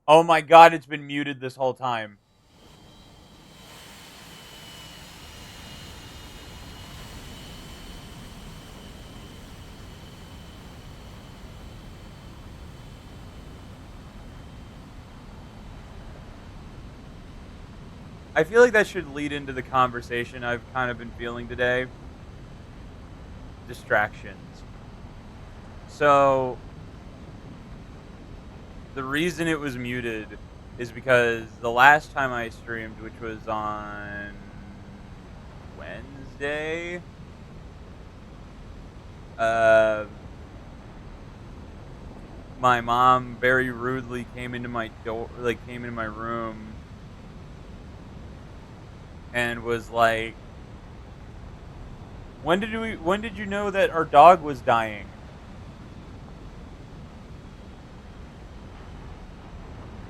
Oh my god, it's been muted this whole time. I feel like that should lead into the conversation I've kind of been feeling today. Distractions. So, the reason it was muted is because the last time I streamed, which was on Wednesday, uh, my mom very rudely came into my door, like came into my room and was like, When did you know that our dog was dying?"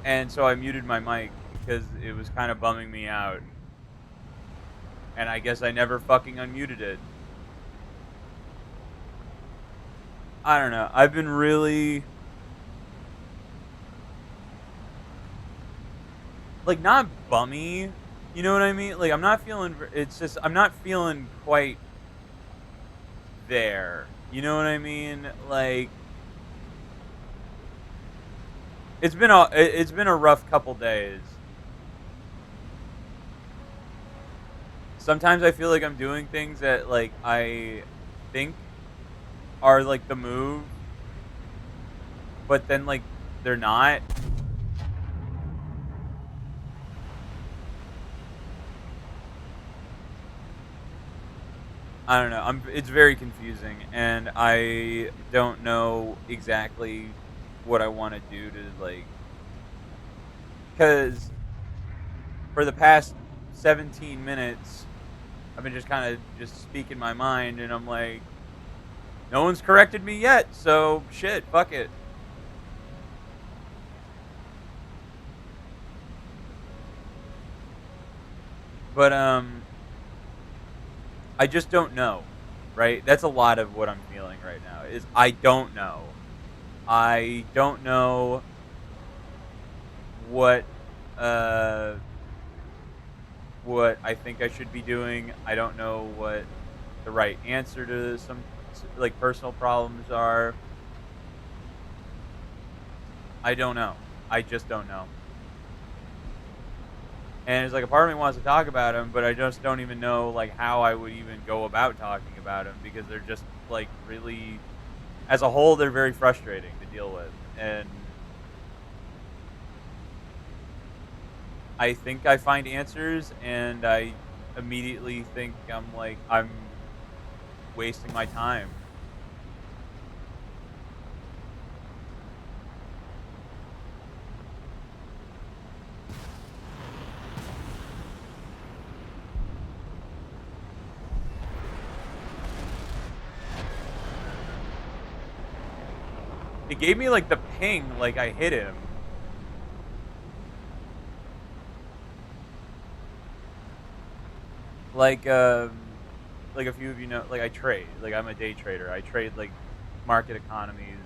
And so I muted my mic because it was kind of bumming me out. And I guess I never fucking unmuted it. I don't know. I've been really like not bummy. You know what I mean? Like I'm not feeling. It's just I'm not feeling quite there. You know what I mean? Like it's been a rough couple days. Sometimes I feel like I'm doing things that like I think are like the move, but then like they're not. I don't know. It's very confusing, and I don't know exactly what I want to do to like. Because for the past 17 minutes, I've been just kind of just speaking my mind, and I'm like, no one's corrected me yet, so shit, fuck it. But I just don't know, right? That's a lot of what I'm feeling right now. Is I don't know. I don't know what uh what I think I should be doing. I don't know what the right answer to some like personal problems are. I don't know. I just don't know. And it's like a part of me wants to talk about them, but I just don't even know like how I would even go about talking about them because they're just like really, as a whole, they're very frustrating to deal with. And I think I find answers, and I immediately think I'm wasting my time. It gave me like the ping, like I hit him. Like like a few of you know, like I trade. Like I'm a day trader. I trade like market economies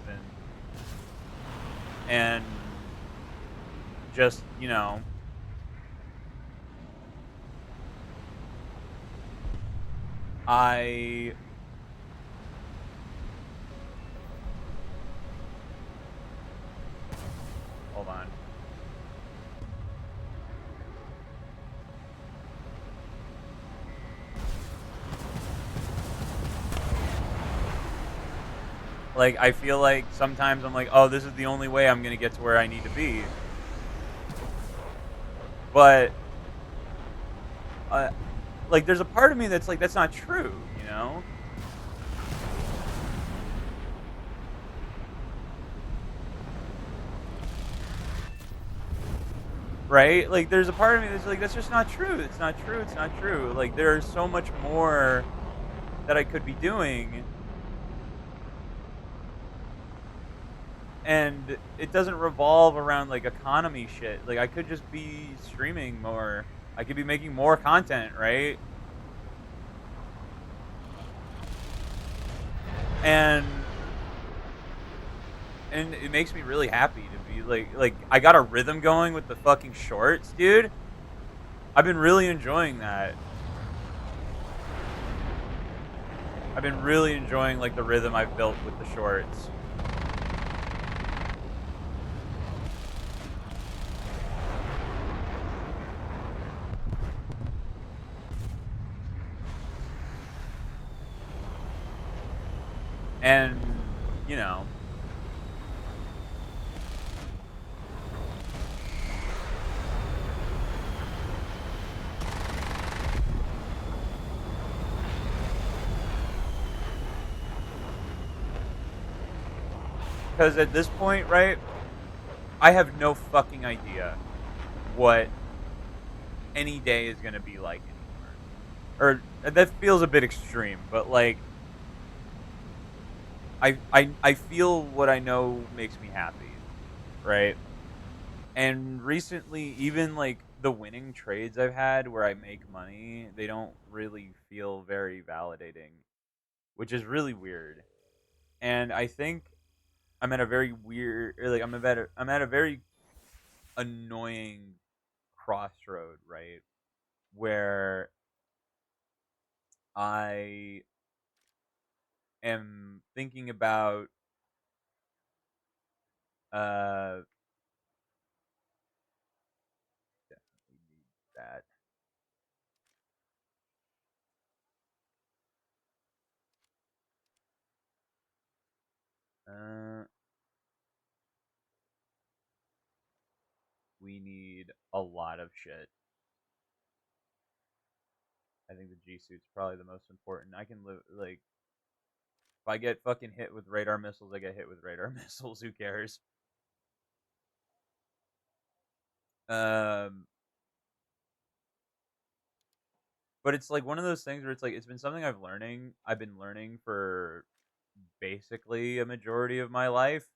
and just I hold on. Like I feel like sometimes I'm like, oh, this is the only way I'm gonna get to where I need to be. But uh, like there's a part of me that's like that's not true, you know? Right? Like there's a part of me that's like that's just not true. It's not true. It's not true. Like there's so much more that I could be doing, and it doesn't revolve around like economy shit. Like I could just be streaming more. I could be making more content, right? And and it makes me really happy to be like I got a rhythm going with the fucking shorts, dude. I've been really enjoying that. I've been really enjoying like the rhythm I've built with the shorts. And, you know, because at this point, right, I have no fucking idea what any day is going to be like anymore. Or that feels a bit extreme, but like I feel what I know makes me happy, right? And recently, even like the winning trades I've had where I make money, they don't really feel very validating, which is really weird. And I think I'm at a very weird, or like I'm at a very annoying crossroad, right? Where I am thinking about uh definitely need that. Uh we need a lot of shit. I think the G suit's probably the most important. I can live like if I get fucking hit with radar missiles, I get hit with radar missiles. Who cares? Um, but it's like one of those things where it's like it's been something I've been learning for basically a majority of my life,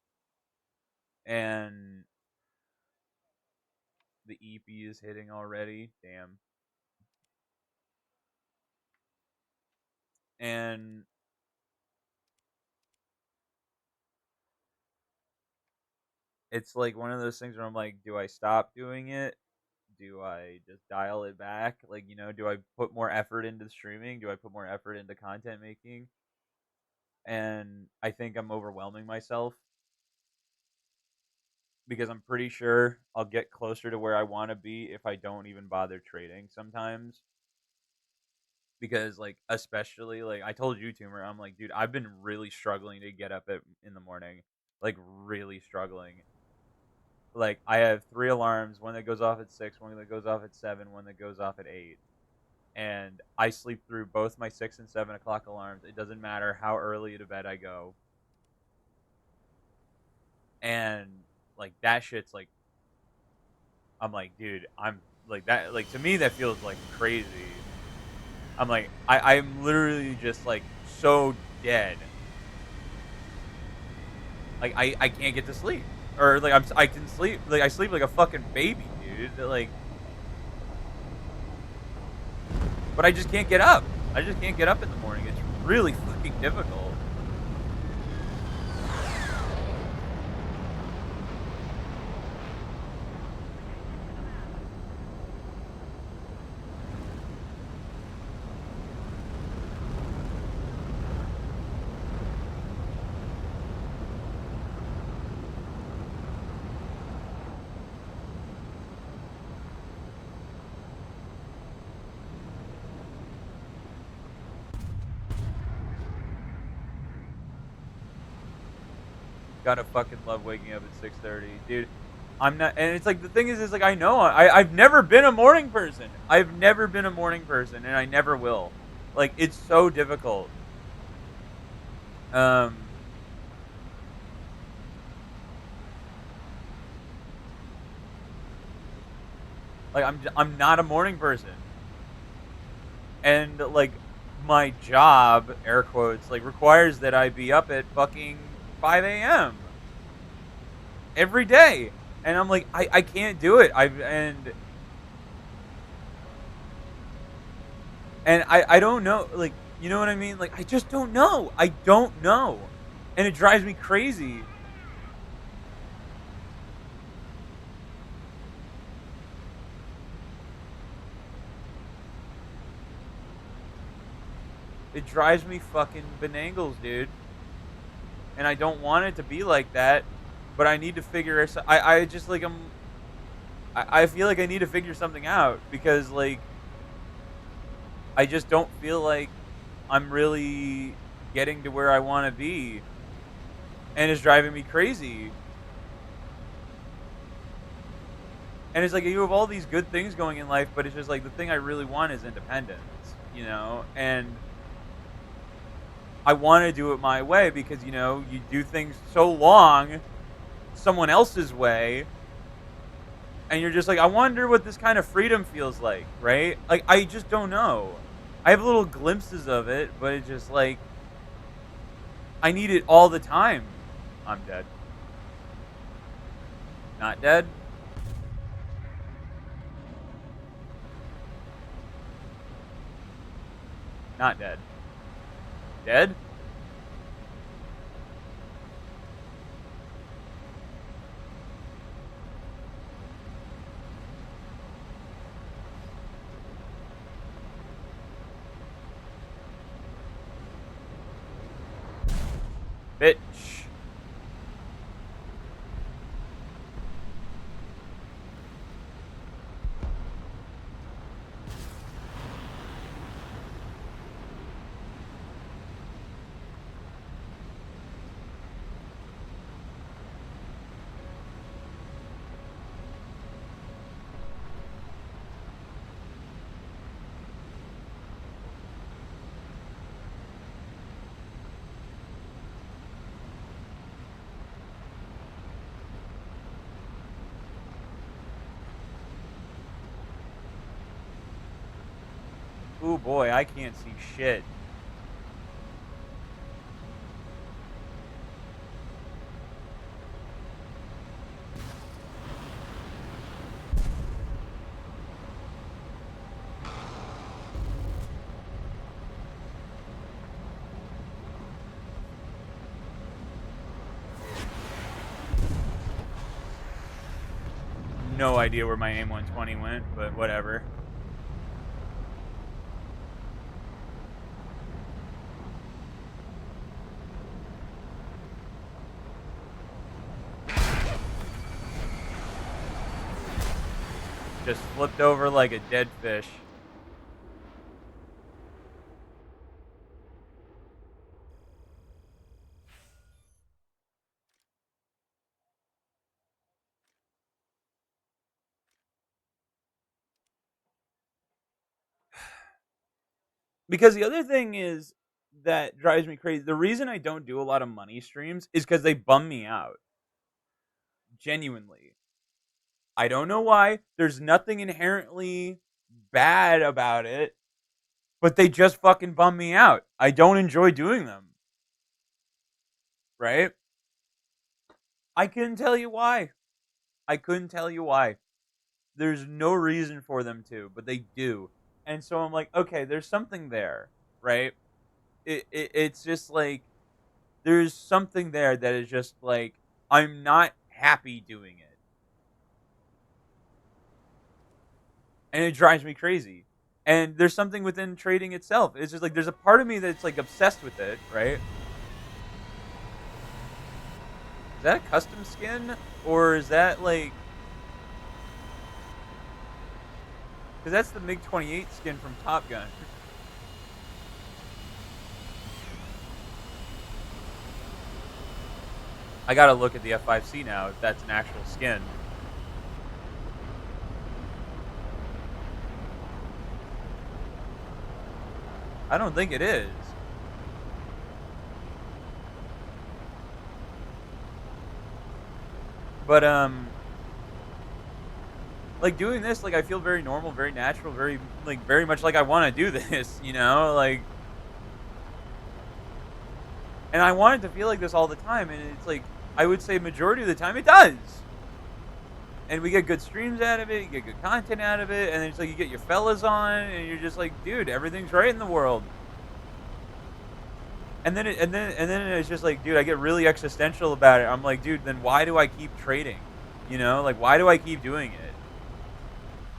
and the EP is hitting already. Damn. And it's like one of those things where I'm like, do I stop doing it? Do I just dial it back? Like, you know, do I put more effort into streaming? Do I put more effort into content making? And I think I'm overwhelming myself because I'm pretty sure I'll get closer to where I want to be if I don't even bother trading sometimes. Because like especially like I told you, Tumor, I'm like, dude, I've been really struggling to get up in the morning, like really struggling. Like I have three alarms: one that goes off at 6, one that goes off at 7, one that goes off at 8, and I sleep through both my 6 and 7 o'clock alarms. It doesn't matter how early to bed I go, and like that shit's like I'm like, dude, I'm like that. Like to me, that feels like crazy. I'm like, I'm literally just like so dead. Like I can't get to sleep, or like I can sleep like I sleep like a fucking baby, dude. Like, but I just can't get up. I just can't get up in the morning. It's really fucking difficult. Gotta fucking love waking up at 6:30, dude. I'm not, and it's like the thing is like I know I've never been a morning person. I've never been a morning person, and I never will. Like it's so difficult. Um, like I'm not a morning person, and like my job, air quotes, like requires that I be up at fucking 5 a.m. every day, and I'm like I can't do it. And I don't know, like, you know what I mean? Like, I just don't know. I don't know. And it drives me crazy. It drives me fucking banangles, dude. And I don't want it to be like that, but I need to figure it. I just like I feel like I need to figure something out because like I just don't feel like I'm really getting to where I want to be, and it's driving me crazy. And it's like you have all these good things going in life, but it's just like the thing I really want is independence, And I want to do it my way because you do things so long someone else's way, and you're just like, I wonder what this kind of freedom feels like, right? Like I just don't know. I have little glimpses of it, but it's just like I need it all the time. I'm dead. Not dead. Not dead. Dead? Bitch. Ooh boy, I can't see shit. No idea where my AIM 120 went, but whatever. Just flipped over like a dead fish. Because the other thing is that drives me crazy. The reason I don't do a lot of money streams is because they bum me out. Genuinely. I don't know why. There's nothing inherently bad about it, but they just fucking bum me out. I don't enjoy doing them. Right? I couldn't tell you why. I couldn't tell you why. There's no reason for them to, but they do. And so I'm like, okay, there's something there, right? It's just like there's something there that is just like I'm not happy doing it. And it drives me crazy. And there's something within trading itself. It's just like there's a part of me that's like obsessed with it, right? Is that a custom skin? Or is that like... Because that's the MiG-28 skin from Top Gun. I gotta look at the F5C now if that's an actual skin. I don't think it is. But, like, doing this, like, I feel very normal, very natural, very much like I want to do this, Like, and I want it to feel like this all the time, and it's like, I would say majority of the time it does. And we get good streams out of it, you get good content out of it, and then it's like you get your fellas on, and you're just like, dude, everything's right in the world. And then it's just like, dude, I get really existential about it. I'm like, dude, then why do I keep trading? Like, why do I keep doing it?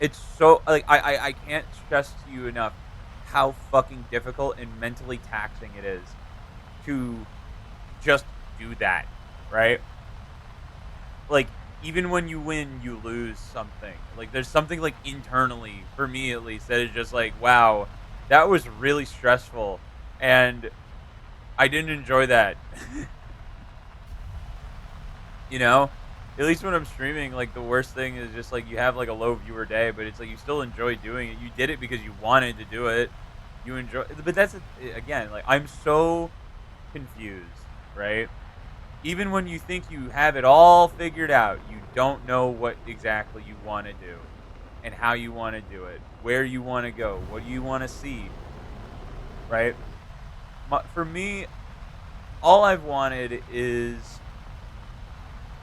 It's so like I can't stress to you enough how fucking difficult and mentally taxing it is to just do that, right? Like, even when you win, you lose something. Like, there's something, like, internally, for me at least, that is just like, wow, that was really stressful, and I didn't enjoy that. You know? At least when I'm streaming, like, the worst thing is just, like, you have, like, a low viewer day, but it's like you still enjoy doing it. You did it because you wanted to do it. You enjoy, but that's, again, like, I'm so confused, right? Even when you think you have it all figured out, you don't know what exactly you want to do and how you want to do it, where you want to go, what do you want to see, right? For me, all I've wanted is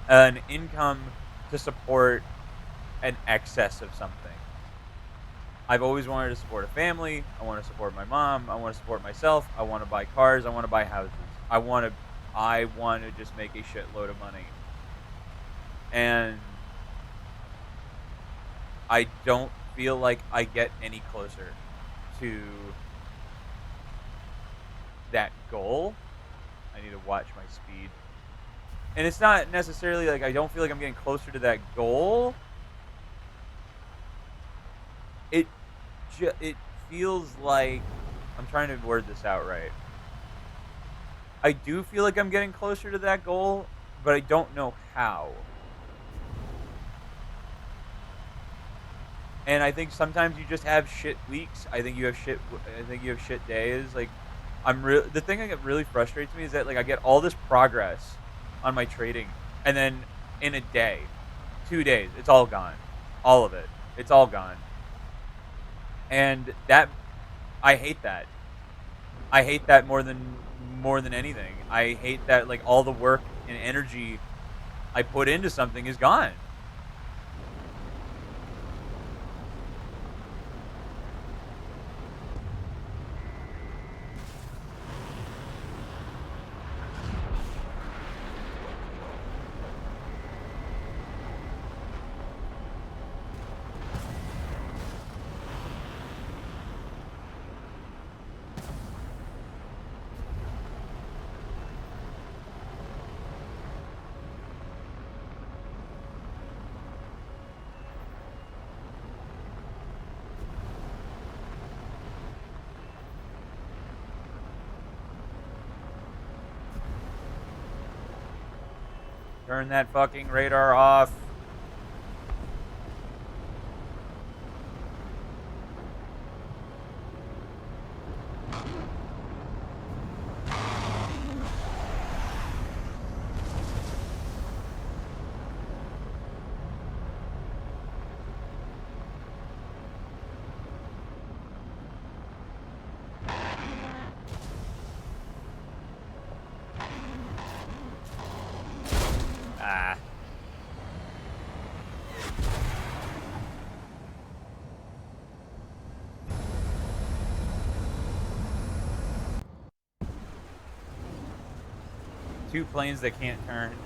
an income to support an excess of something. I've always wanted to support a family. I want to support my mom. I want to support myself. I want to buy cars. I want to buy houses. I want to just make a shitload of money. And I don't feel like I get any closer to that goal. I need to watch my speed. And it's not necessarily like I don't feel like I'm getting closer to that goal. It it feels like I'm trying to word this out right. I do feel like I'm getting closer to that goal, but I don't know how. And I think sometimes you just have shit weeks. I think you have shit. I think you have shit days. Like, the thing that really frustrates me is that, like, I get all this progress on my trading, and then in a day, 2 days, it's all gone. All of it. It's all gone. And that, I hate that. I hate that more than anything. I hate that, like, all the work and energy I put into something is gone. Turn that fucking radar off. Ah. 2 planes that can't turn.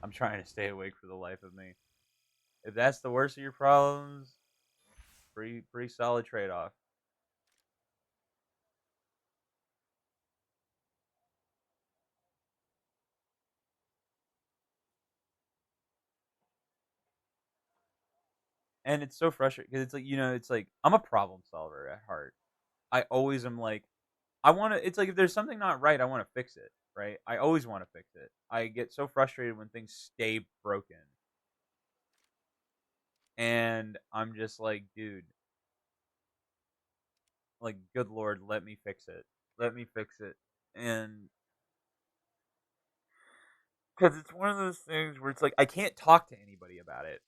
I'm trying to stay awake for the life of me. If that's the worst of your problems, pretty solid trade off. And it's so frustrating because it's like, it's like I'm a problem solver at heart. I always am like, I want to. It's like if there's something not right, I want to fix it. Right? I always want to fix it. I get so frustrated when things stay broken, and I'm just like, dude, like, good lord, let me fix it. Let me fix it. And because it's one of those things where it's like I can't talk to anybody about it.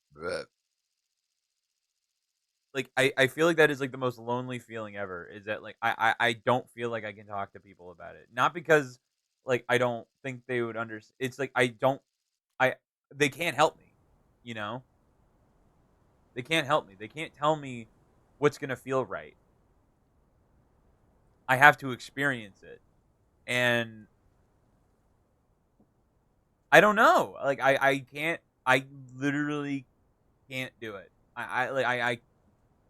Like, I feel like that is like the most lonely feeling ever. Is that, like, I don't feel like I can talk to people about it. Not because, like, I don't think they would understand. It's like I don't. I They can't help me. You know, they can't help me. They can't tell me what's gonna feel right. I have to experience it, and I don't know. Like, I can't. I literally can't do it. I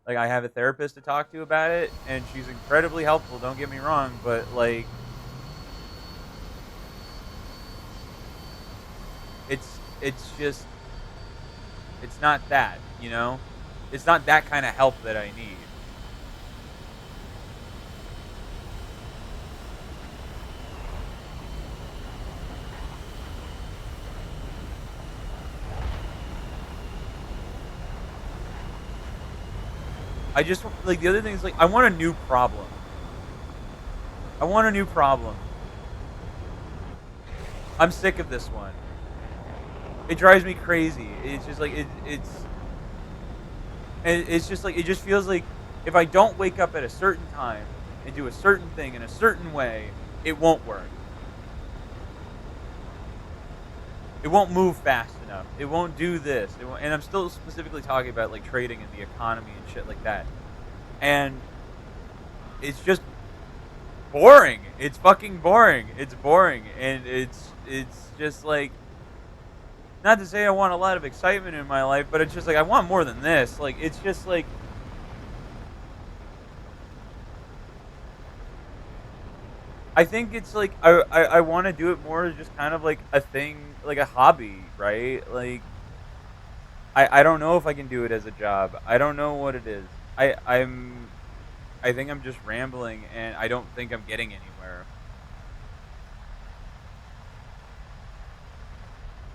like Like, I have a therapist to talk to about it, and she's incredibly helpful, don't get me wrong, but, like, it's just it's not that, you know? It's not that kinda help that I need. I just like, the other thing is, like, I want a new problem. I want a new problem. I'm sick of this one. It drives me crazy. It's just like it's just like it just feels like if I don't wake up at a certain time and do a certain thing in a certain way, it won't work. It won't move fast enough. It won't do this. And I'm still specifically talking about like trading and the economy and shit like that. And it's just boring. It's fucking boring. It's boring, and it's just like not to say I want a lot of excitement in my life, but it's just like I want more than this. Like it's just like I think it's like I want to do it more as just kind of like a thing, like a hobby, right? Like I don't know if I can do it as a job. I don't know what it is. I think I'm just rambling, and I don't think I'm getting anywhere.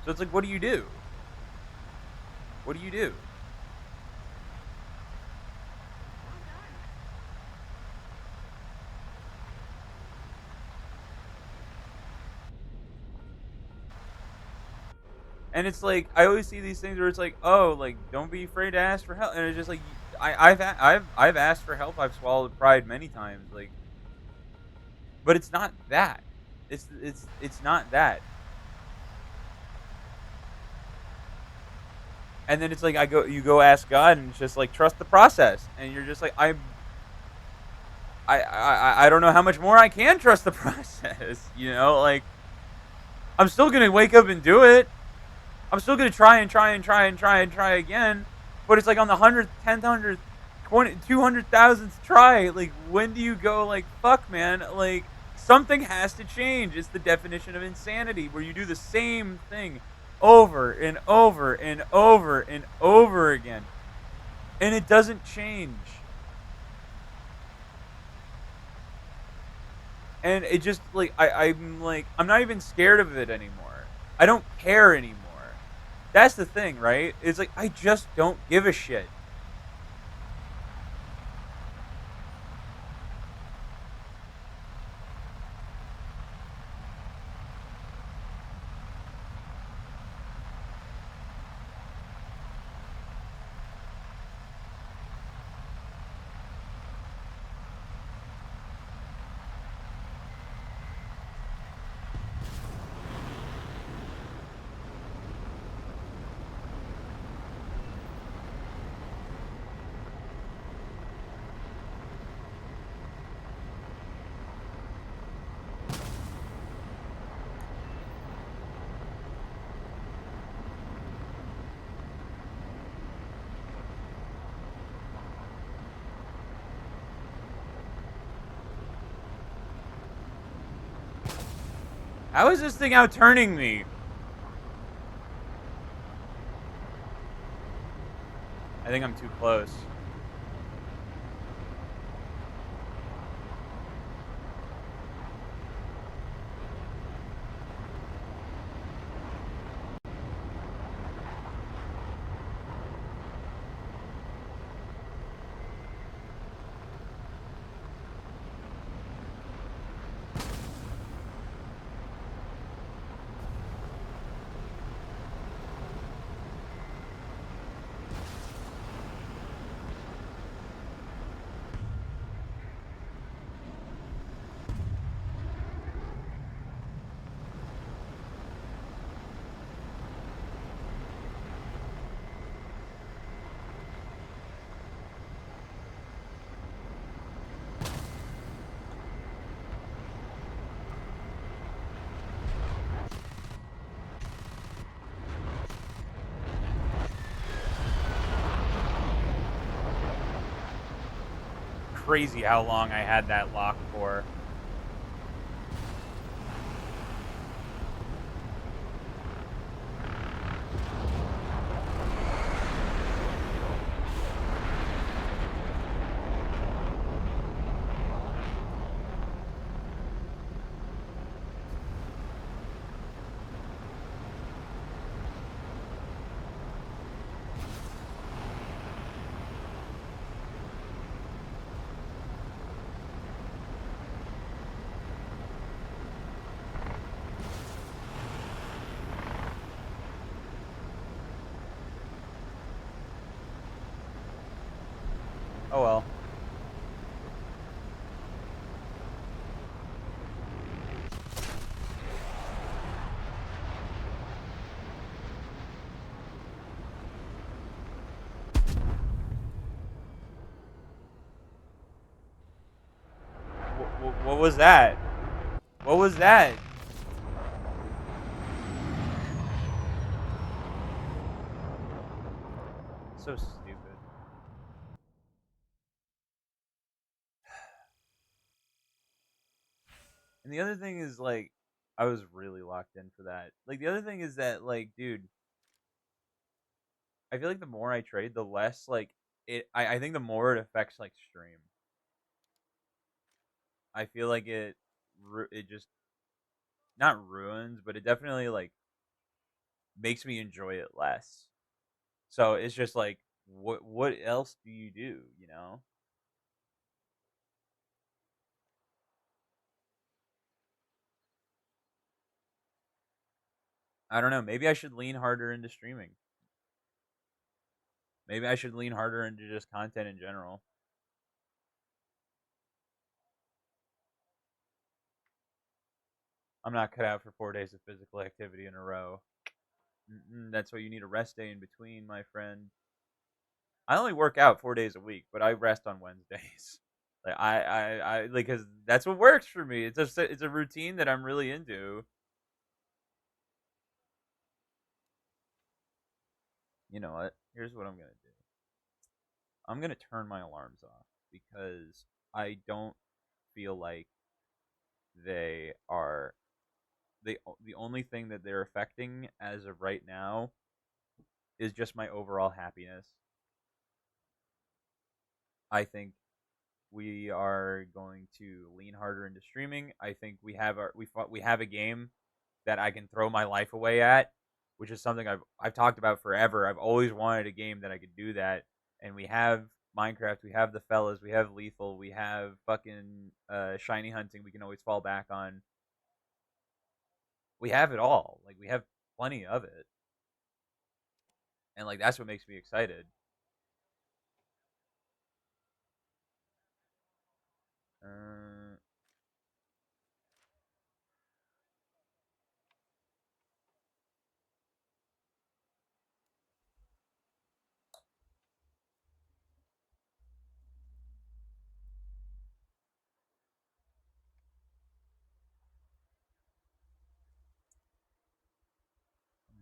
So it's like, what do you do? What do you do? And it's like I always see these things where it's like, oh, like don't be afraid to ask for help, and it's just like I've asked for help. I've swallowed pride many times, like, but it's not that. It's not that. And then it's like you go ask God, and it's just like trust the process, and you're just like I don't know how much more I can trust the process. You know, like I'm still gonna wake up and do it. I'm still gonna try and try and try and try and try again. But it's like on the 100th, 10th, 100th, 20, 200,000th try. Like, when do you go, like, fuck, man? Like, something has to change. It's the definition of insanity where you do the same thing over and over and over and over again. And it doesn't change. And it just, like, I'm like, I'm not even scared of it anymore. I don't care anymore. That's the thing, right? It's like I just don't give a shit. How is this thing out turning me? I think I'm too close. crazy how long I had that locked for. Oh well. What was that? What was that? So stupid. And the other thing is like I was really locked in for that. Like the other thing is that like dude, I feel like the more I trade, the less like I think the more it affects like stream. I feel like it just not ruins, but it definitely like makes me enjoy it less. So it's just like what else do you do, you know? I don't know. Maybe I should lean harder into streaming. Maybe I should lean harder into just content in general. I'm not cut out for 4 days of physical activity in a row. That's why you need a rest day in between, my friend. I only work out 4 days a week, but I rest on Wednesdays. Like I like because that's what works for me. It's a routine that I'm really into. You know what? Here's what I'm gonna do. I'm gonna turn my alarms off because I don't feel like they are the only thing that they're affecting as of right now is just my overall happiness. I think we are going to lean harder into streaming. I think we have a game that I can throw my life away at, which is something I've talked about forever. I've always wanted a game that I could do that, and we have Minecraft, we have the fellas, we have Lethal, we have fucking shiny hunting. We can always fall back on. We have it all. Like we have plenty of it, and like that's what makes me excited. Uh,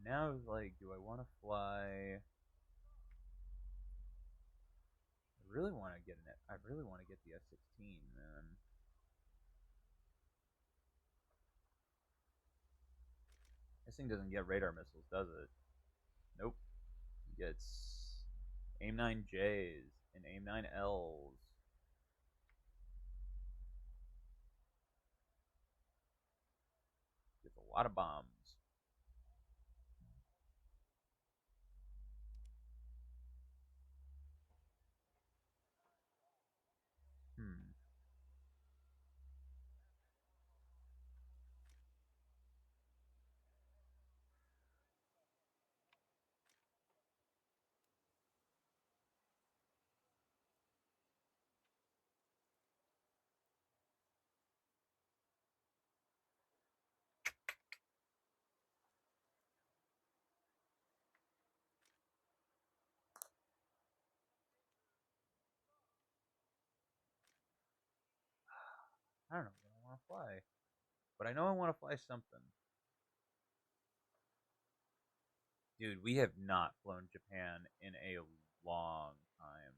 Now, like, do I want to fly? I really want to get an. I really want to get the F-16, man. This thing doesn't get radar missiles, does it? Nope. It gets AIM 9Js and AIM 9Ls. Gets a lot of bombs. Hmm. I don't know what I want to fly, but I know I want to fly something. Dude, we have not flown Japan in a long time.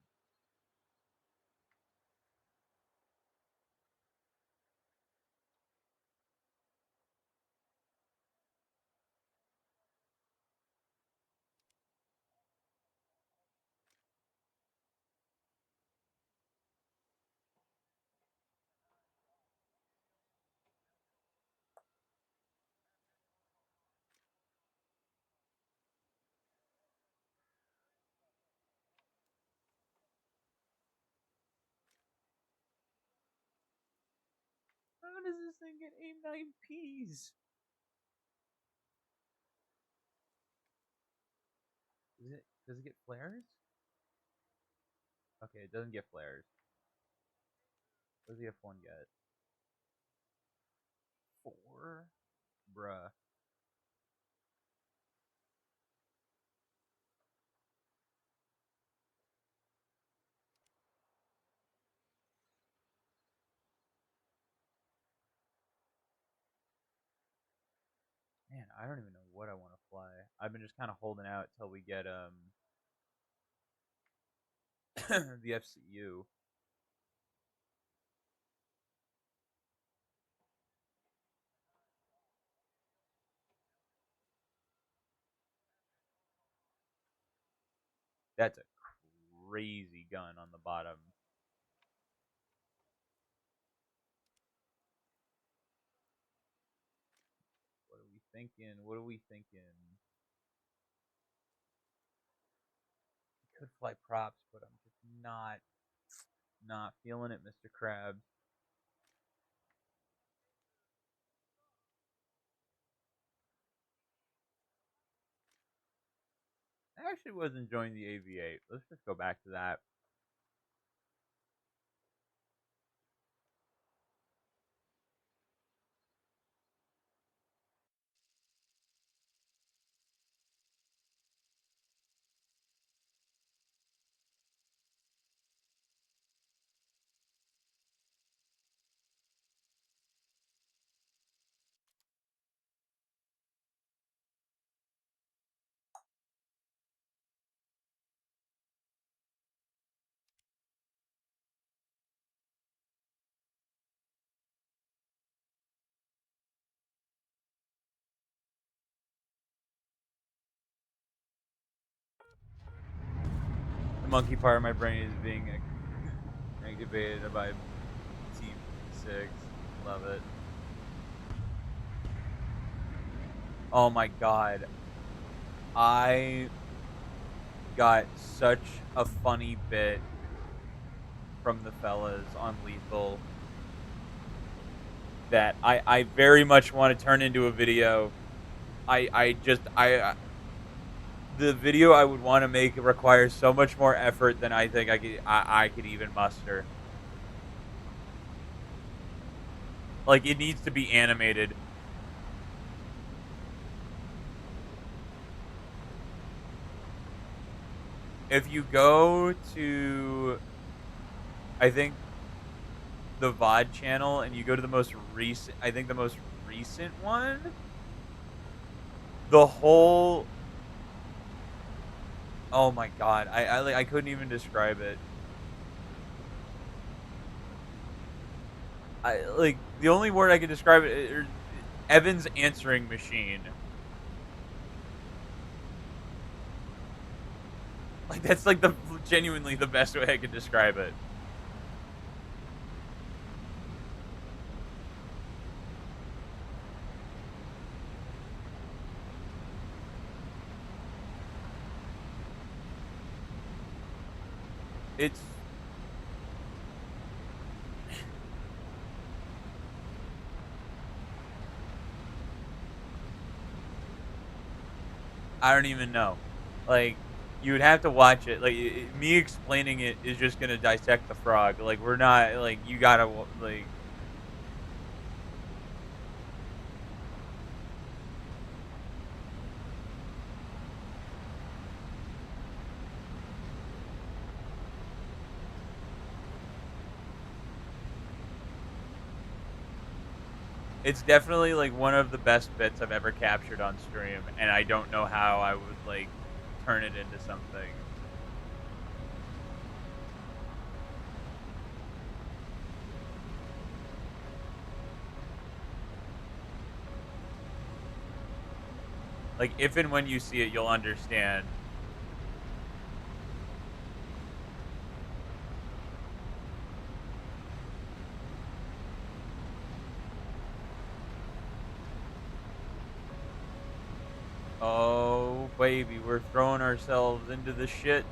does this thing get aim 9Ps? Does it get flares? Okay, it doesn't get flares. What does the F1 get? 4? Bruh. Man, I don't even know what I want to fly. I've been just kind of holding out till we get the FCU. That's a crazy gun on the bottom. What are we thinking? What are we thinking? Could fly props, but I'm just not feeling it, Mr. Krabs. I actually was enjoying the AV8. Let's just go back to that. The monkey part of my brain is being activated by T6. Love it. Oh my god. I got such a funny bit from the fellas on Lethal that I very much want to turn into a video. The video I would want to make requires so much more effort than I think I could even muster. Like, it needs to be animated. If you go to, I think, the VOD channel and you go to the most recent, I think the most recent one, the whole, oh my god, I couldn't even describe it. Like, the only word I can describe it is Evan's answering machine. Like, that's like the genuinely the best way I can describe it. It's I don't even know. Like, you would have to watch it. Like, me explaining it is just gonna dissect the frog. Like, we're not like you gotta like. It's definitely like one of the best bits I've ever captured on stream, and I don't know how I would like turn it into something. Like, if and when you see it, you'll understand. Oh, baby, we're throwing ourselves into the shit.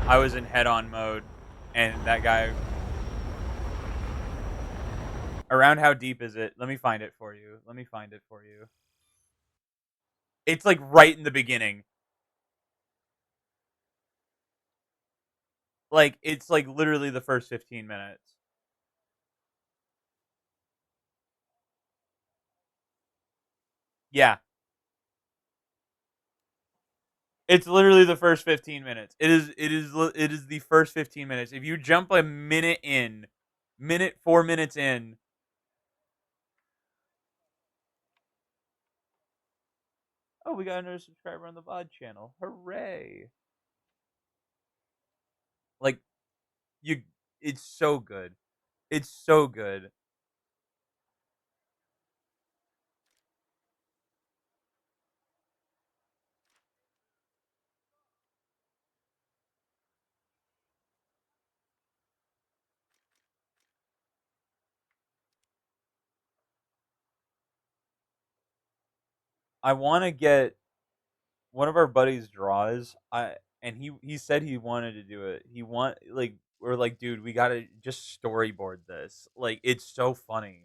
I was in head-on mode, and that guy. Around how deep is it? Let me find it for you. Let me find it for you. It's like right in the beginning. Like it's like literally the first 15 minutes. Yeah, it's literally the first 15 minutes. It is the first 15 minutes. If you jump a minute in, 4 minutes in, oh, we got another subscriber on the VOD channel. Hooray. Like you it's so good. It's so good. I want to get one of our buddies draws. I and he said he wanted to do it. He want like we're like, dude, we gotta just storyboard this. Like it's so funny.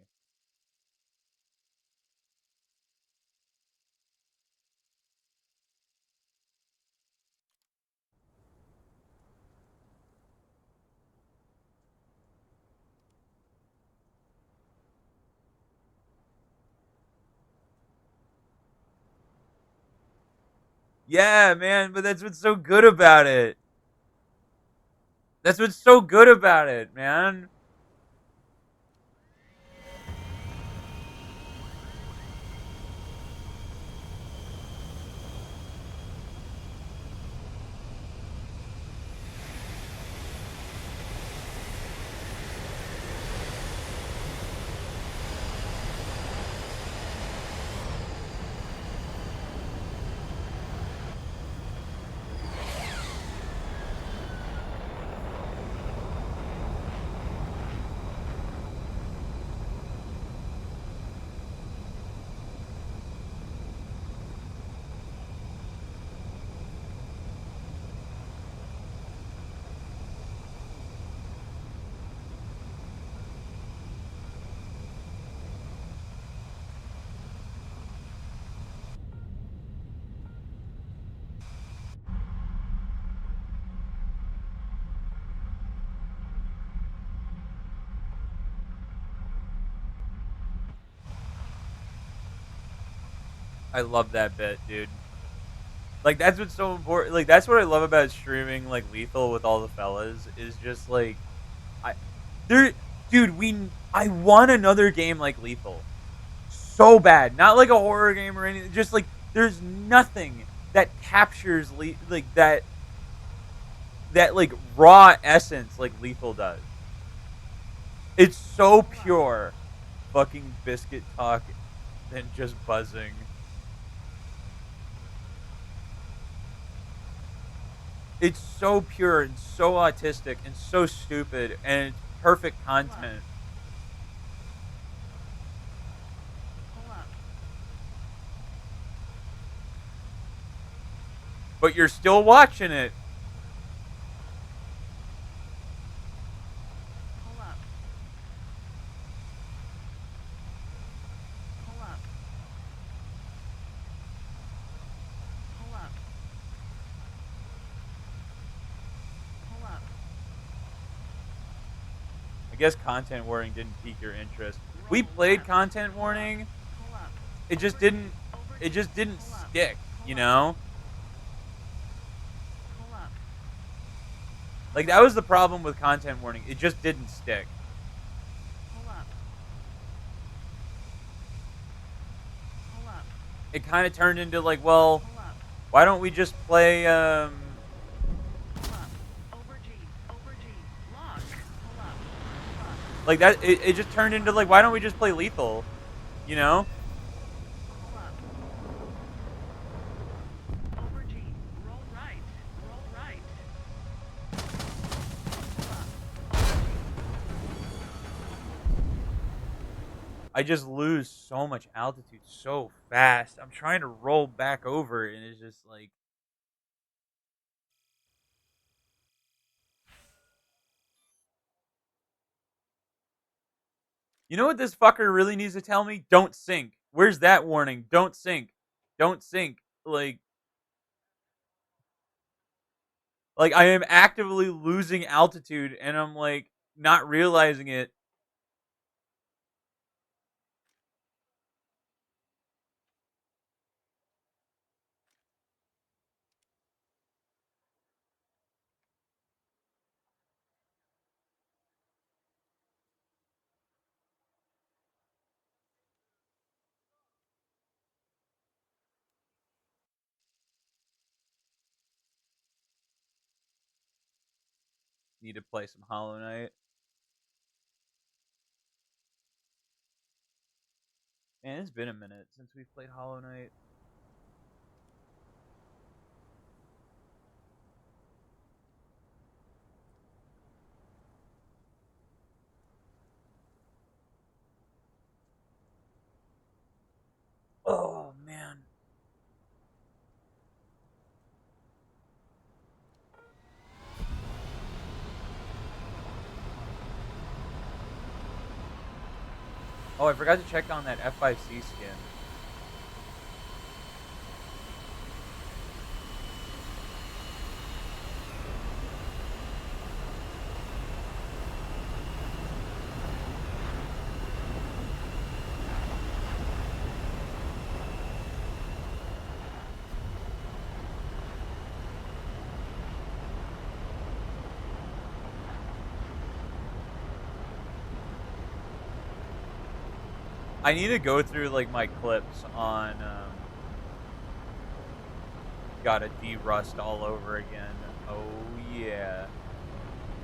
Yeah, man, but that's what's so good about it. That's what's so good about it, man. I love that bit, dude. Like that's what's so important. Like that's what I love about streaming like Lethal with all the fellas is just like I there dude, I want another game like Lethal. So bad. Not like a horror game or anything. Just like there's nothing that captures like that like raw essence like Lethal does. It's so pure. Fucking biscuit talk than just buzzing. It's so pure and so autistic and so stupid and it's perfect content. But you're still watching it. I guess content warning didn't pique your interest. We played content warning. It just didn't. It just didn't stick. You know, like that was the problem with content warning. It just didn't stick. It kind of turned into like, well, why don't we just play? Like that. It just turned into like, why don't we just play Lethal? You know. I just lose so much altitude so fast. I'm trying to roll back over, and it's just like You know what this fucker really needs to tell me? Don't sink. Where's that warning? Don't sink. Don't sink. Like I am actively losing altitude and I'm like not realizing it. Need to play some Hollow Knight. Man, it's been a minute since we've played Hollow Knight. Oh man. Oh, I forgot to check on that F5C skin. I need to go through like my clips on gotta de-rust all over again. Oh yeah.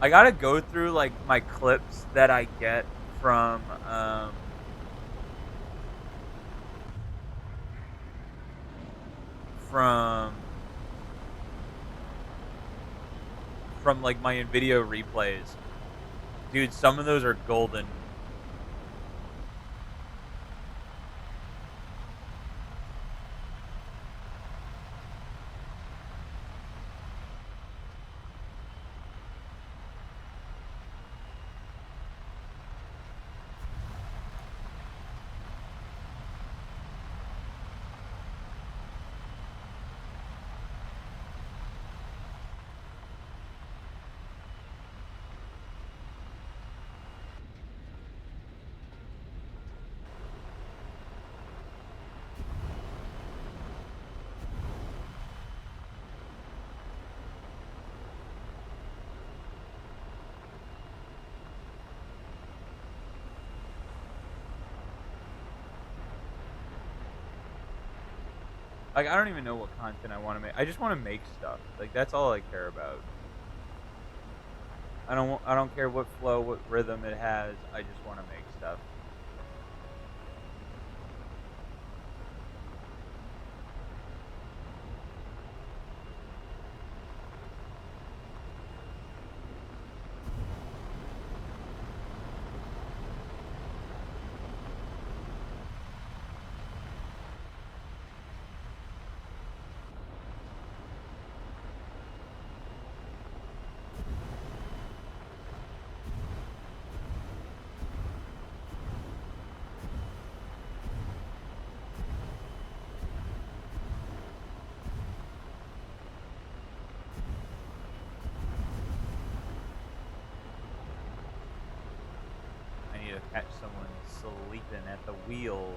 I gotta go through like my clips that I get from from like my video replays. Dude, some of those are golden. Like I don't even know what content I want to make. I just want to make stuff. Like that's all I care about. I don't care what flow, what rhythm it has. I just want to make stuff. I need to catch someone sleeping at the wheel.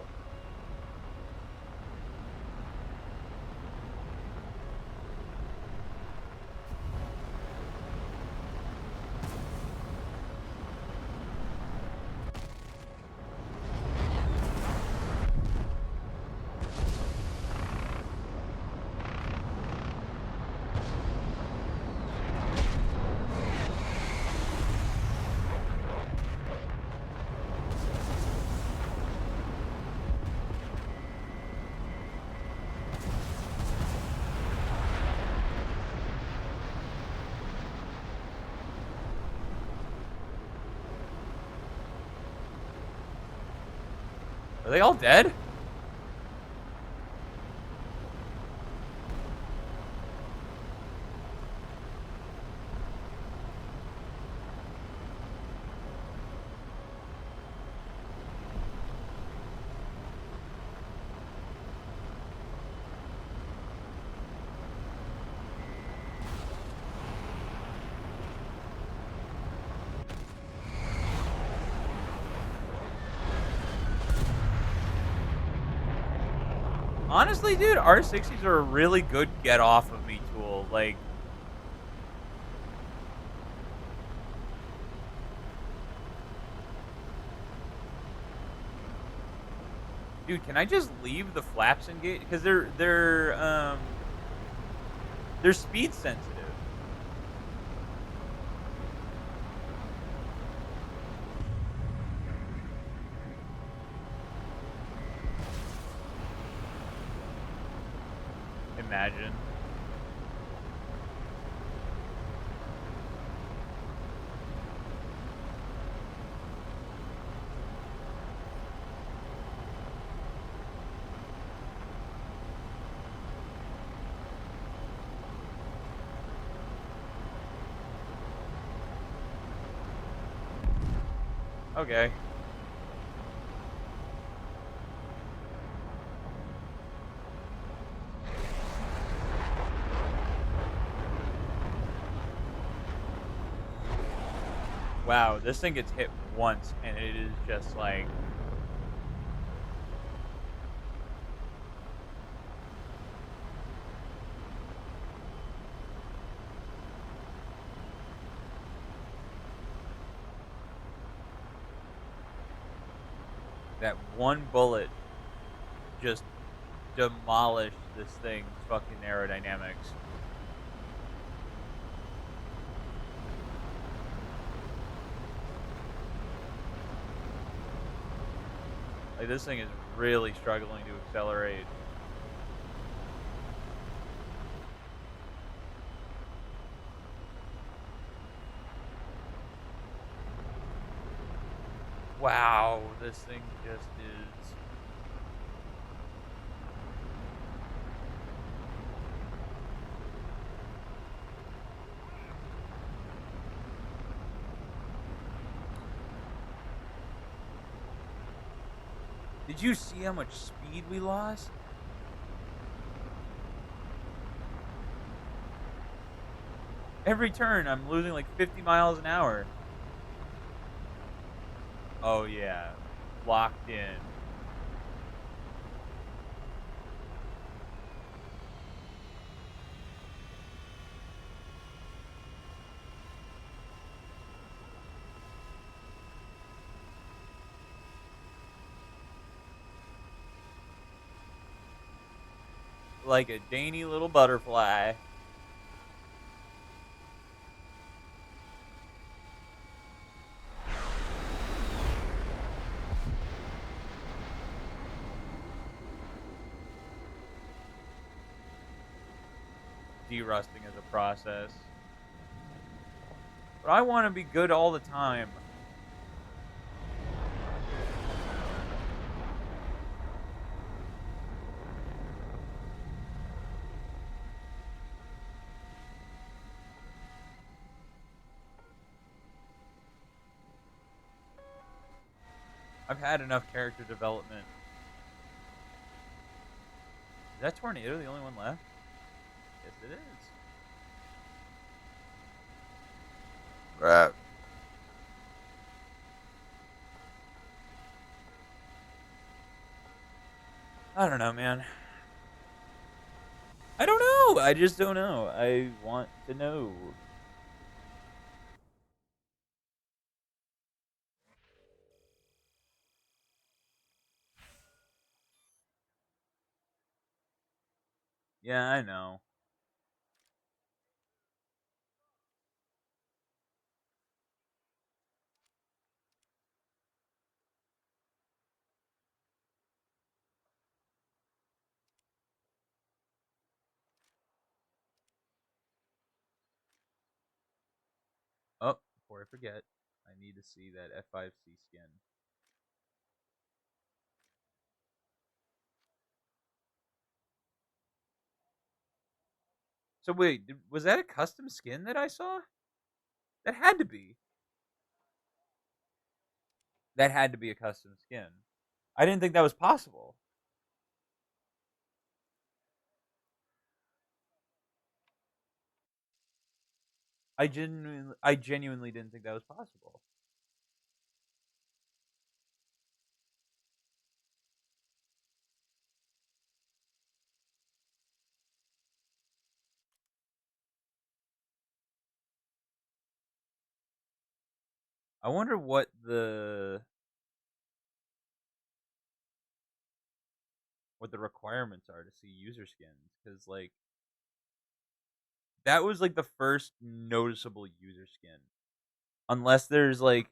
Are they all dead? Honestly, dude, R60s are a really good get off of me tool. Like, dude, can I just leave the flaps engaged? Because they're speed sensitive. Imagine. Okay. Wow, this thing gets hit once and it is just like that one bullet just demolished this thing's fucking aerodynamics. Like, this thing is really struggling to accelerate. Wow, this thing just is. Did you see how much speed we lost? Every turn, I'm losing like 50 miles an hour. Oh, yeah. Locked in. Like a dainty little butterfly. Derusting is a process. But I want to be good all the time. I've had enough character development. Is that tornado the only one left? Yes, it is. Right. I don't know, man. I don't know. I just don't know. I want to know. Yeah, I know. Oh, before I forget, I need to see that F5C skin. So wait, was that a custom skin that I saw? That had to be. That had to be a custom skin. I didn't think that was possible. I genuinely didn't think that was possible. I wonder what the requirements are to see user skins, because like that was like the first noticeable user skin. Unless there's like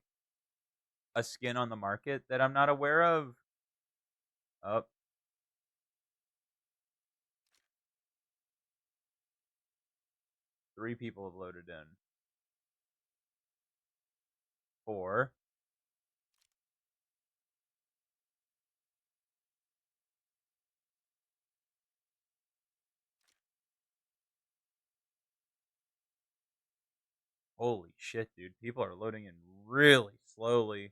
a skin on the market that I'm not aware of. Up, 3 people have loaded in. 4. Holy shit, dude! People are loading in really slowly.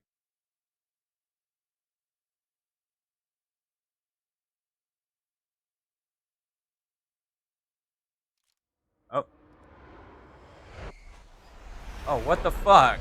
Oh, oh, what the fuck?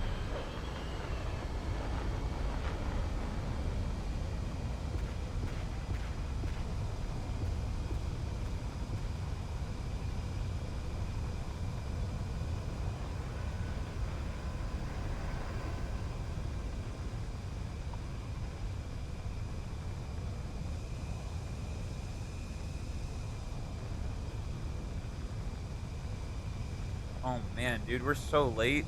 Oh man, dude, we're so late.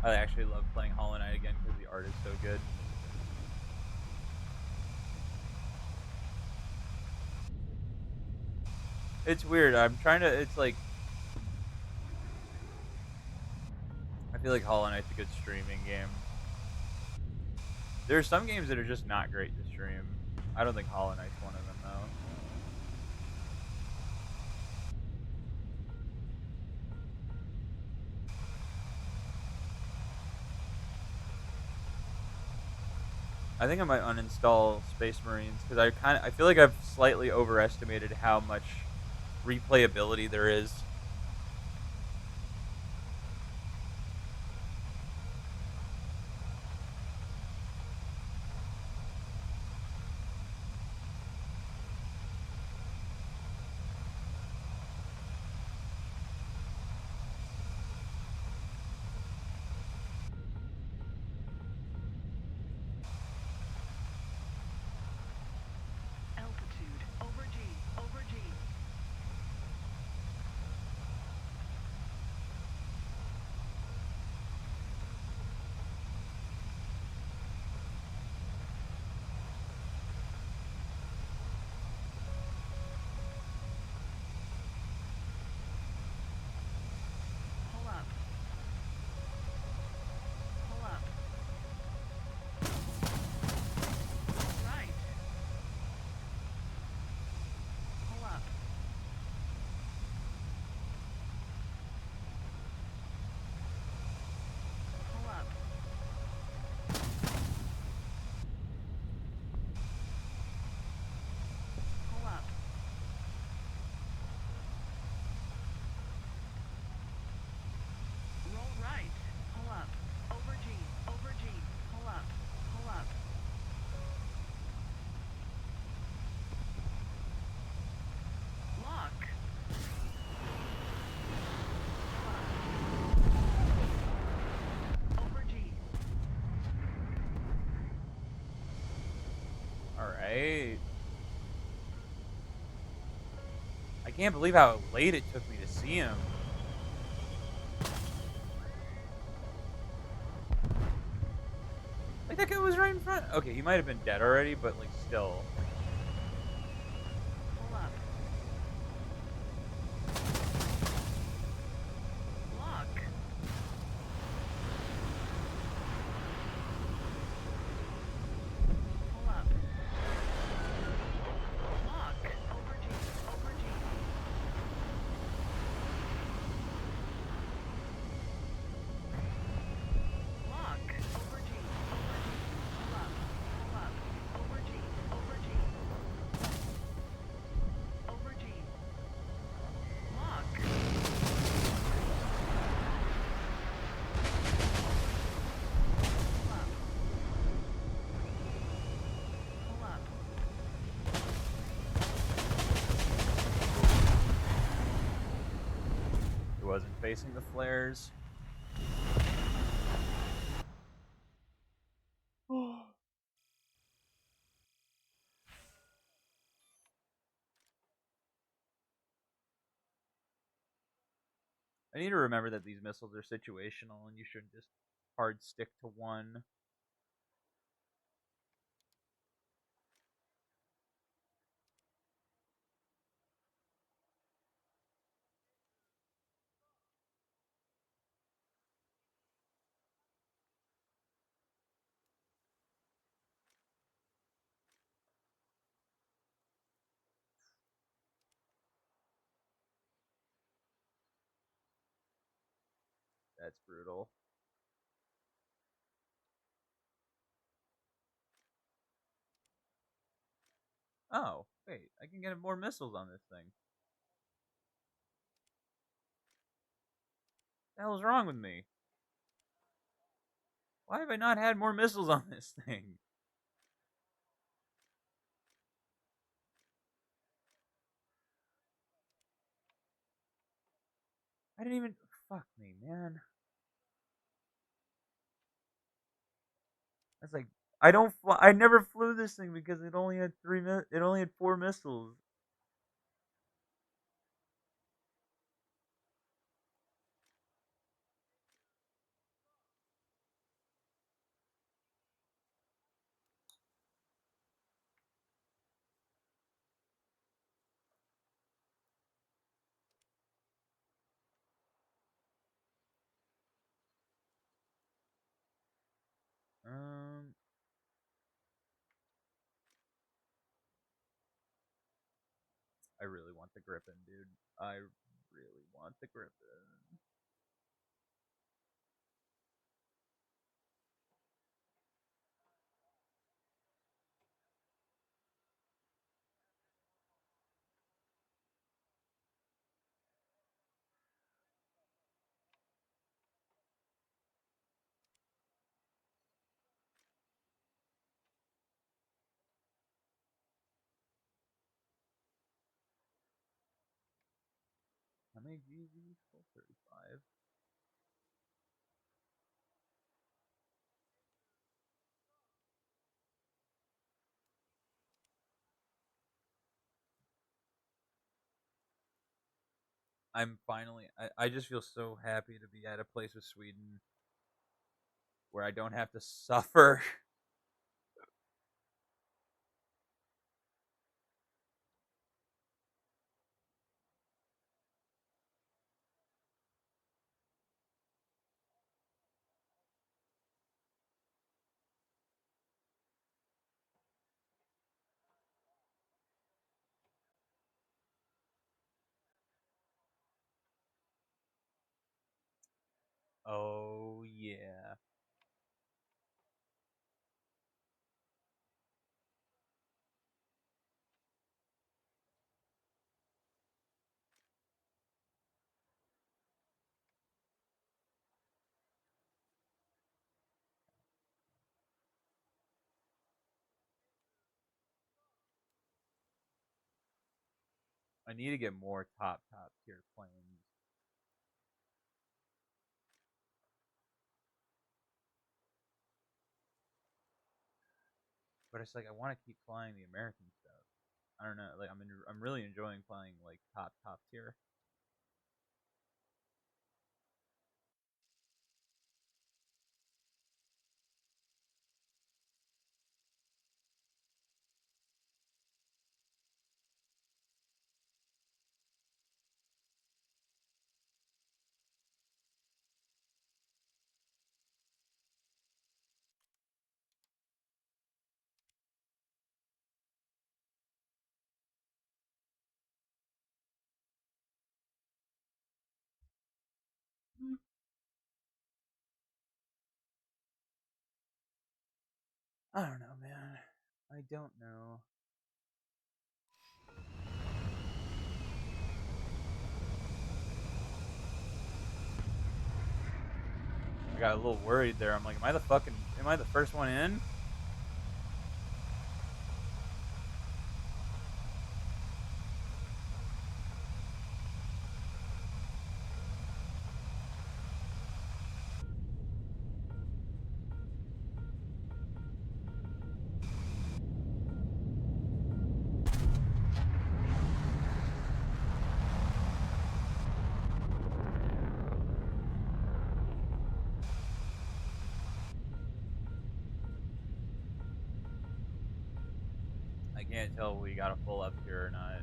I actually love playing Hollow Knight again because the art is so good. It's weird. I'm trying to. It's like I feel like Hollow Knight's a good streaming game. There are some games that are just not great to stream. I don't think Hollow Knight's one of them though. I think I might uninstall Space Marines because I feel like I've slightly overestimated how much replayability there is. Altitude over G, over G. Pull up. Pull up. Right. Pull up. Pull up. Pull up. Roll right. Pull up. Over G, over G. Pull up. Pull up. Lock. Over G. All right. I can't believe how late it took me to see him. Like that guy was right in front. Okay, he might have been dead already, but like still. Pull up. Lock. Pull up. Lock. Over G, over G. Lock. Over G, over G. Pull up. Pull up. Over G, over G. placing the flares. I need to remember that these missiles are situational and you shouldn't just hard stick to one. That's brutal. Oh, wait, I can get more missiles on this thing. What the hell is wrong with me? Why have I not had more missiles on this thing? I didn't even. Fuck me, man. That's like I don't. I never flew this thing because it only had It only had 4 missiles. Um, I really want the Griffin, dude. I really want the Griffin. How many GZs? 35. I'm finally. I just feel so happy to be at a place with Sweden where I don't have to suffer. Oh yeah. I need to get more top tier planes. But it's like I want to keep flying the American stuff. I don't know. Like I'm really enjoying flying like top tier. I don't know, man. I don't know. I got a little worried there. I'm like, am I the first one in? I can't tell if we got a full up tier or not.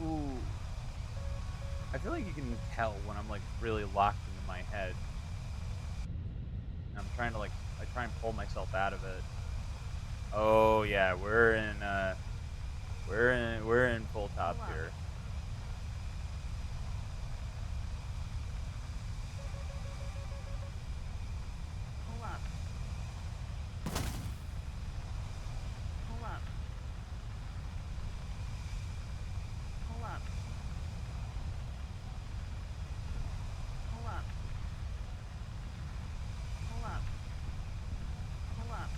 Ooh. I feel like you can tell when I'm like really locked into my head. And I'm trying to I try and pull myself out of it. Oh yeah, we're in full top Pull up. tier. Pull up. Pull up. Pull up. Pull up. Pull up. Pull up.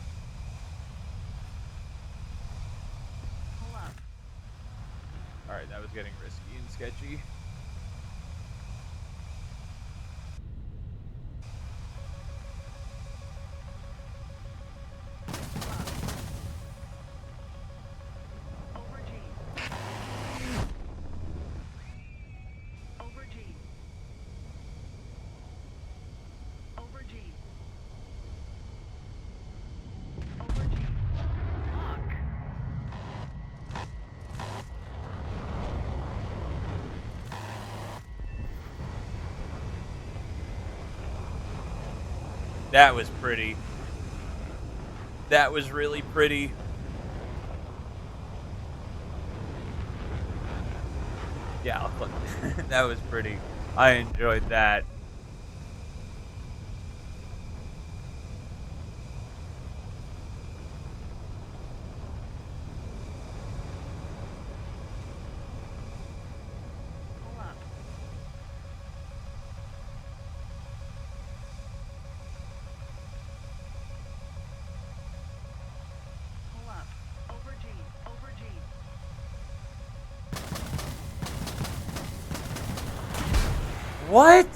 Pull up. Alright, that was getting risky and sketchy. Pull up. Over G. Over G. Over G. Over G. Fuck. That was pretty. That was really pretty. Yeah, I'll click. That was pretty. I enjoyed that. Pull up. Pull up. Over G. Over G. What?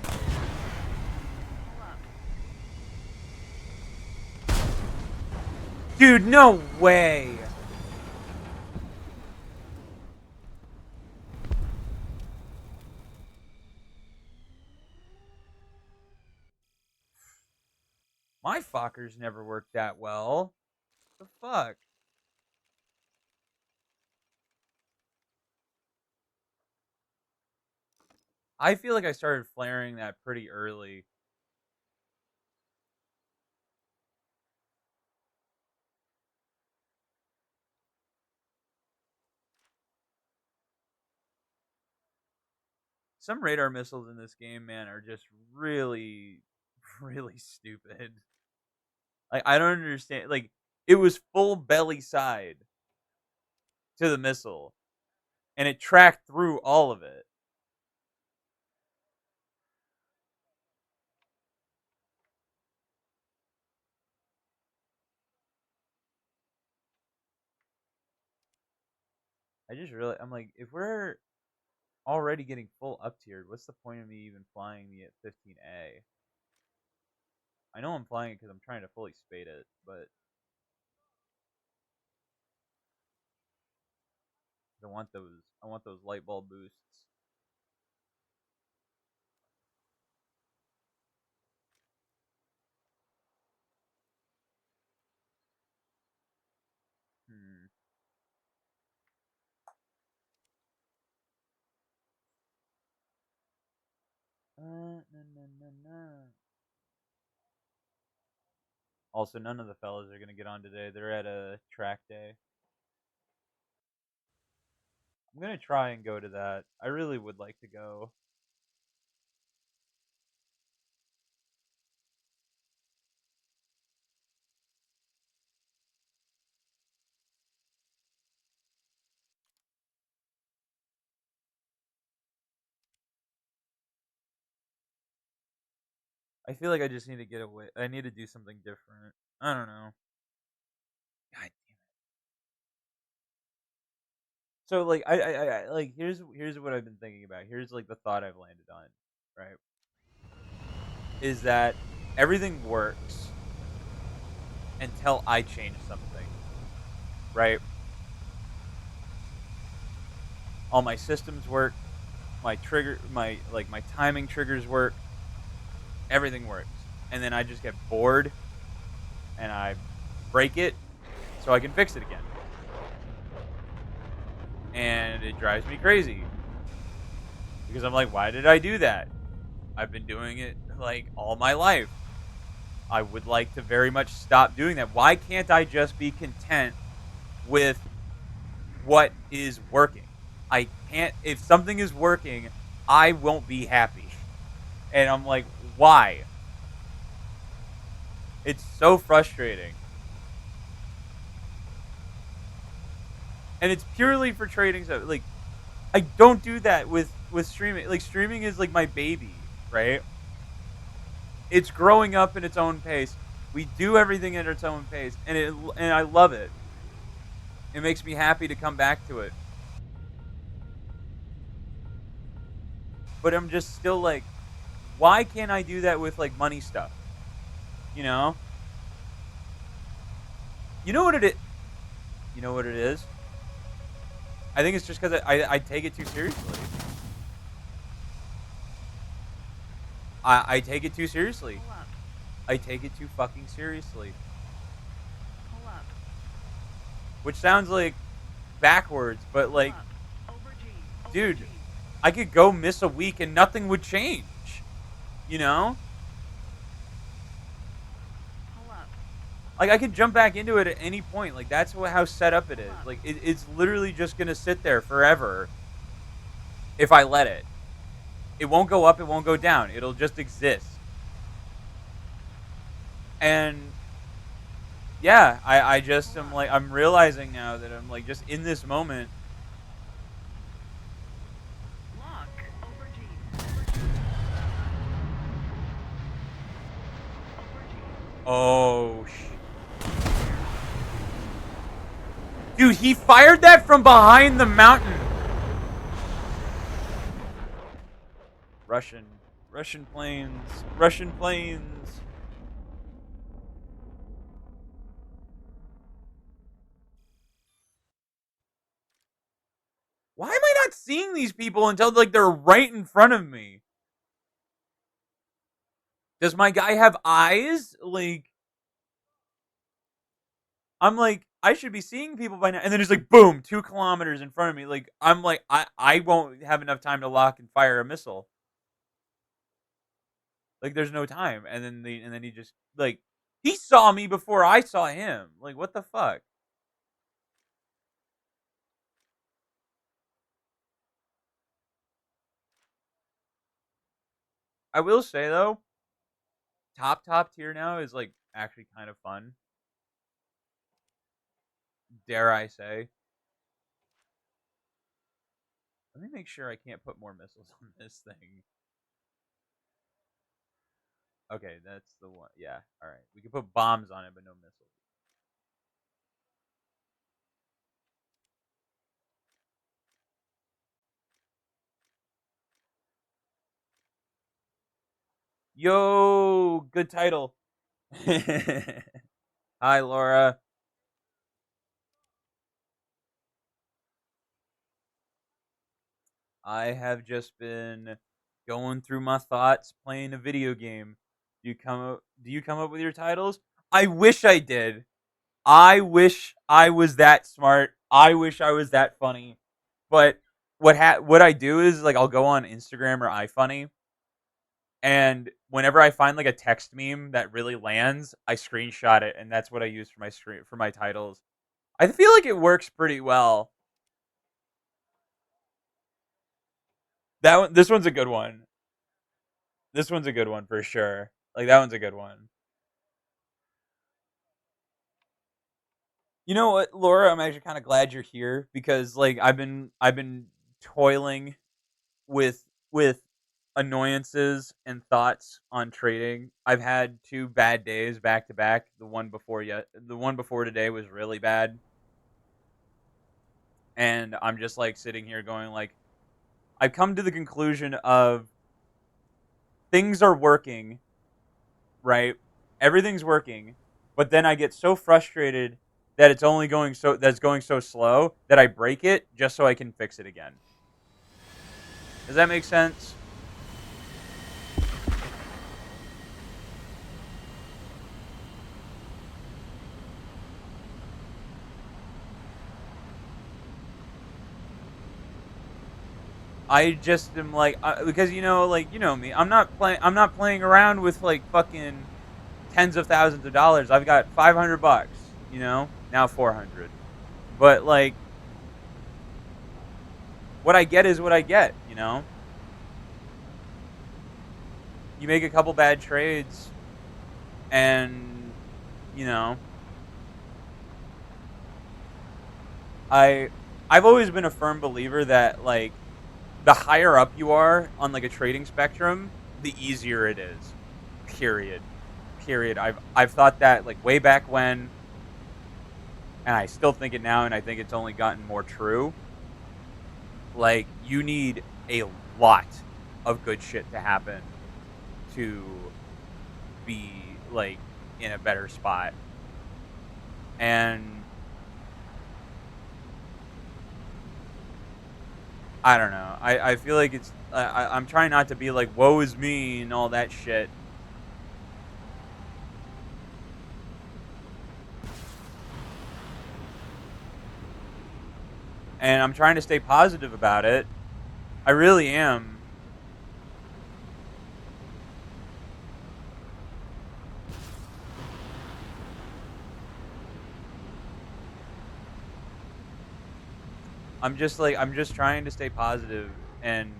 Pull up. Dude, no way. My fuckers never worked that well. The fuck? I feel like I started flaring that pretty early. Some radar missiles in this game, man, are just really, really stupid. Like, I don't understand. Like, it was full belly side to the missile, and it tracked through all of it. I'm like, if we're already getting full up tiered, what's the point of me even flying the at 15A? I know I'm flying it because I'm trying to fully spade it, but I want those light bulb boosts. Hmm. No, no, no, no. Also, none of the fellas are gonna get on today. They're at a track day. I'm gonna try and go to that. I really would like to go. I feel like I just need to get away. I need to do something different. I don't know. God damn it. So like I like here's what I've been thinking about. Here's like the thought I've landed on, right? Is that everything works until I change something, right? All my systems work, my timing triggers work, everything works. And then I just get bored and I break it so I can fix it again. And it drives me crazy because I'm like, why did I do that? I've been doing it like all my life. I would like to very much stop doing that. Why can't I just be content with what is working? I can't, if something is working, I won't be happy. And I'm like, why? It's so frustrating. And it's purely for trading stuff. Like, I don't do that with streaming. Like, streaming is like my baby, right? It's growing up in its own pace. We do everything at its own pace, and I love it. It makes me happy to come back to it. But I'm just still like, why can't I do that with like money stuff? You know? You know what it is? You know what it is? I think it's just because I take it too seriously. I take it too seriously. Pull up. I take it too fucking seriously. Pull up. Which sounds like backwards, but Pull like, up. Over G. Over dude, G. I could go miss a week and nothing would change. You know? Pull up. Like I could jump back into it at any point. Like that's how set up it Pull is. up. Like it's literally just gonna sit there forever if I let it. It won't go up. It won't go down. It'll just exist. And yeah, I just Pull am up. like I'm realizing now that I'm like just in this moment. Lock. Over G. Over G. Over G. Oh dude, he fired that from behind the mountain. Russian planes, Russian planes. Why am I not seeing these people until like they're right in front of me? Does my guy have eyes? Like I'm like I should be seeing people by now, and then it's like boom, 2 kilometers in front of me. Like I'm like I won't have enough time to lock and fire a missile. Like there's no time, and then he just like he saw me before I saw him. Like what the fuck? I will say though, top tier now is like actually kind of fun. Dare I say? Let me make sure I can't put more missiles on this thing. Okay, that's the one. Yeah, all right. We can put bombs on it, but no missiles. Yo, good title. Hi, Laura. I have just been going through my thoughts, playing a video game. Do you come up with your titles? I wish I did. I wish I was that smart. I wish I was that funny. But what I do is like I'll go on Instagram or iFunny, and whenever I find like a text meme that really lands, I screenshot it, and that's what I use for my screen for my titles. I feel like it works pretty well. This one's a good one. This one's a good one for sure. Like that one's a good one. You know what, Laura? I'm actually kind of glad you're here because like I've been toiling with with annoyances and thoughts on trading. I've had 2 bad days back to back. The one before today was really bad. And I'm just like sitting here going like I've come to the conclusion of things are working, right? Everything's working, but then I get so frustrated that it's going so slow that I break it just so I can fix it again. Does that make sense? I just am like because like me. I'm not playing around with like fucking tens of thousands of dollars. I've got $500, now 400. But like what I get is what I get. You make a couple bad trades and you know, I I've always been a firm believer that like the higher up you are on like a trading spectrum, the easier it is. Period. Period. I've thought that like way back when, and I still think it now, and I think it's only gotten more true. Like you need a lot of good shit to happen to be like in a better spot. And I don't know. I feel like I'm trying not to be like woe is me and all that shit. And I'm trying to stay positive about it. I really am. I'm just trying to stay positive. And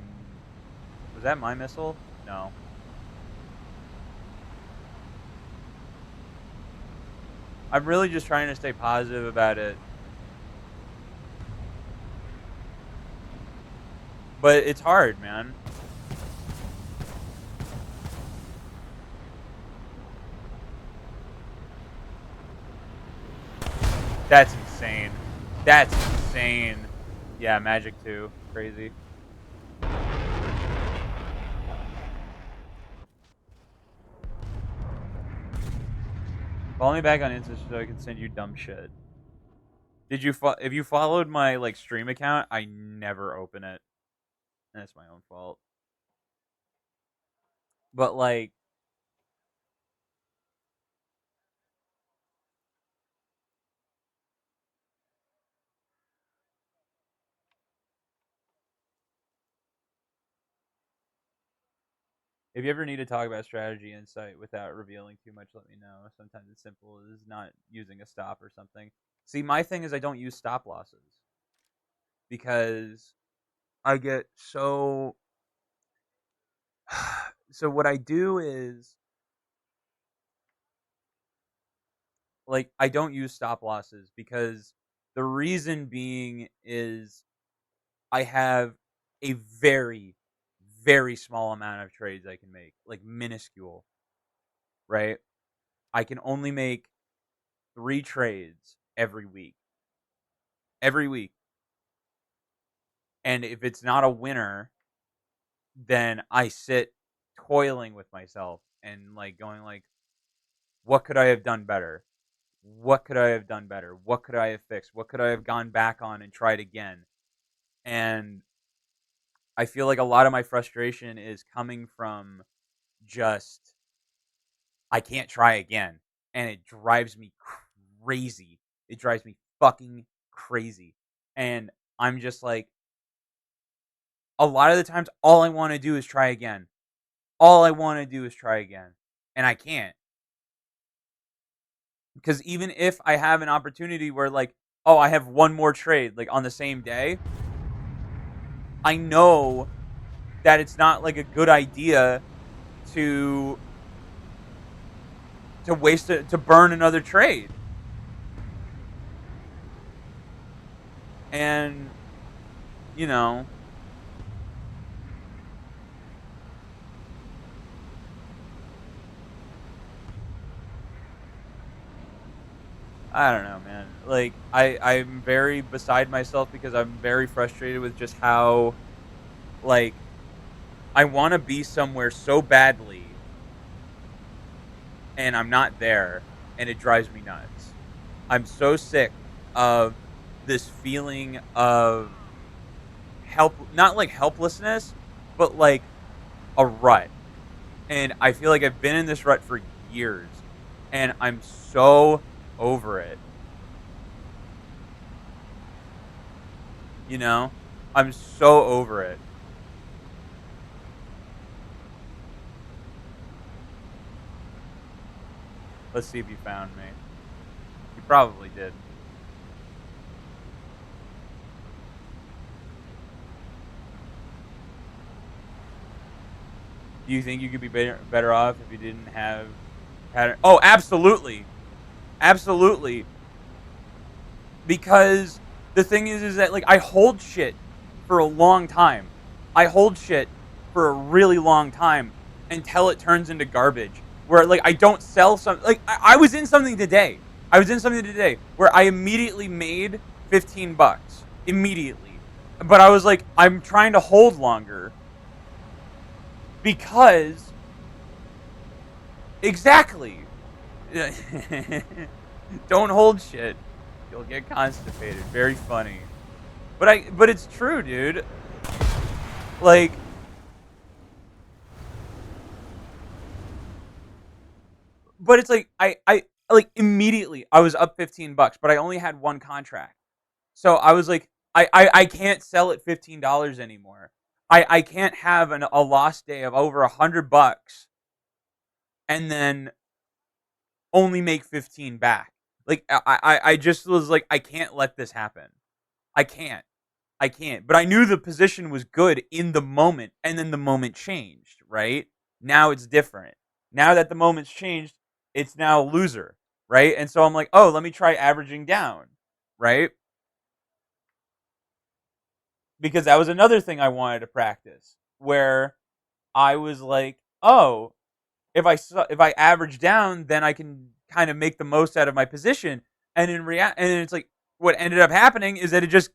was that my missile? No. I'm really just trying to stay positive about it. But it's hard, man. That's insane. That's insane. Yeah, Magic 2. Crazy. Follow me back on Insta so I can send you dumb shit. If you followed my like stream account, I never open it. That's my own fault. But like if you ever need to talk about strategy insight without revealing too much, let me know. Sometimes it's simple as not using a stop or something. See, my thing is I don't use stop losses because I get so so what I do is like I don't use stop losses because the reason being is I have a very very small amount of trades I can make, like minuscule, right? I can only make 3 trades every week. Every week. And if it's not a winner, then I sit toiling with myself and like going like what could I have done better? What could I have done better? What could I have fixed? What could I have gone back on and tried again? And I feel like a lot of my frustration is coming from just I can't try again. And it drives me crazy. It drives me fucking crazy. And I'm just like a lot of the times all I want to do is try again. All I want to do is try again. And I can't. Because even if I have an opportunity where like, oh, I have one more trade like on the same day, I know that it's not like a good idea to waste it to burn another trade. And you know, I don't know, man. Like I'm very beside myself because I'm very frustrated with just how like I want to be somewhere so badly and I'm not there and it drives me nuts. I'm so sick of this feeling of not like helplessness, but like a rut. And I feel like I've been in this rut for years and I'm so over it. You know? I'm so over it. Let's see if you found me. You probably did. Do you think you could be better off if you didn't have pattern? Oh, absolutely. Absolutely. Because the thing is that like I hold shit for a long time. I hold shit for a really long time until it turns into garbage. Where like I don't sell some like I was in something today. I was in something today where I immediately made $15 immediately. But I was like I'm trying to hold longer because exactly. Don't hold shit. You'll get constipated. Very funny. But it's true, dude. Like but it's like I like immediately I was up $15, but I only had one contract. So I was like I can't sell at $15 anymore. I can't have a lost day of over $100 and then only make 15 back. Like I just was like I can't let this happen. I can't. I can't. But I knew the position was good in the moment, and then the moment changed, right? Now it's different. Now that the moment's changed, it's now loser, right? And so I'm like, oh, let me try averaging down, right? Because that was another thing I wanted to practice, where I was like, oh, if I average down, then I can kind of make the most out of my position. And it's like what ended up happening is that it just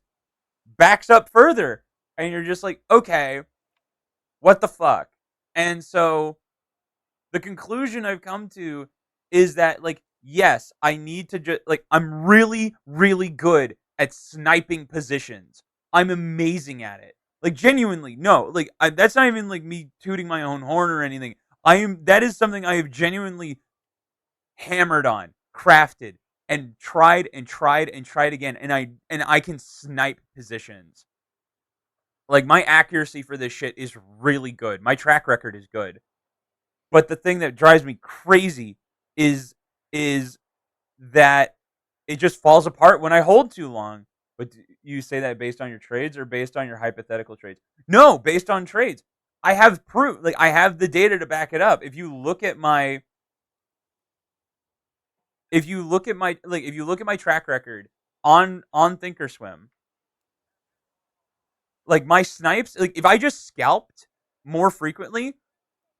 backs up further, and you're just like, okay, what the fuck? And so the conclusion I've come to is that like yes, I need to just like I'm really really good at sniping positions. I'm amazing at it. Like genuinely, no, like that's not even like me tooting my own horn or anything. I am that is something I have genuinely hammered on, crafted, and tried and tried and tried again, and I can snipe positions. Like my accuracy for this shit is really good. My track record is good. But the thing that drives me crazy is is that it just falls apart when I hold too long. But you say that based on your trades or based on your hypothetical trades? No, based on trades. I have proof. Like I have the data to back it up. If you look at my track record on Thinkorswim, like my snipes, like if I just scalped more frequently,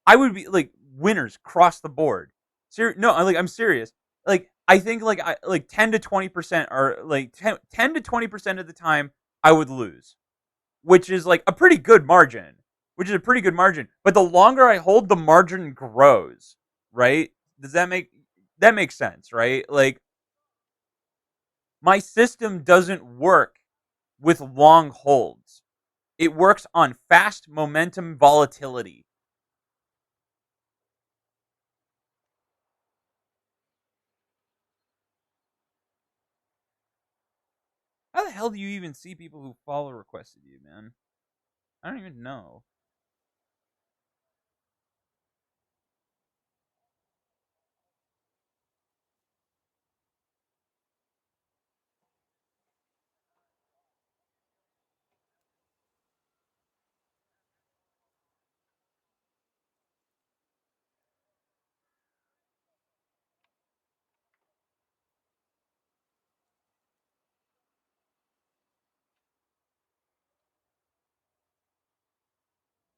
I would be like winners across the board. No, I'm serious. Like I think I like 10 to 20% are like 10 to 20% of the time I would lose, which is like a pretty good margin. Which is a pretty good margin. But the longer I hold, the margin grows. Right? Does that makes sense? Right? Like my system doesn't work with long holds. It works on fast momentum volatility. How the hell do you even see people who follow requested you, man? I don't even know.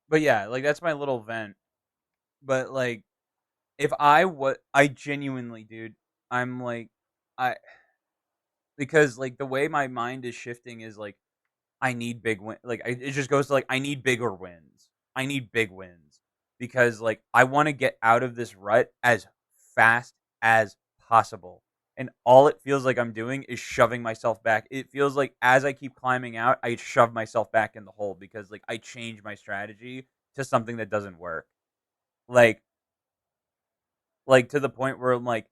But yeah, like that's my little vent. But like if I genuinely, dude, I'm like I because like the way my mind is shifting is like I need big win. Like it just goes to like I need bigger wins. I need big wins because like I want to get out of this rut as fast as possible. And all it feels like I'm doing is shoving myself back. It feels like as I keep climbing out, I shove myself back in the hole because like I change my strategy to something that doesn't work. Like like to the point where I'm like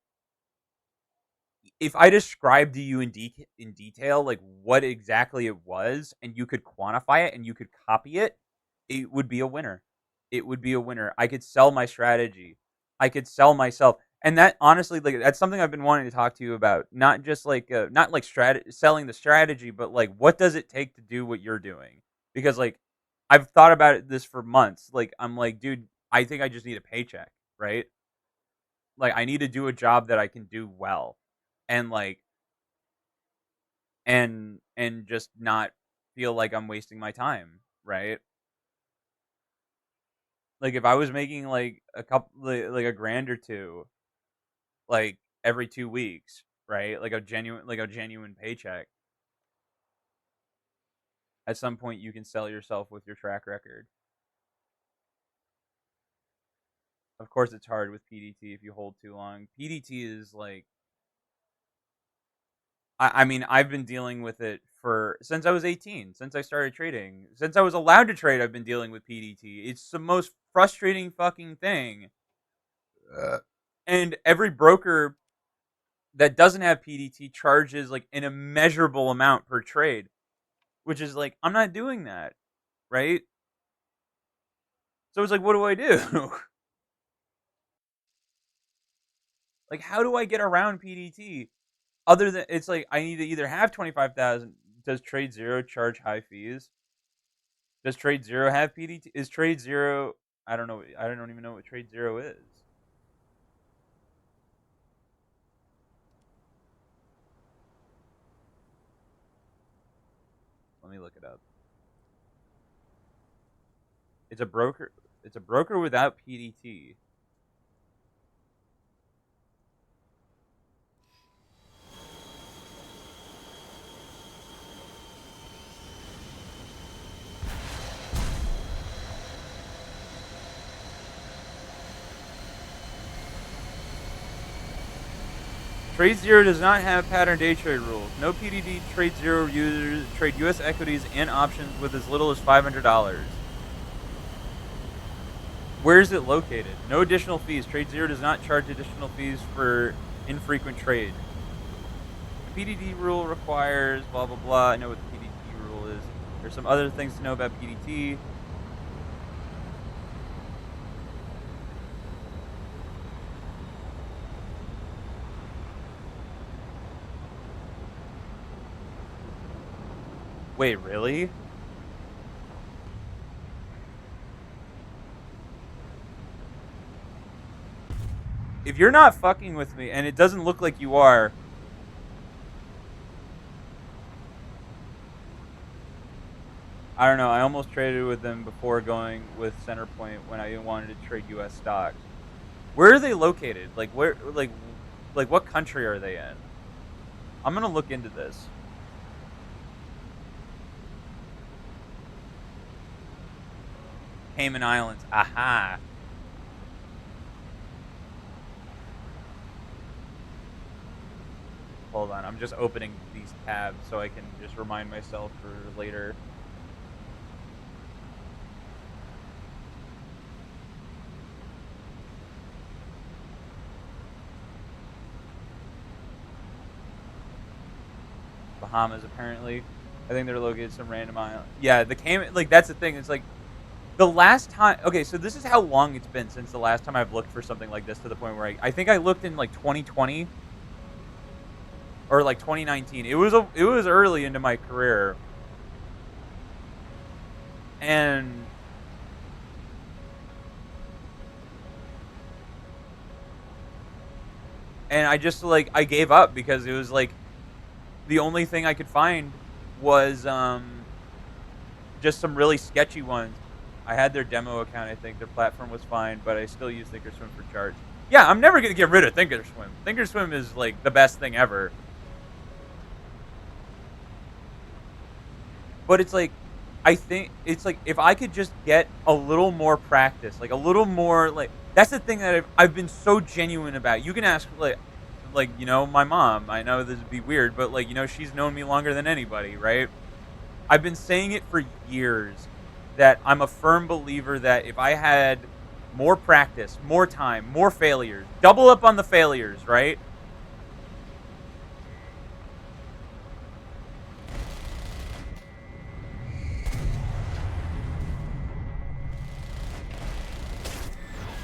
if I described to you in detail like what exactly it was and you could quantify it and you could copy it, it would be a winner. It would be a winner. I could sell my strategy. I could sell myself. And that honestly like that's something I've been wanting to talk to you about. Not just like not like selling the strategy, but like what does it take to do what you're doing? Because like I've thought about this for months. Like I'm like, dude, I think I just need a paycheck, right? Like I need to do a job that I can do well. And like and just not feel like I'm wasting my time, right? Like if I was making like a couple like a grand or two like every 2 weeks, right? Like a genuine paycheck. At some point you can sell yourself with your track record. Of course it's hard with PDT if you hold too long. PDT is like I mean, I've been dealing with it for since I was 18, since I started trading, since I was allowed to trade. I've been dealing with PDT. It's the most frustrating fucking thing. Uh, And every broker that doesn't have PDT charges like an immeasurable amount per trade, which is like I'm not doing that, right? So it's like, what do I do? Like, how do I get around PDT? Other than it's like I need to either have 25,000. Does Trade Zero charge high fees? Does Trade Zero have PDT? Is Trade Zero? I don't know. I don't even know what Trade Zero is. Let me look it up. It's a broker. It's a broker without PDT. Trade Zero does not have pattern day trade rules. No PDT Trade Zero users trade U.S. equities and options with as little as $500. Where is it located? No additional fees. Trade Zero does not charge additional fees for infrequent trade. The PDT rule requires blah blah blah. I know what the PDT rule is. There's some other things to know about PDT. Wait, really? If you're not fucking with me, and it doesn't look like you are, I don't know. I almost traded with them before going with Centerpoint when I wanted to trade U.S. stocks. Where are they located? Like where? Like what country are they in? I'm gonna look into this. Cayman Islands. Aha. Hold on. I'm just opening these tabs so I can just remind myself for later. Bahamas, apparently. I think they're located some random island. Yeah, the Cayman. Like that's the thing. It's like the last time. Okay, so this is how long it's been since the last time I've looked for something like this. To the point where I think I looked in like 2020 or like 2019. It was early into my career, and I just like I gave up because it was like the only thing I could find was just some really sketchy ones. I had their demo account. I think their platform was fine, but I still use Thinkorswim for charts. Yeah, I'm never gonna get rid of Thinkorswim. Thinkorswim is like the best thing ever. But it's like I think it's like if I could just get a little more practice, like a little more like that's the thing that I've been so genuine about. You can ask like my mom. I know this would be weird, but like she's known me longer than anybody, right? I've been saying it for years that I'm a firm believer that if I had more practice, more time, more failures, double up on the failures, right?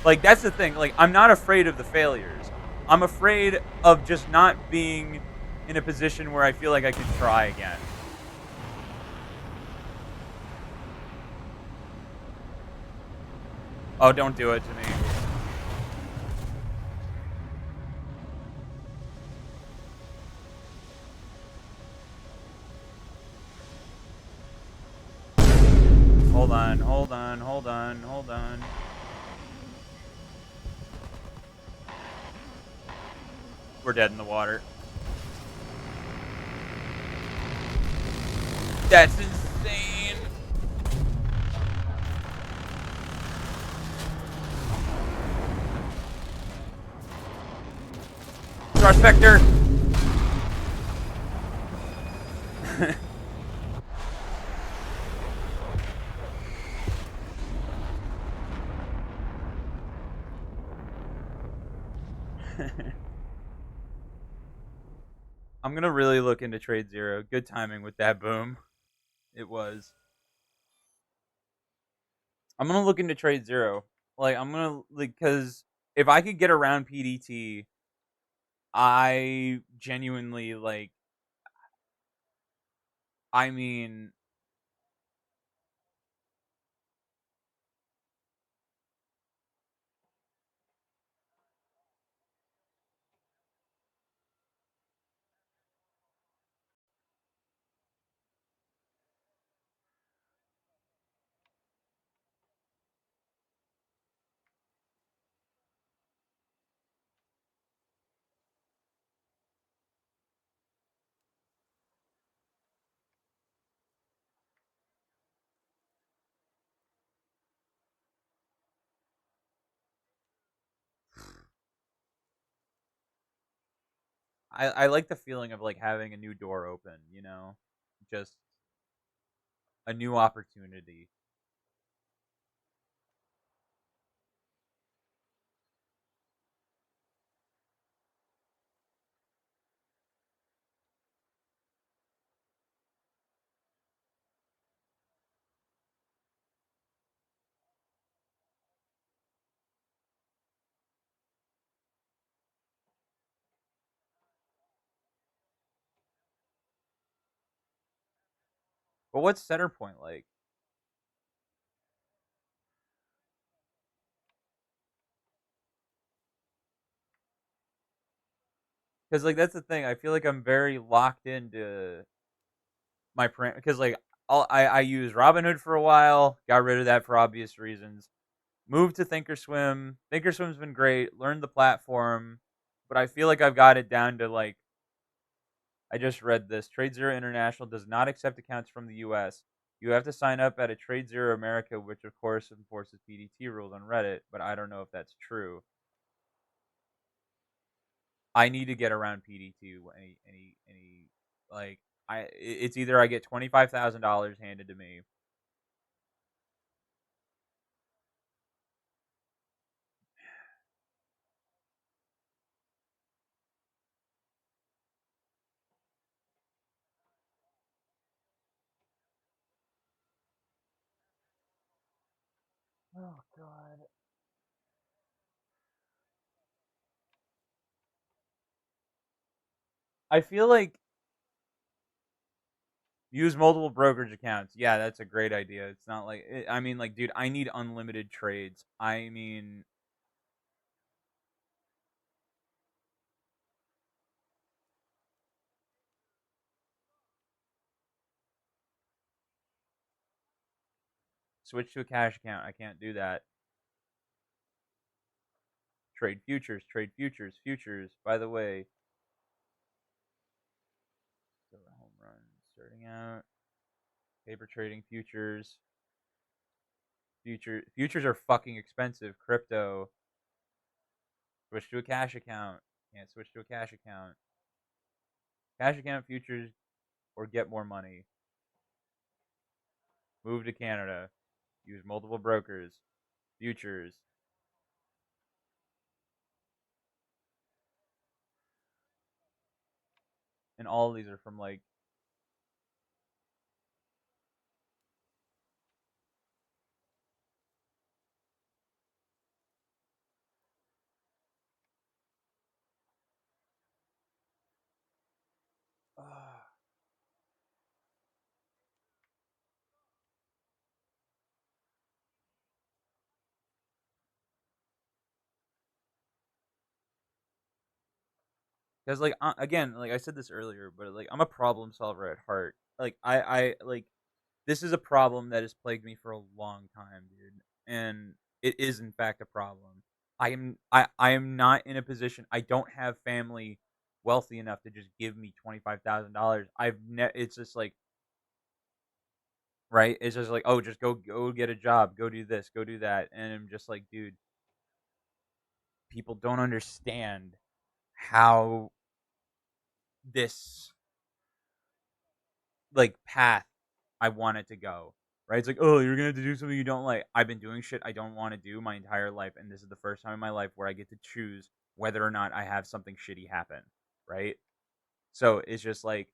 Like that's the thing. Like I'm not afraid of the failures. I'm afraid of just not being in a position where I feel like I could try again. Oh, don't do it to me. Hold on, hold on, hold on, hold on. We're dead in the water. That's insane. Star Spectre. I'm gonna really look into Trade Zero. Good timing with that boom. It was. I'm gonna look into Trade Zero. Like I'm gonna like because if I could get around PDT, I genuinely like. I mean, I like the feeling of like having a new door open. Just a new opportunity. But what's Center Point like? Because like that's the thing. I feel like I'm very locked into my print because like I used Robinhood for a while, got rid of that for obvious reasons. Moved to Thinkorswim. Thinkorswim's been great. Learned the platform, but I feel like I've got it down to like I just read this. Trade Zero International does not accept accounts from the U.S. You have to sign up at a Trade Zero America, which of course enforces PDT rules on Reddit, but I don't know if that's true. I need to get around PDT any like it's either I get $25,000 handed to me. Oh god. I feel like use multiple brokerage accounts. Yeah, that's a great idea. It's not like I mean like dude, I need unlimited trades. I mean switch to a cash account. I can't do that. Trade futures, futures. By the way, so home run starting out. Paper trading, futures are fucking expensive. Crypto, switch to a cash account. Can't switch to a cash account. Cash account futures or get more money. Move to Canada. Use multiple brokers. Futures. And all of these are from like because like again, like I said this earlier, but like I'm a problem solver at heart. Like I like this is a problem that has plagued me for a long time, dude, and it is in fact a problem. I am not in a position. I don't have family wealthy enough to just give me $25,000. It's just like right. It's just like oh, just go get a job, go do this, go do that, and I'm just like, dude, people don't understand how this like path I want it to go. Right? It's like, oh, you're gonna have to do something you don't like. I've been doing shit I don't want to do my entire life, and this is the first time in my life where I get to choose whether or not I have something shitty happen. Right? So it's just like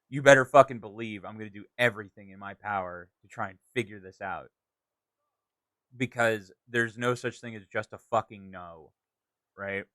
you better fucking believe I'm gonna do everything in my power to try and figure this out. Because there's no such thing as just a fucking no, right?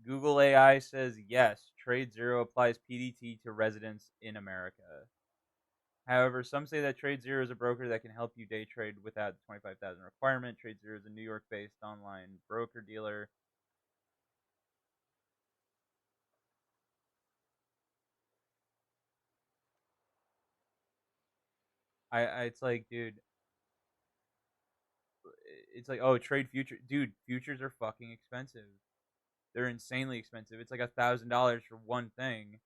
Google AI says yes, Trade Zero applies PDT to residents in America. However, some say that Trade Zero is a broker that can help you day trade without the 25,000 requirement. Trade Zero is a New York-based online broker dealer. It's like, dude, it's like, oh, trade future, dude. Futures are fucking expensive. They're insanely expensive. It's like $1,000 for one thing.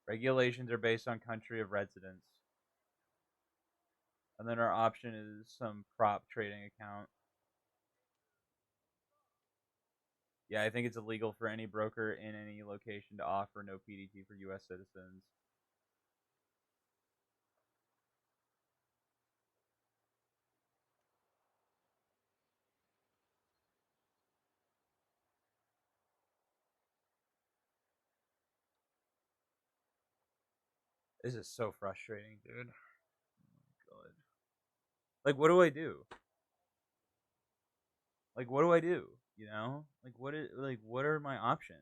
Regulations are based on country of residence, and then our option is some prop trading account. Yeah, I think it's illegal for any broker in any location to offer no PDT for U.S. citizens. This is so frustrating, dude. Oh my god. Like, what do I do? Like, what do I do? You know, what are my options?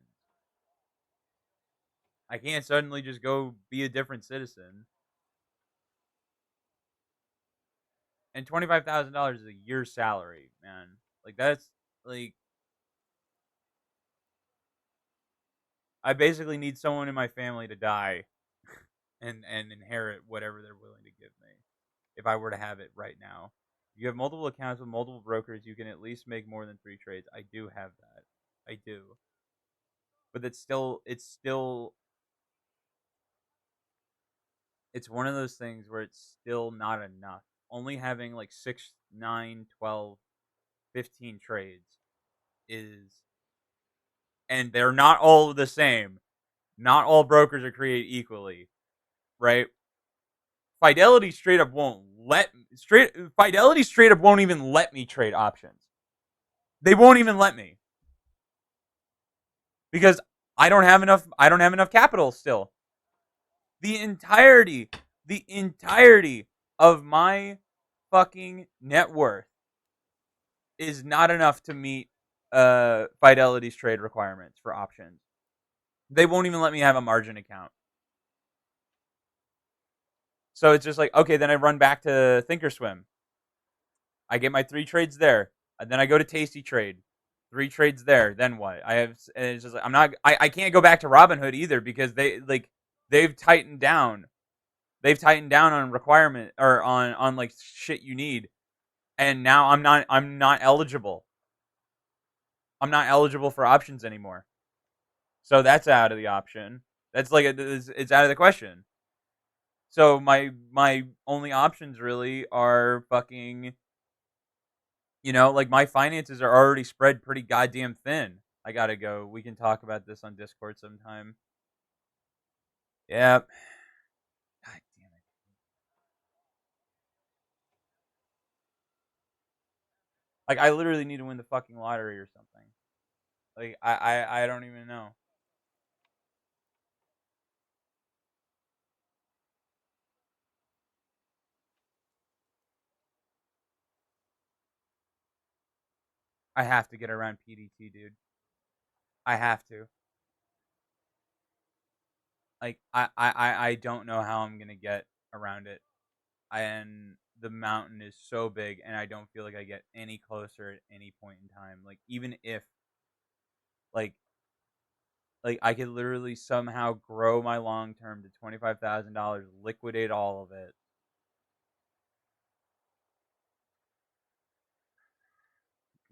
I can't suddenly just go be a different citizen. And $25,000 is a year's salary, man. Like that's like I basically need someone in my family to die and inherit whatever they're willing to give me if I were to have it right now. If you have multiple accounts with multiple brokers, you can at least make more than 3 trades. I do have that. I do. But it's still it's one of those things where it's still not enough. Only having like 6, 9, 12, 15 trades is, and they're not all the same. Not all brokers are created equally, right? Fidelity straight up won't let Fidelity straight up won't even let me trade options. They won't even let me because I don't have enough capital still. The entirety of my fucking net worth is not enough to meet Fidelity's trade requirements for options. They won't even let me have a margin account. So it's just like, okay, then I run back to Thinkorswim. I get my 3 trades there, and then I go to Tasty Trade. 3 trades there. Then what? And it's just like I can't go back to Robinhood either because they've tightened down. They've tightened down on requirement or on like shit you need, and now I'm not eligible. I'm not eligible for options anymore. So that's out of the option. That's like it's out of the question. So my only options really are fucking, like my finances are already spread pretty goddamn thin. I gotta go. We can talk about this on Discord sometime. Yeah. God damn it. Like I literally need to win the fucking lottery or something. Like I don't even know. I have to get around PDT, dude. I have to. Like I don't know how I'm gonna get around it. And the mountain is so big, and I don't feel like I get any closer at any point in time. Like even if like I could literally somehow grow my long term to $25,000, liquidate all of it.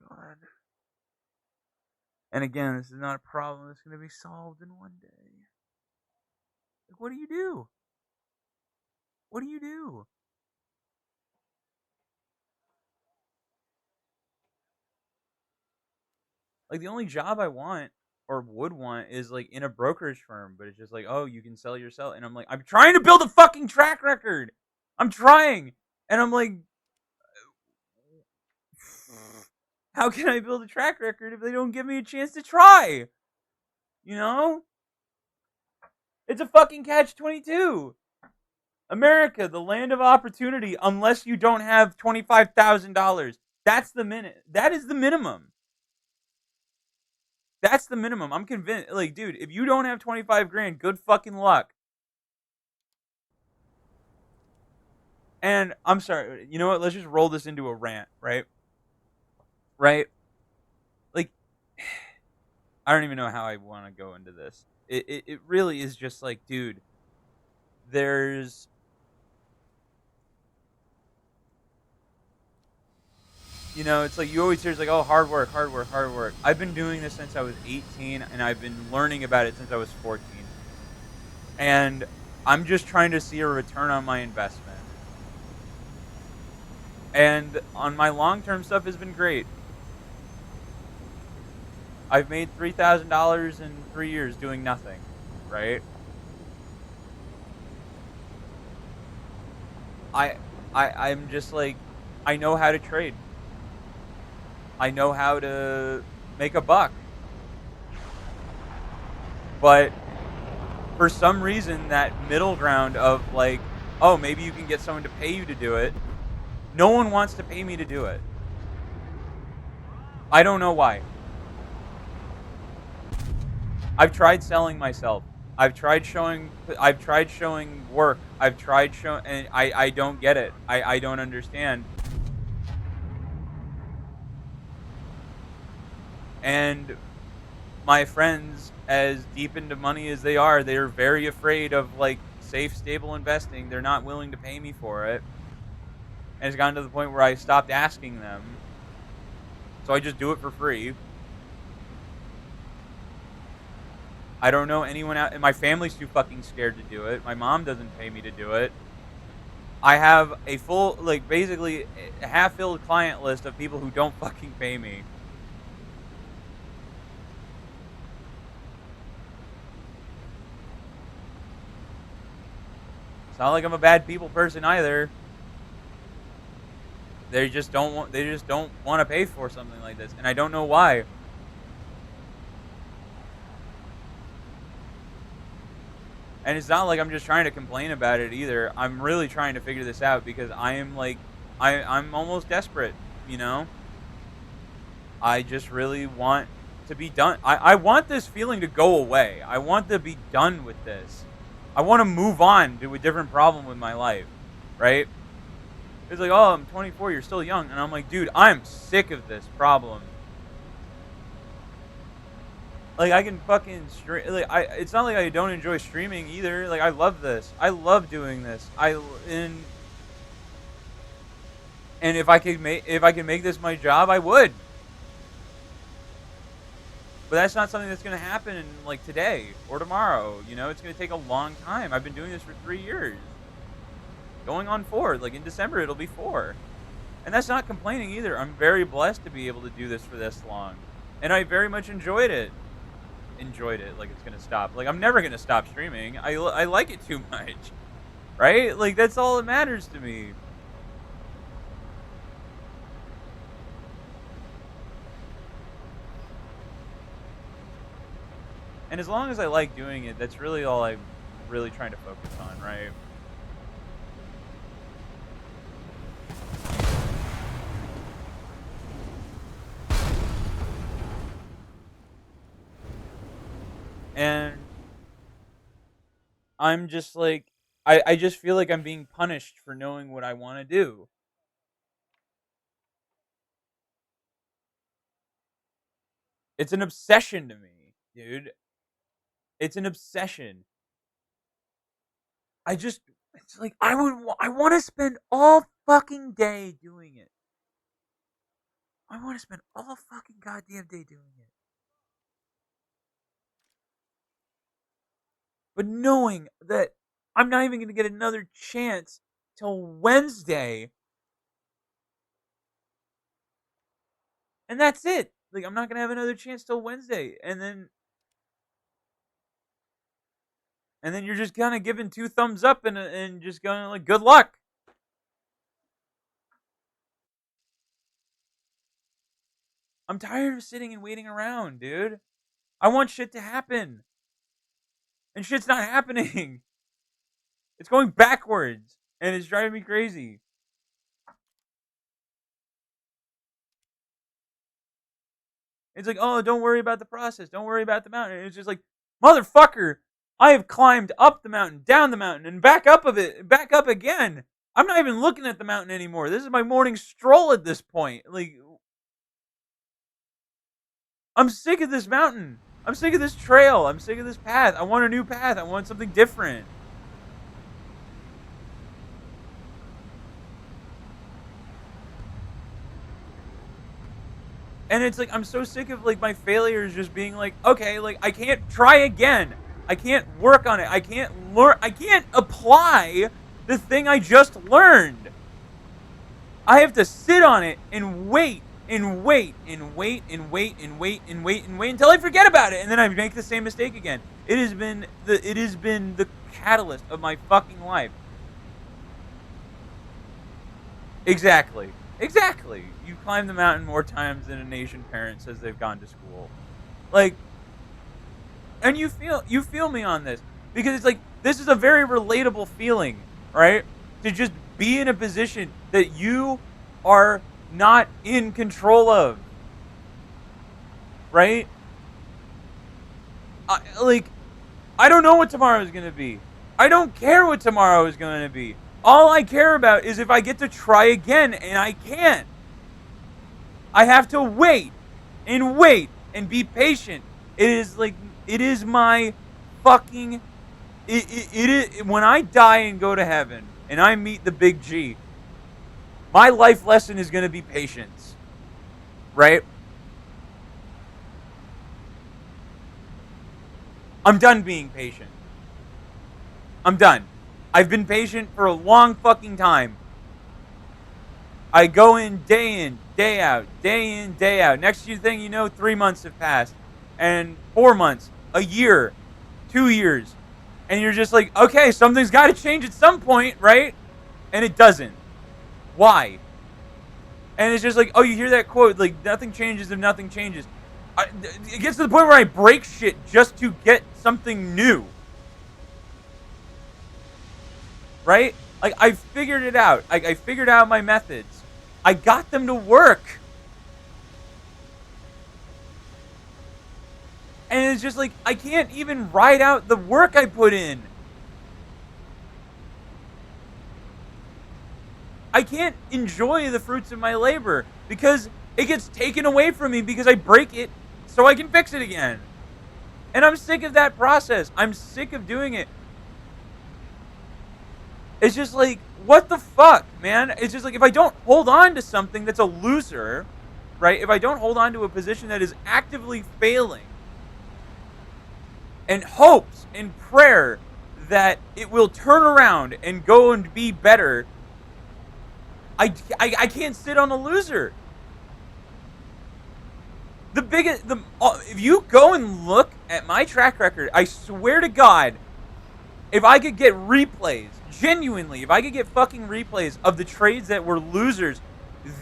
God. And again, this is not a problem that's going to be solved in one day. Like, what do you do? What do you do? Like the only job I want or would want is like in a brokerage firm, but it's just like, oh, you can sell yourself, and I'm like, I'm trying to build a fucking track record. I'm trying, and I'm like, how can I build a track record if they don't give me a chance to try? You know, it's a fucking catch-22. America, the land of opportunity, unless you don't have $25,000. That's the minute. That is the minimum. That's the minimum. I'm convinced. Like, dude, if you don't have 25 grand, good fucking luck. And I'm sorry. You know what? Let's just roll this into a rant, right? Right? Like, I don't even know how I want to go into this. It really is just like, dude, there's it's like you always hear it's like, oh, hard work, hard work, hard work. I've been doing this since I was 18, and I've been learning about it since I was 14. And I'm just trying to see a return on my investment. And on my long-term stuff has been great. I've made $3,000 in 3 years doing nothing, right? I'm just like, I know how to trade. I know how to make a buck. But for some reason, that middle ground of like, oh, maybe you can get someone to pay you to do it. No one wants to pay me to do it. I don't know why. I've tried selling myself. I've tried showing work. I've tried showing, and I don't get it. I don't understand. And my friends, as deep into money as they are, they're very afraid of like safe, stable investing. They're not willing to pay me for it. And it's gotten to the point where I stopped asking them. So I just do it for free. I don't know anyone out, and my family's too fucking scared to do it. My mom doesn't pay me to do it. I have a full, like, basically a half-filled client list of people who don't fucking pay me. It's not like I'm a bad people person either. They just don't want. They just don't want to pay for something like this, and I don't know why. And it's not like I'm just trying to complain about it either. I'm really trying to figure this out because I am like, I'm almost desperate. You know, I just really want to be done. I want this feeling to go away. I want to be done with this. I want to move on to a different problem with my life, right? It's like, oh, I'm 24, you're still young. And I'm like, dude, I'm sick of this problem. Like, I can fucking stream. Like, it's not like I don't enjoy streaming either. Like, I love this. I love doing this. And if I could make this my job, I would. But that's not something that's going to happen like today or tomorrow. You know, it's going to take a long time. I've been doing this for 3 years. Going on 4. Like, in December, it'll be 4. And that's not complaining either. I'm very blessed to be able to do this for this long. And I very much enjoyed it. Like it's going to stop. Like, I'm never going to stop streaming. I like it too much. Right? Like, that's all that matters to me. And as long as I like doing it, that's really all I'm really trying to focus on, right? And I'm just like, I just feel like I'm being punished for knowing what I want to do. It's an obsession to me, dude. It's an obsession. It's like, I want to spend all fucking day doing it. I want to spend all fucking goddamn day doing it. But knowing that I'm not even going to get another chance till Wednesday, and that's it. Like, I'm not going to have another chance till Wednesday, and then you're just kind of giving 2 thumbs up and just going like, good luck. I'm tired of sitting and waiting around, dude. I want shit to happen. And shit's not happening. It's going backwards. And it's driving me crazy. It's like, oh, don't worry about the process. Don't worry about the mountain. And it's just like, motherfucker, I have climbed up the mountain, down the mountain, and back up again. I'm not even looking at the mountain anymore. This is my morning stroll at this point. Like, I'm sick of this mountain. I'm sick of this trail. I'm sick of this path. I want a new path. I want something different. And it's like, I'm so sick of like my failures just being like, okay, like I can't try again. I can't work on it. I can't learn. I can't apply the thing I just learned. I have to sit on it and wait and wait and wait and wait and wait and wait and wait until I forget about it, and then I make the same mistake again. It has been the catalyst of my fucking life. Exactly. You climb the mountain more times than an Asian parent says they've gone to school. Like, and you feel me on this because it's like this is a very relatable feeling, right? To just be in a position that you are not in control of, right? I don't know what tomorrow is going to be. I don't care what tomorrow is going to be. All I care about is if I get to try again, and I can't. I have to wait and be patient. It is my fucking it is when I die and go to heaven and I meet the big G. My life lesson is going to be patience. Right? I'm done being patient. I'm done. I've been patient for a long fucking time. I go in, day out, day in, day out. Next thing you know, 3 months have passed, and 4 months, a year, 2 years, and you're just like, okay, something's got to change at some point, right? And it doesn't. Why? And it's just like, oh, you hear that quote, like, nothing changes if nothing changes. It gets to the point where I break shit just to get something new. Right? Like, I figured it out. I figured out my methods. I got them to work. And it's just like, I can't even ride out the work I put in. I can't enjoy the fruits of my labor because it gets taken away from me because I break it so I can fix it again. And I'm sick of that process. I'm sick of doing it. It's just like, what the fuck, man? It's just like, if I don't hold on to something that's a loser, right? If I don't hold on to a position that is actively failing and hopes and prayer that it will turn around and go and be better, I can't sit on a loser. If you go and look at my track record, I swear to God, if I could get replays, genuinely, if I could get fucking replays of the trades that were losers,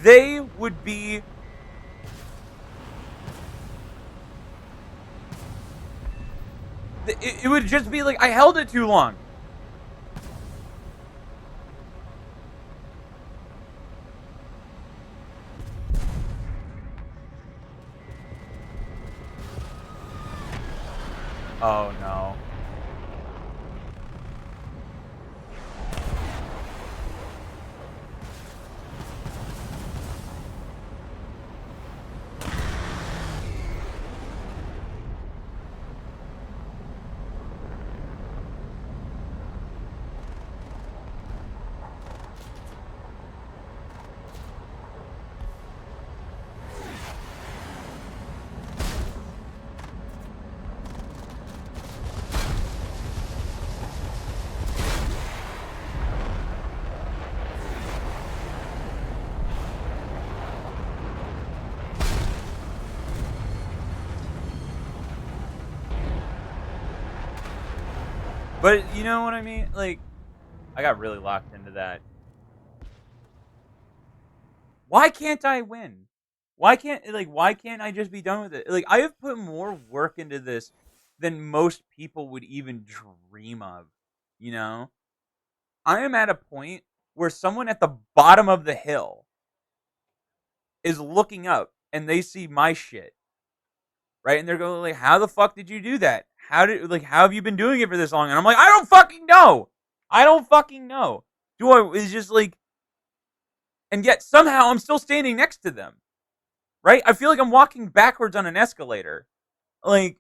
they would be. It would just be like, I held it too long. Oh no. But you know what I mean? Like, I got really locked into that. Why can't I win? Why can't I just be done with it? Like, I have put more work into this than most people would even dream of, you know? I am at a point where someone at the bottom of the hill is looking up and they see my shit, right? And they're going like, "How the fuck did you do that? How have you been doing it for this long?" And I'm like, "I don't fucking know. I don't fucking know." It's just like, and yet somehow I'm still standing next to them, right? I feel like I'm walking backwards on an escalator. Like,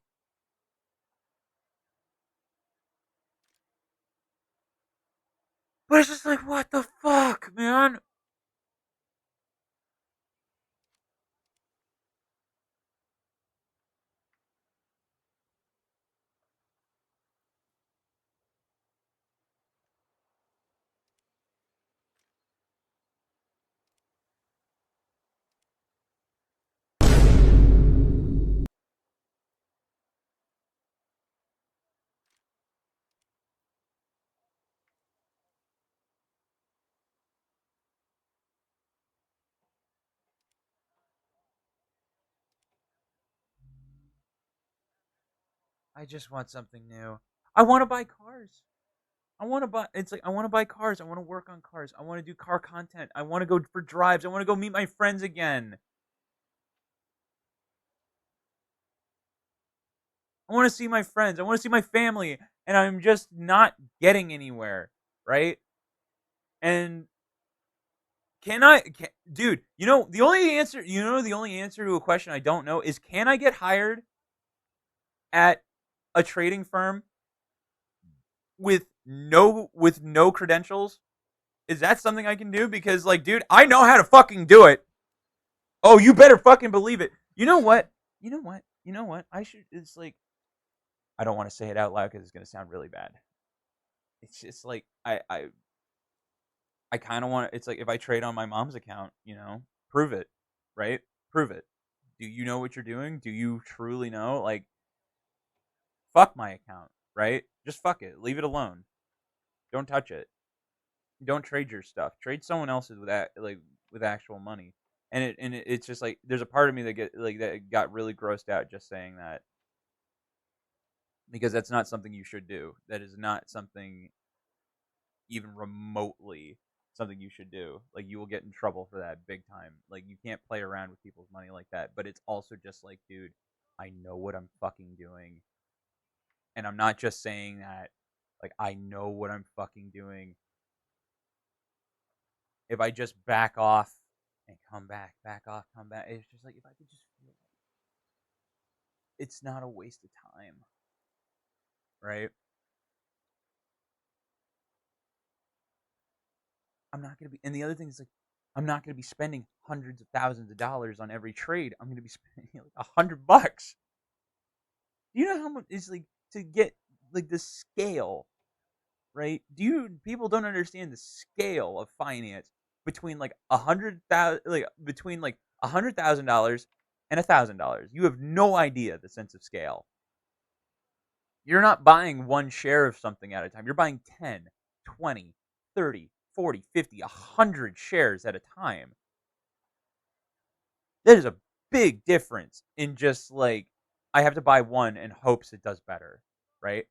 but it's just like, what the fuck, man? I just want something new. I want to buy cars. I want to buy. It's like, I want to buy cars. I want to work on cars. I want to do car content. I want to go for drives. I want to go meet my friends again. I want to see my friends. I want to see my family, and I'm just not getting anywhere, right? And dude? The only answer. The only answer to a question I don't know is, can I get hired at a trading firm with no credentials? Is that something I can do? Because, like, dude, I know how to fucking do it. Oh, you better fucking believe it. You know what? You know what? I should. It's like, I don't want to say it out loud because it's gonna sound really bad. It's just like I kind of want. It's like if I trade on my mom's account, prove it, right? Prove it. Do you know what you're doing? Do you truly know? Like, fuck my account, right? Just fuck it. Leave it alone. Don't touch it. Don't trade your stuff. Trade someone else's with that, like with actual money. It's just like there's a part of me that got really grossed out just saying that because that's not something you should do. That is not something even remotely something you should do. Like you will get in trouble for that big time. Like you can't play around with people's money like that. But it's also just like, dude, I know what I'm fucking doing. And I'm not just saying that. Like I know what I'm fucking doing. If I just back off and come back, back off, come back. It's just like if I could just feel it. It's not a waste of time. Right? I'm not gonna be and the other thing is like I'm not gonna be spending hundreds of thousands of dollars on every trade. I'm gonna be spending like $100. Do you know how much it's like to get like the scale, right? Do you people don't understand the scale of finance between like 100,000 like between like $100,000 and $1,000. You have no idea the sense of scale. You're not buying one share of something at a time. You're buying 10, 20, 30, 40, 50, 100 shares at a time. That is a big difference in just like I have to buy one in hopes it does better, right?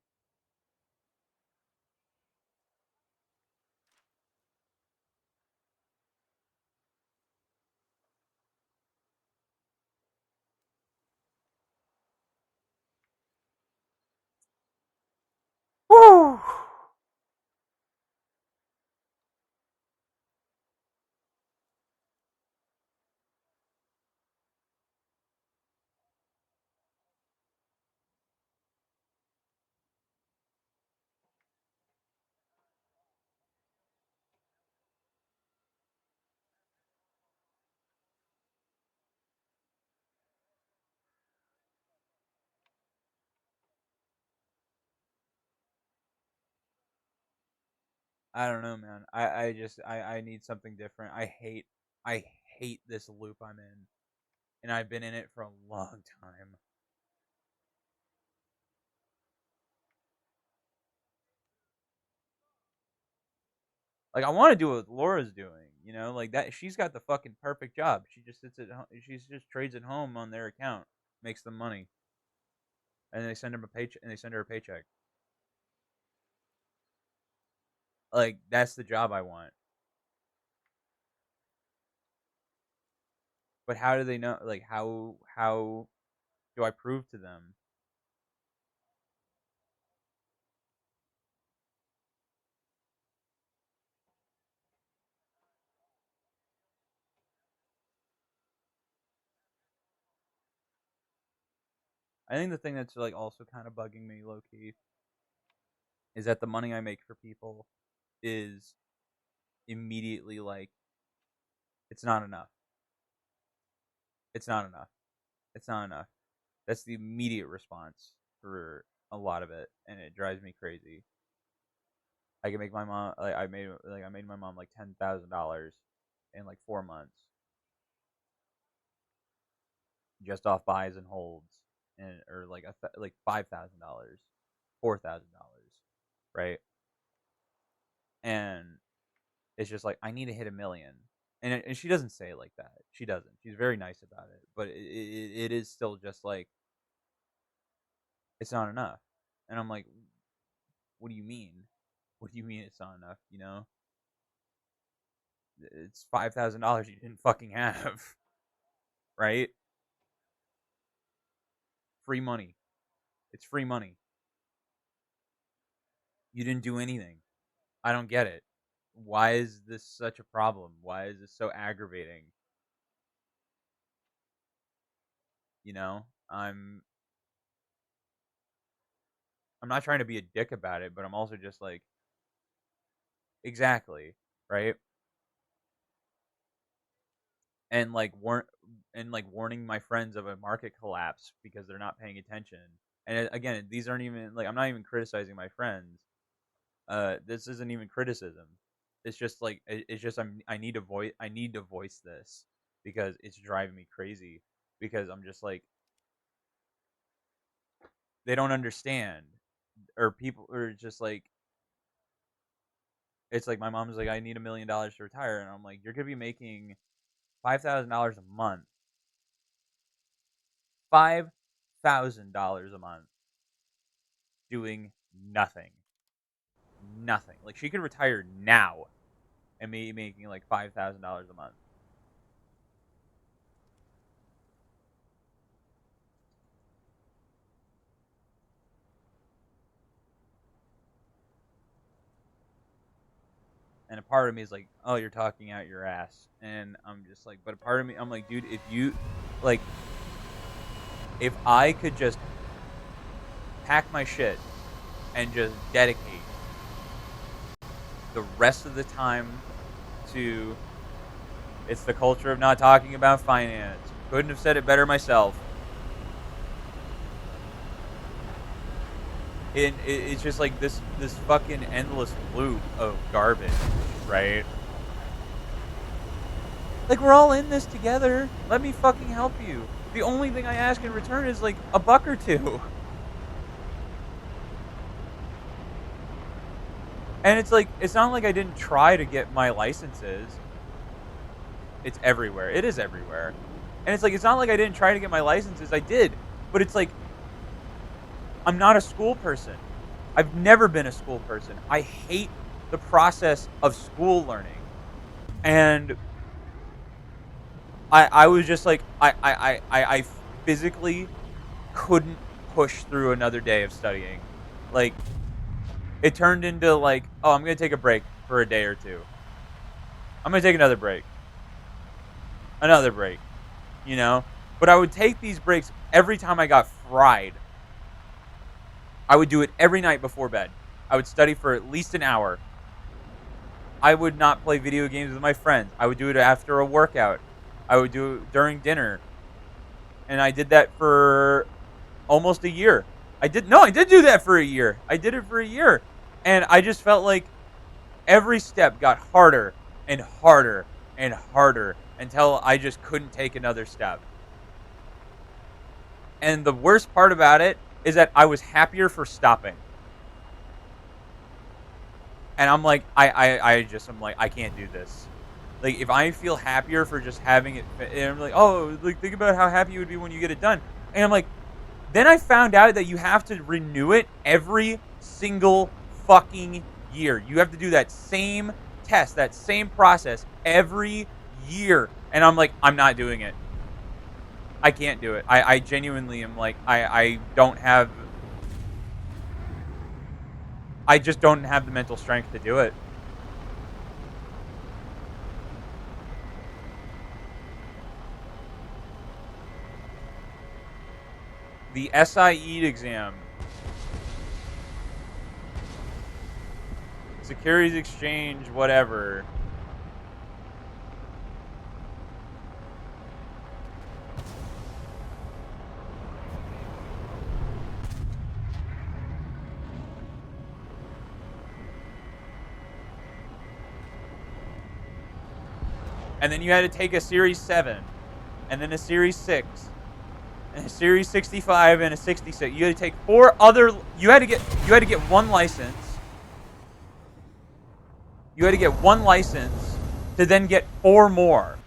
Woo! I don't know, man. I need something different. I hate this loop I'm in, and I've been in it for a long time. Like I want to do what Laura's doing, like that. She's got the fucking perfect job. She just sits at home. She just trades at home on their account, makes them money, and they send her a paycheck. And they send her a paycheck. Like that's the job I want. But how do they know? Like how do I prove to them? I think the thing that's like also kind of bugging me low key is that the money I make for people is immediately like it's not enough. It's not enough. It's not enough. That's the immediate response for a lot of it, and it drives me crazy. I can make my mom I made my mom like $10,000 in like 4 months just off buys and holds, and or like like $5,000, $4,000, right? And it's just like I need to hit a million, and she doesn't say it like that. She doesn't. She's very nice about it, but it is still just like it's not enough. And I'm like, what do you mean? What do you mean it's not enough? It's $5,000 you didn't fucking have, right? Free money. It's free money. You didn't do anything. I don't get it. Why is this such a problem? Why is this so aggravating? You know, I'm not trying to be a dick about it, but I'm also just like exactly, right? And like warning my friends of a market collapse because they're not paying attention. And again, these aren't even like I'm not even criticizing my friends. This isn't even criticism. It's just like it's just I need to voice this because it's driving me crazy because I'm just like they don't understand or people or just like it's like my mom's like I need $1 million to retire and I'm like you're gonna be making $5,000 a month, $5,000 a month doing nothing, nothing. Like she could retire now and be making like $5,000 a month. And a part of me is like, oh, you're talking out your ass. And I'm just like, but a part of me, I'm like, dude, if you, like, if I could just pack my shit and just dedicate the rest of the time to, it's the culture of not talking about finance. Couldn't have said it better myself. It's just like this fucking endless loop of garbage, right? Like we're all in this together. Let me fucking help you. The only thing I ask in return is like a buck or two. And it's like it's not like I didn't try to get my licenses. It's everywhere. It is everywhere. And it's like it's not like I didn't try to get my licenses. I did. But it's like I'm not a school person. I've never been a school person. I hate the process of school learning. And I was just like I physically couldn't push through another day of studying. Like it turned into like, oh, I'm gonna take a break for a day or two. I'm gonna take another break, you know. But I would take these breaks every time I got fried. I would do it every night before bed. I would study for at least an hour. I would not play video games with my friends. I would do it after a workout. I would do it during dinner. And I did that for almost a year. I did do that for a year. I did it for a year. And I just felt like every step got harder and harder and harder until I just couldn't take another step. And the worst part about it is that I was happier for stopping. And I'm like, I'm like, I can't do this. Like, if I feel happier for just having it, and I'm like, oh, like, think about how happy you would be when you get it done. And I'm like, then I found out that you have to renew it every single fucking year. You have to do that same test, that same process every year. And I'm like, I'm not doing it. I can't do it. I genuinely am like, I just don't have the mental strength to do it. The SIE exam, Securities Exchange, whatever. And then you had to take a Series 7, and then a Series 6, and a Series 65, and a 66. You had to take you had to get one license. You had to get one license to then get 4 more.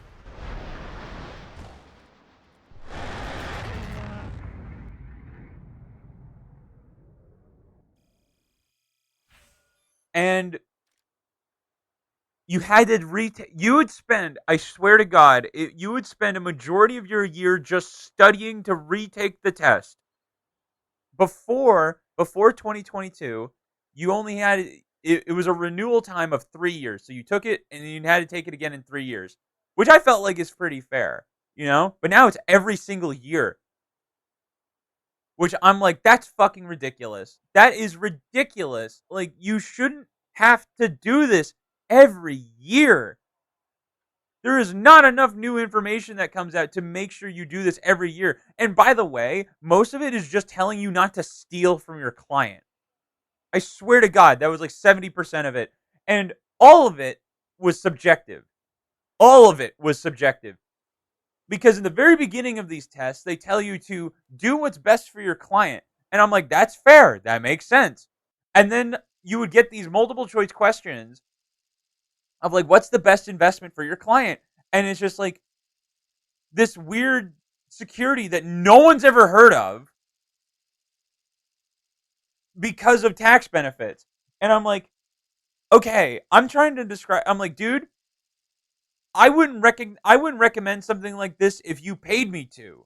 And you had to retake. You would spend, I swear to God, you would spend a majority of your year just studying to retake the test. Before 2022, you only had it was a renewal time of 3 years. So you took it and you had to take it again in 3 years, which I felt like is pretty fair, you know? But now it's every single year, which I'm like that's fucking ridiculous. That is ridiculous. Like you shouldn't have to do this every year. There is not enough new information that comes out to make sure you do this every year. And by the way, most of it is just telling you not to steal from your client. I swear to God, that was like 70% of it. And all of it was subjective. All of it was subjective. Because in the very beginning of these tests, they tell you to do what's best for your client. And I'm like, that's fair. That makes sense. And then you would get these multiple choice questions of like, what's the best investment for your client? And it's just like this weird security that no one's ever heard of because of tax benefits. And I'm like, okay, I'm trying to describe, I'm like, dude, I wouldn't recommend something like this if you paid me to.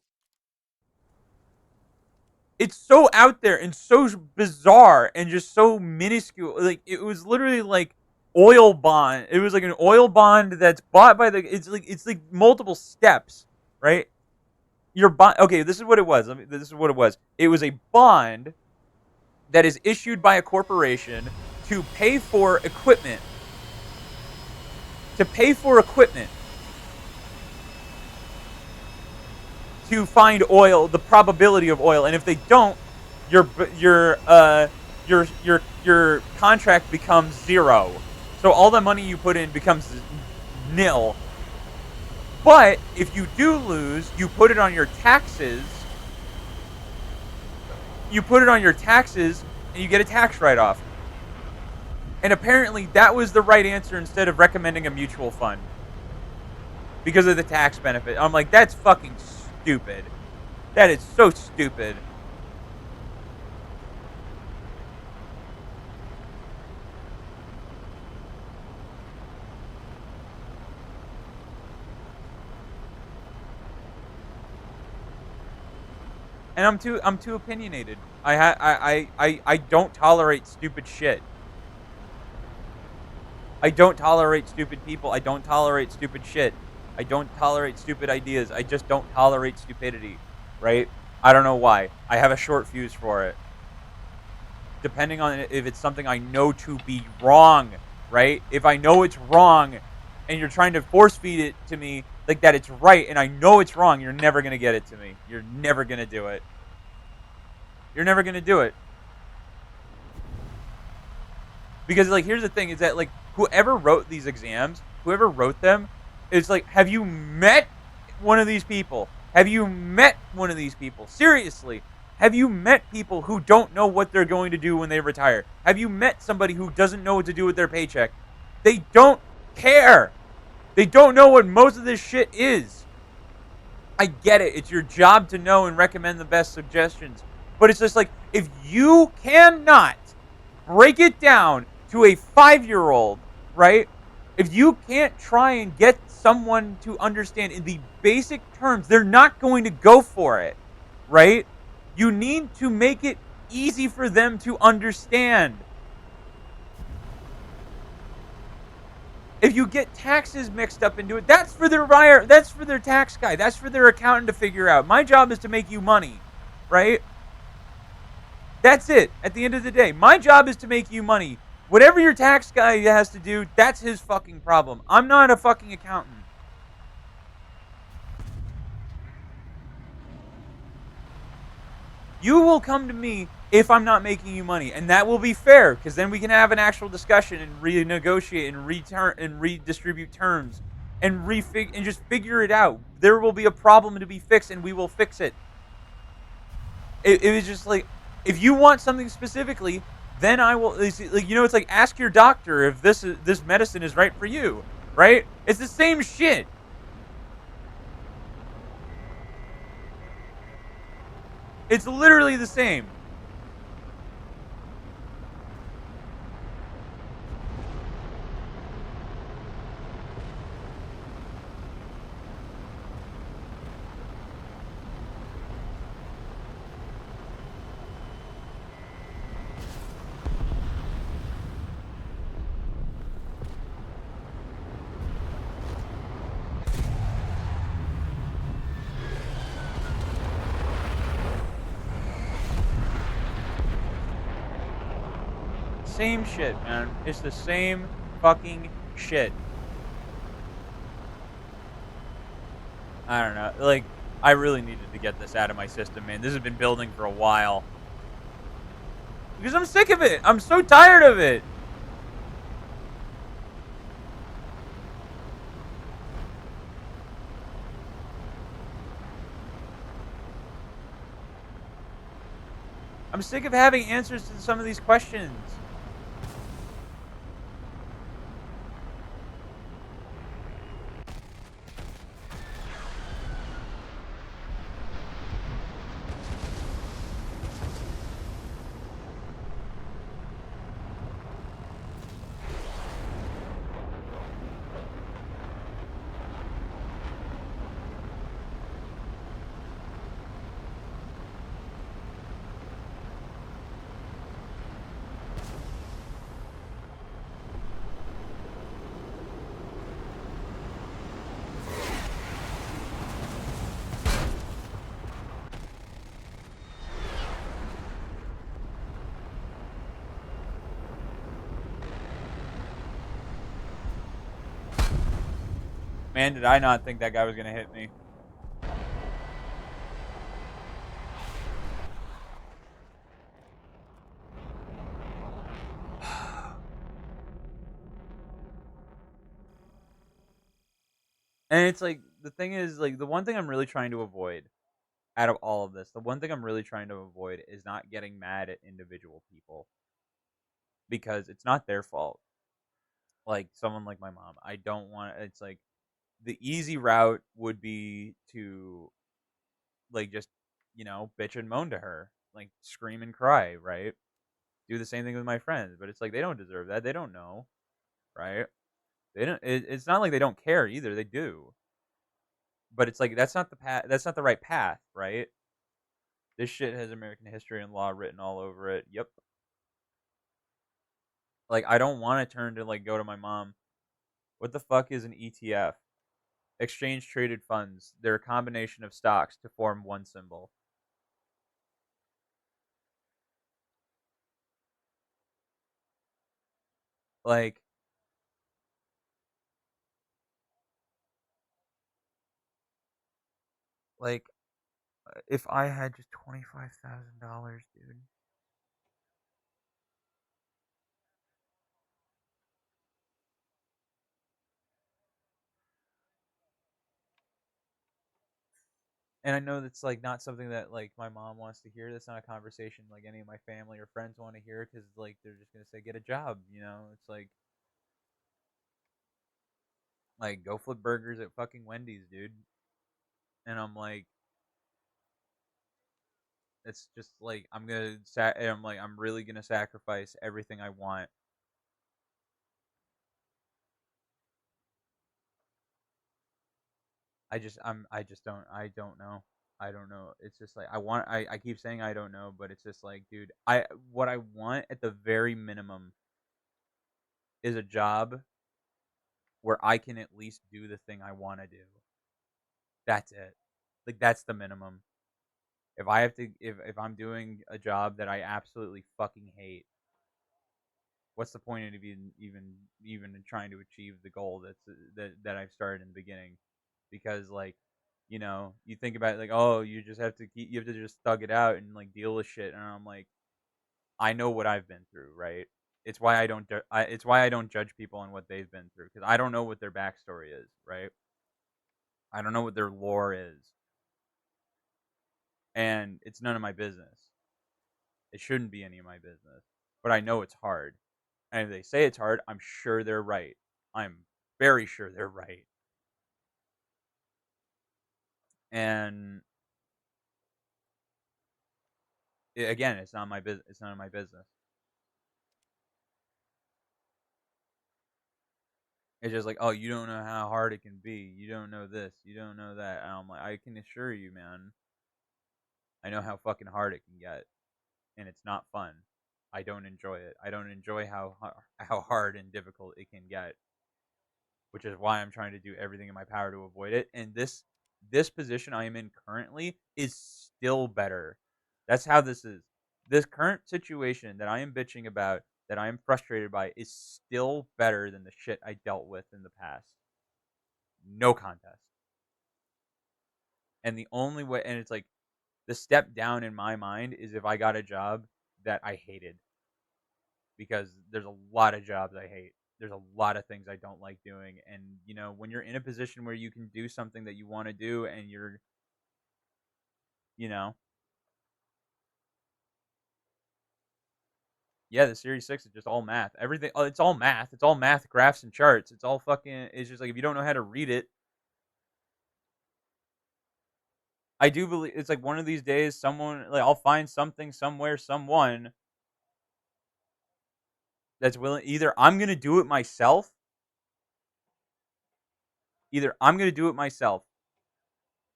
It's so out there and so bizarre and just so minuscule. Like it was literally like oil bond. It was like an oil bond that's bought by the. It's like multiple steps, right? Your bond. Okay, this is what it was. This is what it was. It was a bond that is issued by a corporation to pay for equipment. To pay for equipment to find oil, the probability of oil, and if they don't, your your contract becomes zero. So all the money you put in becomes nil. But if you do lose, you put it on your taxes. You put it on your taxes, and you get a tax write-off. And apparently, that was the right answer instead of recommending a mutual fund because of the tax benefit. I'm like, that's fucking stupid. That is so stupid. And I'm too opinionated. I don't tolerate stupid shit. I don't tolerate stupid people. I don't tolerate stupid shit. I don't tolerate stupid ideas. I just don't tolerate stupidity, right? I don't know why. I have a short fuse for it. Depending on if it's something I know to be wrong, right? If I know it's wrong and you're trying to force feed it to me like that it's right and I know it's wrong, you're never going to get it to me. You're never going to do it. You're never going to do it. Because like here's the thing is that like whoever wrote these exams, whoever wrote them, it's like, have you met one of these people? Have you met one of these people? Seriously, have you met people who don't know what they're going to do when they retire? Have you met somebody who doesn't know what to do with their paycheck? They don't care. They don't know what most of this shit is. I get it. It's your job to know and recommend the best suggestions. But it's just like, if you cannot break it down to a 5-year-old, right? If you can't try and get someone to understand in the basic terms, they're not going to go for it, right? You need to make it easy for them to understand. If you get taxes mixed up into it, that's for their buyer, that's for their tax guy, that's for their accountant to figure out. My job is to make you money, right? That's it. At the end of the day, my job is to make you money. Whatever your tax guy has to do, that's his fucking problem. I'm not a fucking accountant. You will come to me if I'm not making you money, and that will be fair, because then we can have an actual discussion and renegotiate and redistribute terms and and just figure it out. There will be a problem to be fixed, and we will fix it. It was just like, if you want something specifically, then I will. Like, you know, it's like, ask your doctor if this medicine is right for you, right? It's the same shit. It's literally the same. Same shit, man. It's the same fucking shit. I don't know. Like, I really needed to get this out of my system, man. This has been building for a while. Because I'm sick of it. I'm so tired of it. I'm sick of having answers to some of these questions. Man, did I not think that guy was going to hit me. And it's like, the thing is, like, the one thing I'm really trying to avoid out of all of this, the one thing I'm really trying to avoid is not getting mad at individual people because it's not their fault. Like, someone like my mom, I don't want, it's like, the easy route would be to, like, just, bitch and moan to her, like, scream and cry, right? Do the same thing with my friends, but it's like, they don't deserve that. They don't know, right? They don't, it's not like they don't care either. They do. But it's like, that's not the path, that's not the right path, right? This shit has American history and law written all over it. Yep. Like, I don't want to turn to, like, go to my mom. What the fuck is an ETF? Exchange traded funds. They're a combination of stocks to form one symbol. Like, like if I had just $25,000, dude. And I know that's, like, not something that, like, my mom wants to hear. That's not a conversation like any of my family or friends want to hear because, like, they're just gonna say get a job. It's like go flip burgers at fucking Wendy's, dude. And I'm like, it's just like I'm like, I'm really gonna sacrifice everything I want. I just don't know. I don't know. It's just like I keep saying I don't know, but it's just like, dude, I what I want at the very minimum is a job where I can at least do the thing I want to do. That's it. Like, that's the minimum. If I'm doing a job that I absolutely fucking hate, what's the point of even trying to achieve the goal that I've started in the beginning? Because, like, you think about it, like, oh, you have to just thug it out and, like, deal with shit, and I'm like, I know what I've been through, right? It's why I don't judge people on what they've been through because I don't know what their backstory is, right? I don't know what their lore is, and it's none of my business. It shouldn't be any of my business, but I know it's hard. And if they say it's hard, I'm sure they're right. I'm very sure they're right. And again, it's not my business. It's none of my business. It's just like, oh, you don't know how hard it can be. You don't know this. You don't know that. And I'm like, I can assure you, man. I know how fucking hard it can get, and it's not fun. I don't enjoy it. I don't enjoy how hard and difficult it can get, which is why I'm trying to do everything in my power to avoid it. And this position I am in currently is still better. That's how this is. This current situation that I am bitching about, that I am frustrated by, is still better than the shit I dealt with in the past. No contest. And the only way, and it's like the step down in my mind is if I got a job that I hated, because there's a lot of jobs I hate. There's a lot of things I don't like doing. And, when you're in a position where you can do something that you want to do and you're, you know, yeah, the Series 6 is just all math. Everything, it's all math. It's all math, graphs, and charts. It's all fucking, it's just like if you don't know how to read it, I do believe it's like one of these days, someone, like, I'll find something somewhere, someone that's willing. Either I'm going to do it myself,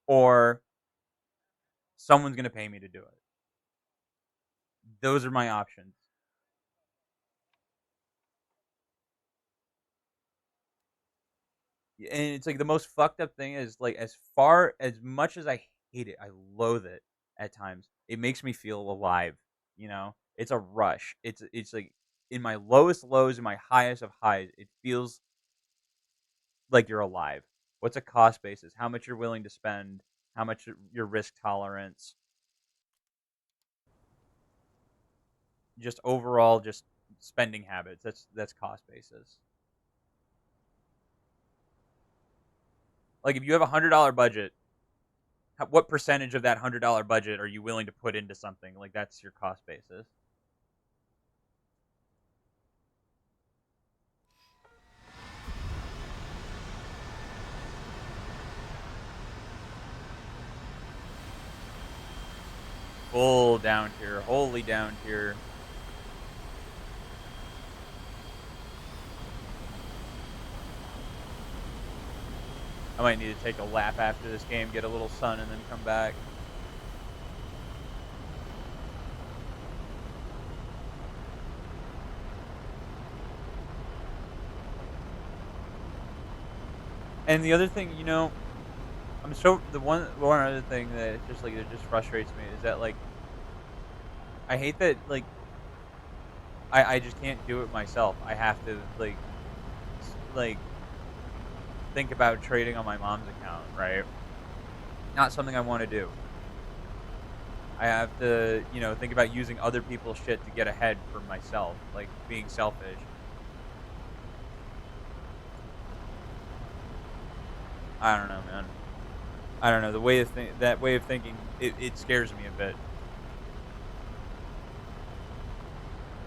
or someone's going to pay me to do it. Those are my options. And it's like the most fucked up thing is, like, as much as I hate it, I loathe it at times. It makes me feel alive. It's a rush. It's like in my lowest lows and my highest of highs, it feels like you're alive. What's a cost basis? How much you're willing to spend? How much your risk tolerance? Just overall, just spending habits. That's cost basis. Like if you have $100 budget, what percentage of that $100 budget are you willing to put into something? Like that's your cost basis. Full down tier, holy down tier. I might need to take a lap after this game, get a little sun, and then come back. And the other thing, the one other thing that it just frustrates me is that, like, I hate that, like, I just can't do it myself. I have to, like think about trading on my mom's account, right? Not something I want to do. I have to, think about using other people's shit to get ahead for myself, like being selfish. I don't know, man. I don't know. That way of thinking, it scares me a bit,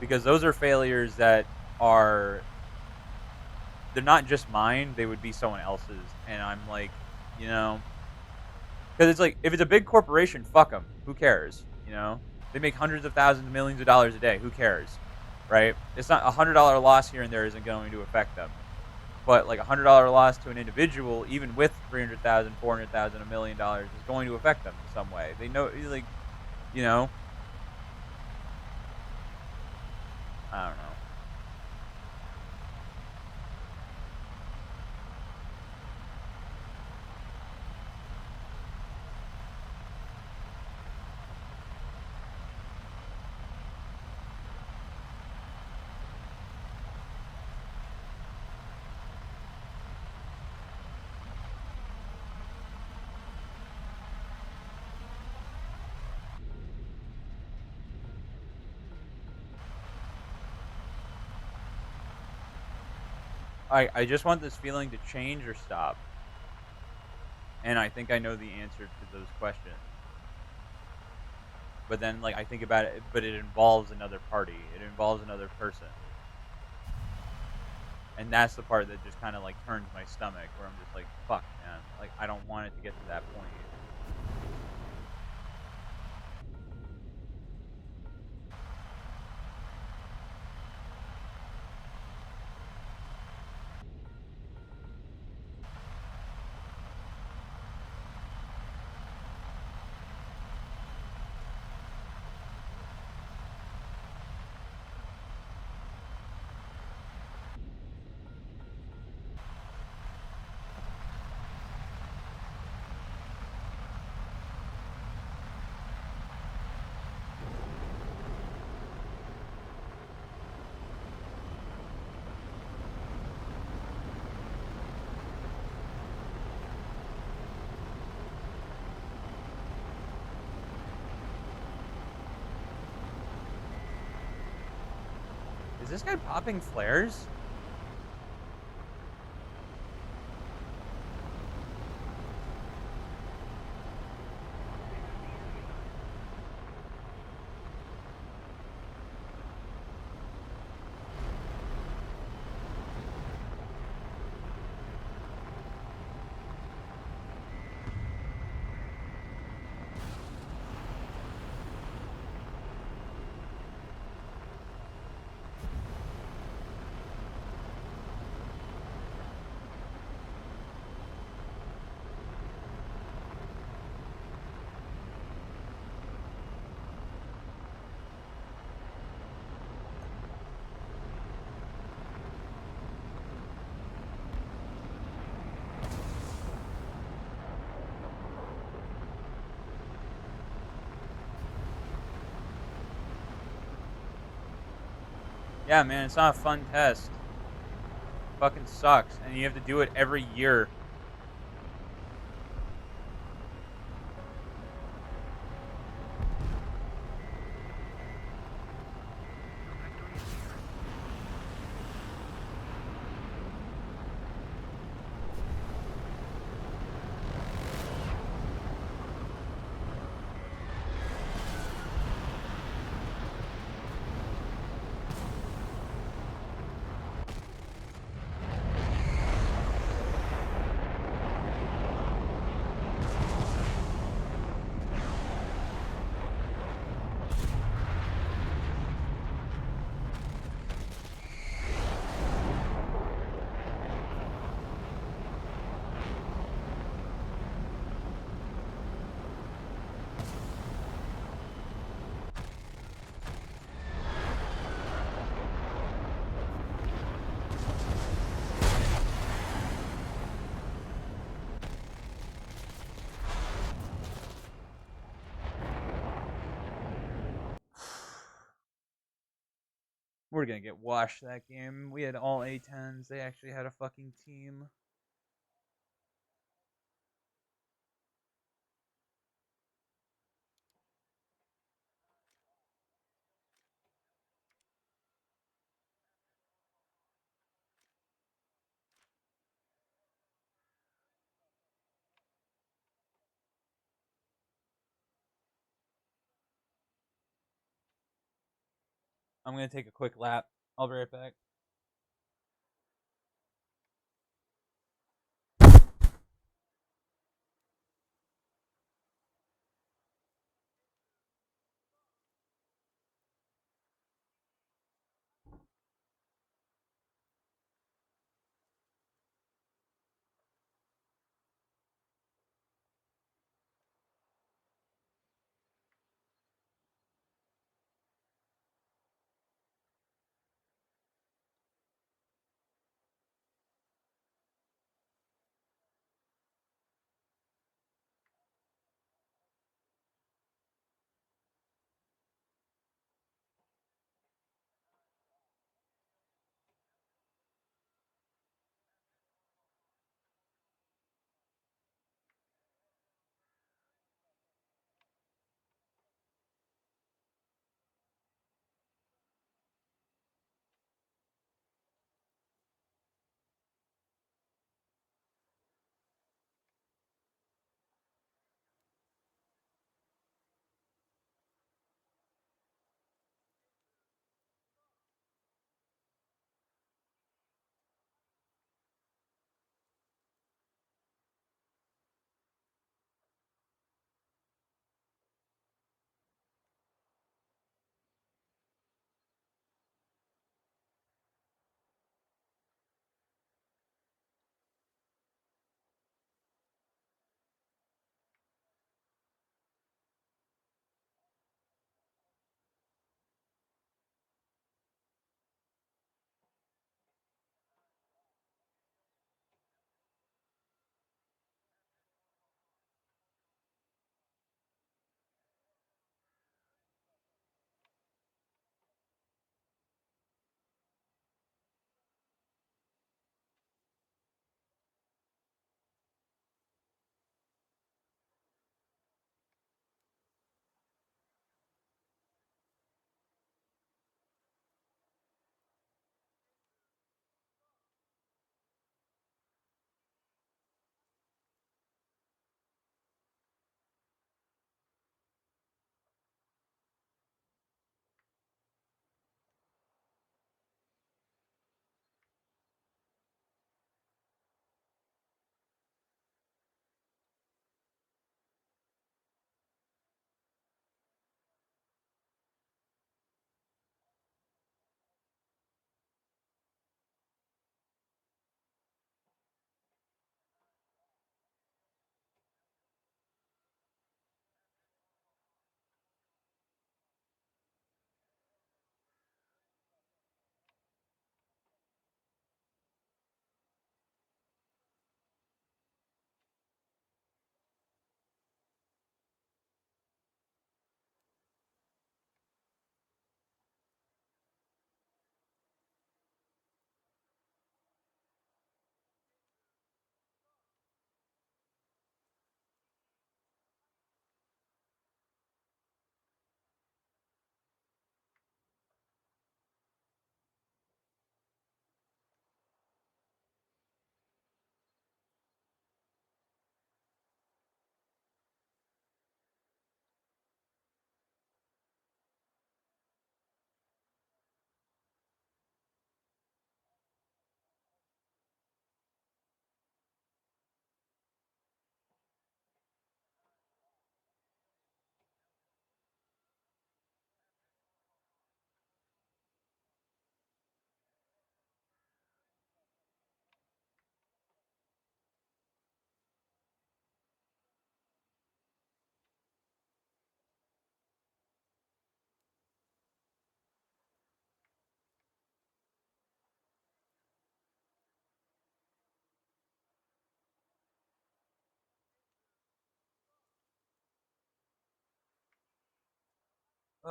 because those are failures that are they're not just mine, they would be someone else's. And I'm like, you know, because it's like if it's a big corporation, fuck them. Who cares? They make hundreds of thousands, millions of dollars a day. Who cares, right? It's not $100 loss here and there isn't going to affect them. But like $100 loss to an individual, even with 300,000, 400,000, $1 million, is going to affect them in some way. They know, like, you know, I don't know. I just want this feeling to change or stop. And I think I know the answer to those questions. But then, like, I think about it, but it involves another party. It involves another person. And that's the part that just kind of like turns my stomach, where I'm just like, fuck, man. Like, I don't want it to get to that point. this guy popping flares? Yeah, man, it's not a fun test. Fucking sucks, and you have to do it every year. We're gonna get washed that game. We had all A10s. They actually had a fucking team. I'm gonna take a quick lap. I'll be right back.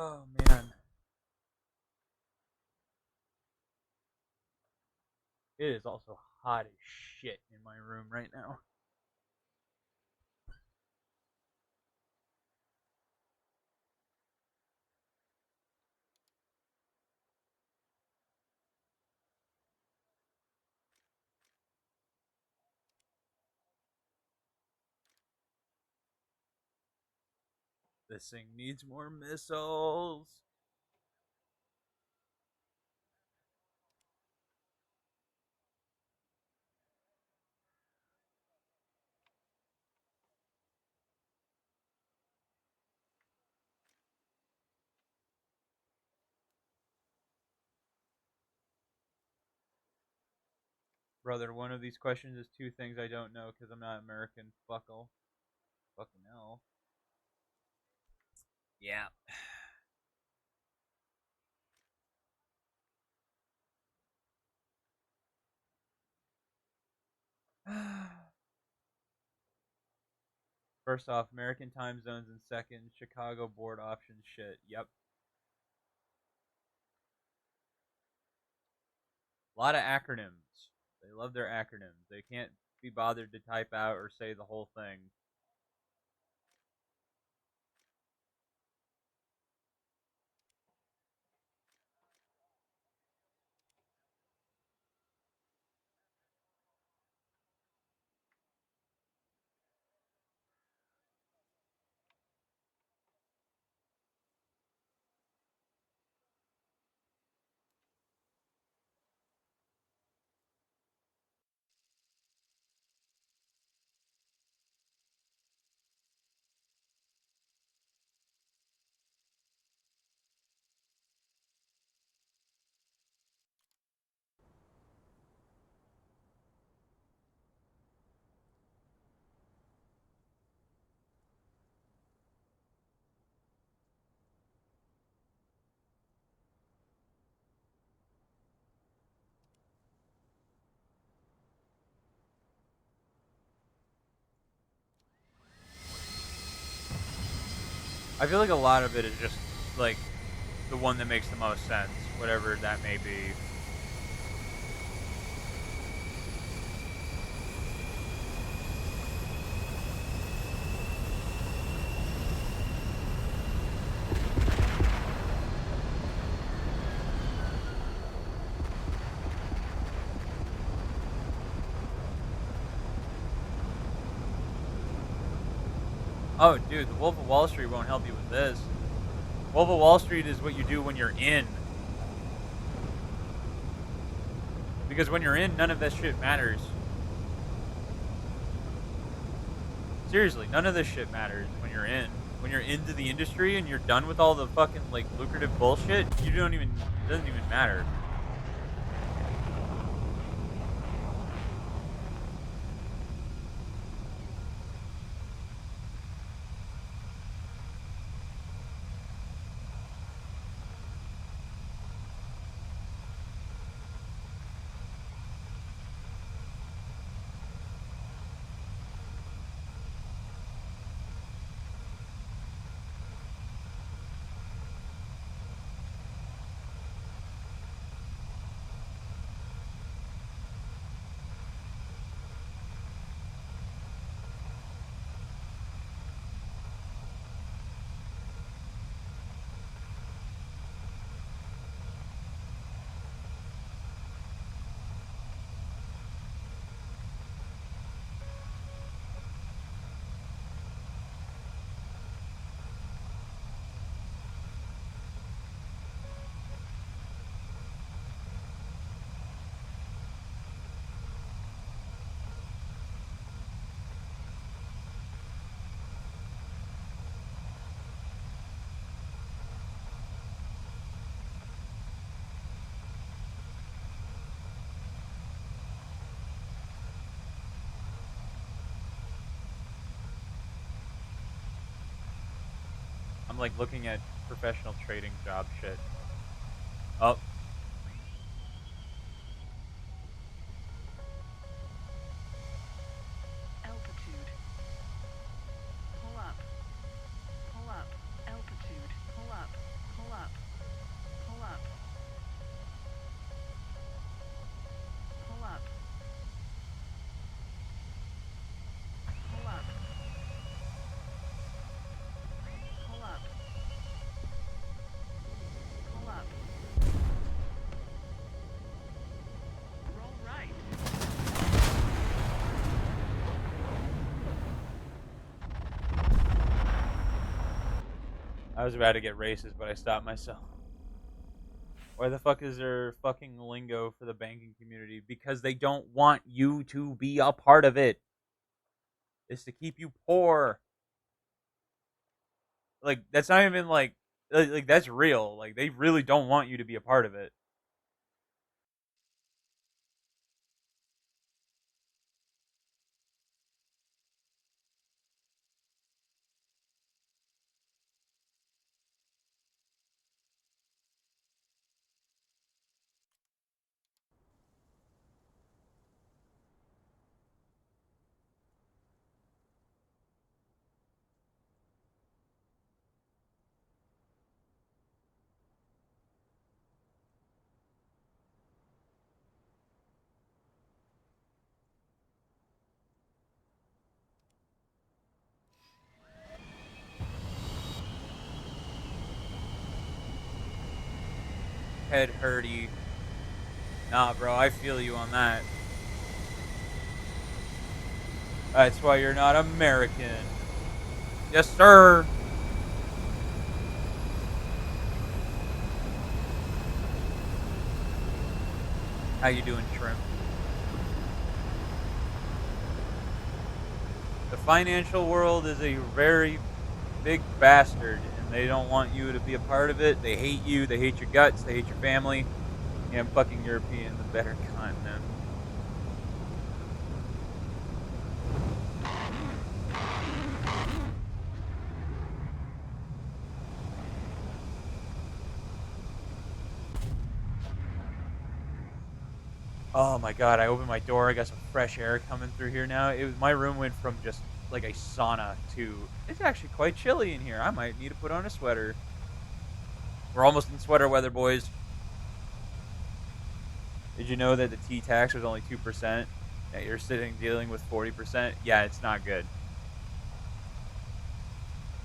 Oh man, it is also hot as shit in my room right now. This thing needs more missiles. Brother, one of these questions is two things I don't know because I'm not American. Fuckle. Fucking hell. Yeah. First off, American time zones, and second, Chicago board options shit. Yep. A lot of acronyms. They love their acronyms. They can't be bothered to type out or say the whole thing. I feel like a lot of it is just like the one that makes the most sense, whatever that may be. Oh, dude, the Wolf of Wall Street won't help you with this. Wolf of Wall Street is what you do when you're in. Because when you're in, none of that shit matters. Seriously, none of this shit matters when you're in. When you're into the industry and you're done with all the fucking like lucrative bullshit, you don't even it doesn't even matter. I'm like looking at professional trading job shit. Oh, Altitude. Pull up. Pull up. Altitude. Pull up. I was about to get racist, but I stopped myself. Why the fuck is there fucking lingo for the banking community? Because they don't want you to be a part of it. It's to keep you poor. Like that's not even like that's real. Like they really don't want you to be a part of it. Head hurty. Nah, bro, I feel you on that. That's why you're not American. Yes, sir. How you doing, Shrimp? The financial world is a very big bastard, and they don't want you to be a part of it. They hate you. They hate your guts. They hate your family. Yeah, fucking European, the better continent. Oh my god! I opened my door. I got some fresh air coming through here now. My room went from just like a sauna to it's actually quite chilly in here. I might need to put on a sweater. We're almost in sweater weather, boys. Did you know that the T tax was only 2%? That you're sitting dealing with 40%? Yeah, it's not good.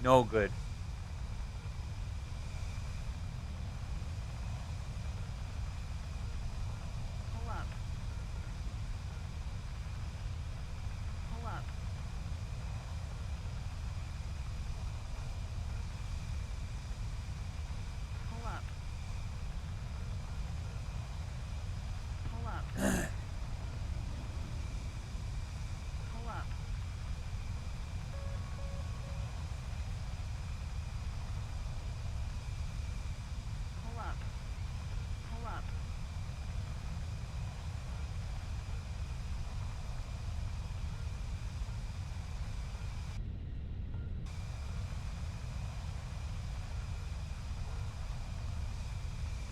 No good. Pull up. Pull up. Pull up. Pull up. Pull up. Pull up. Pull up.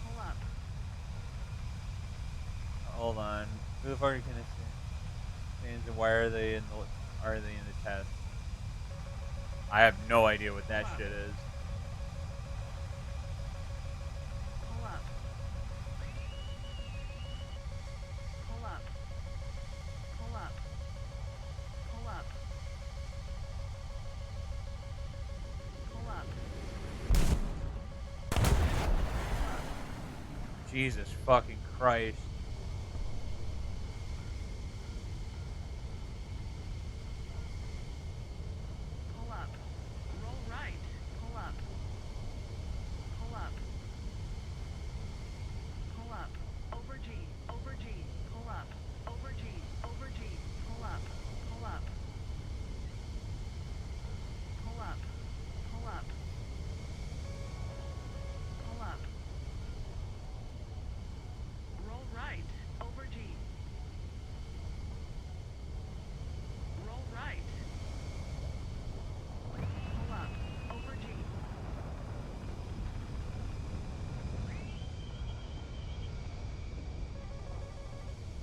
Pull up. Hold on. Who the fuck are you gonna stand? And why are they in the test? I have no idea what that shit is. Pull up. Pull up. Pull up. Pull up. Pull up. Jesus fucking Christ. Pull up. Roll right. Pull up. Pull up. Pull up. Over G. Over G. Pull up. Over G. Over G. Pull up. Pull up. Pull up. Pull up. Pull up. Roll right. Over G. Roll right. Pull up. Over G.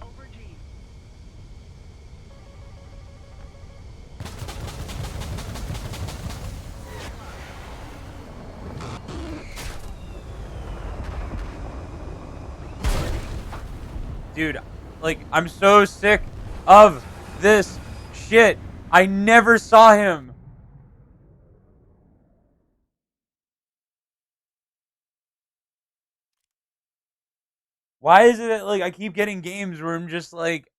Over G. Dude, like, I'm so sick of this shit. I never saw him. Why is it that, like, I keep getting games where I'm just like,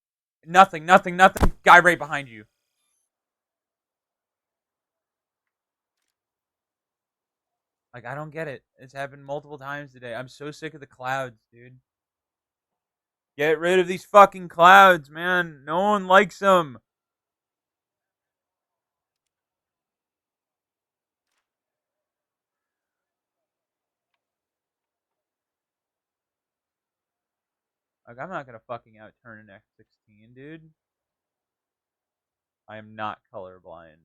nothing, nothing, nothing, guy right behind you. Like, I don't get it. It's happened multiple times today. I'm so sick of the clouds, dude. Get rid of these fucking clouds, man. No one likes them. Like, I'm not gonna fucking outturn an X16, dude. I am not colorblind.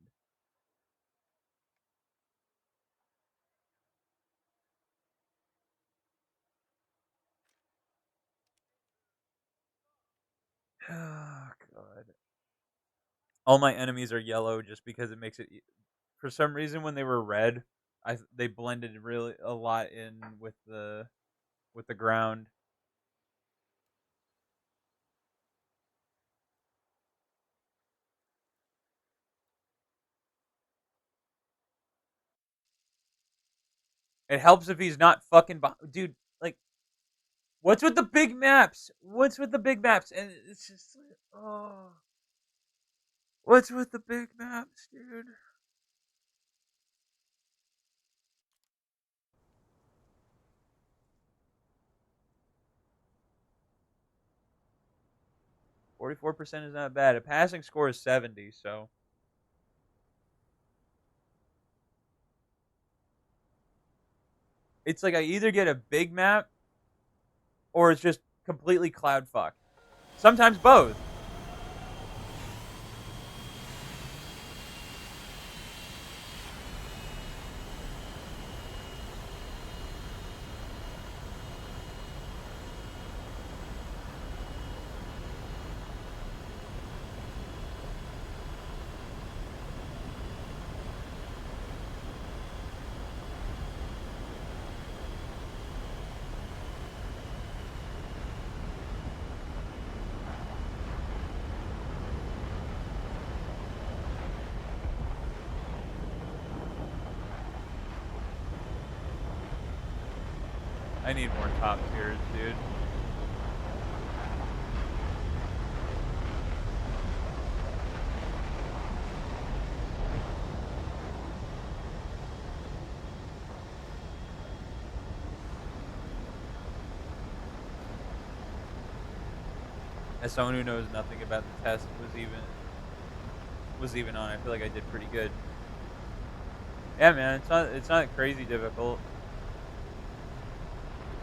Oh, God. All my enemies are yellow just because it makes it. For some reason, when they were red, they blended really a lot in with the ground. It helps if he's not fucking dude. Like, what's with the big maps? What's with the big maps? And it's just like, oh, what's with the big maps, dude? %44 is not bad. A passing score is 70, so it's like I either get a big map or it's just completely cloud fucked. Sometimes both. I need more top tiers, dude. As someone who knows nothing about the test was even on, I feel like I did pretty good. Yeah, man, it's not crazy difficult.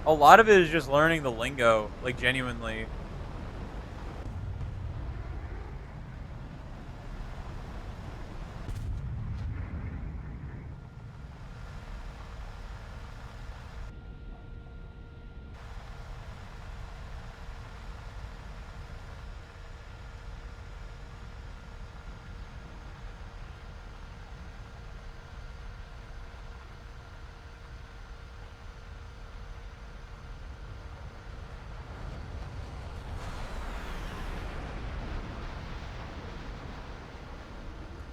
A lot of it is just learning the lingo, like genuinely.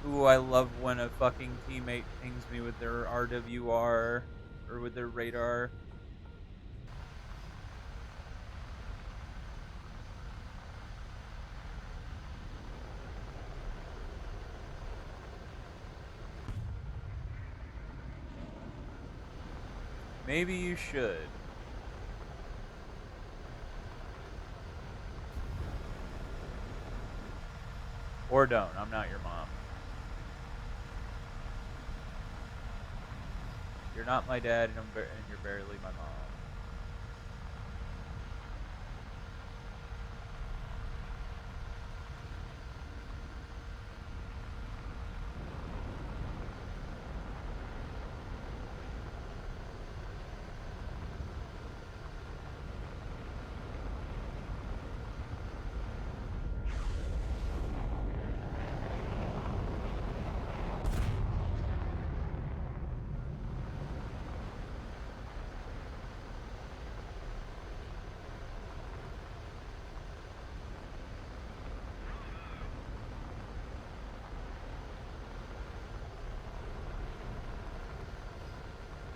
Ooh, I love when a fucking teammate pings me with their RWR or with their radar. Maybe you should. Or don't. I'm not your mom. You're not my dad, and you're barely my mom.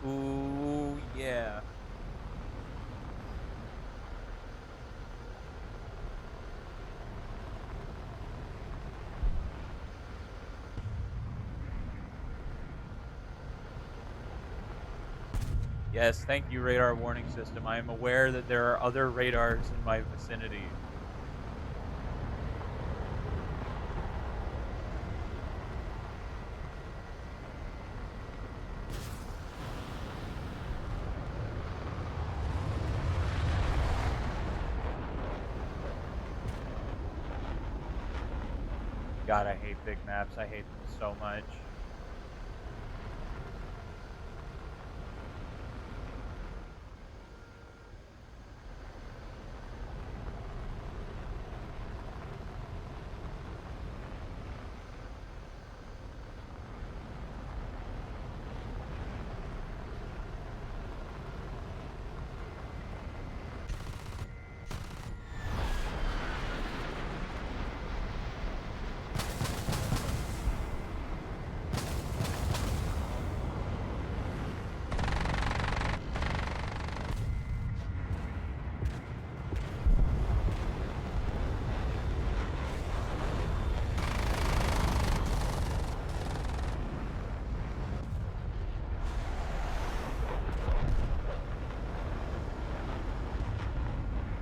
Ooh, yeah. Yes, thank you, radar warning system. I am aware that there are other radars in my vicinity. God, I hate big maps. I hate them so much.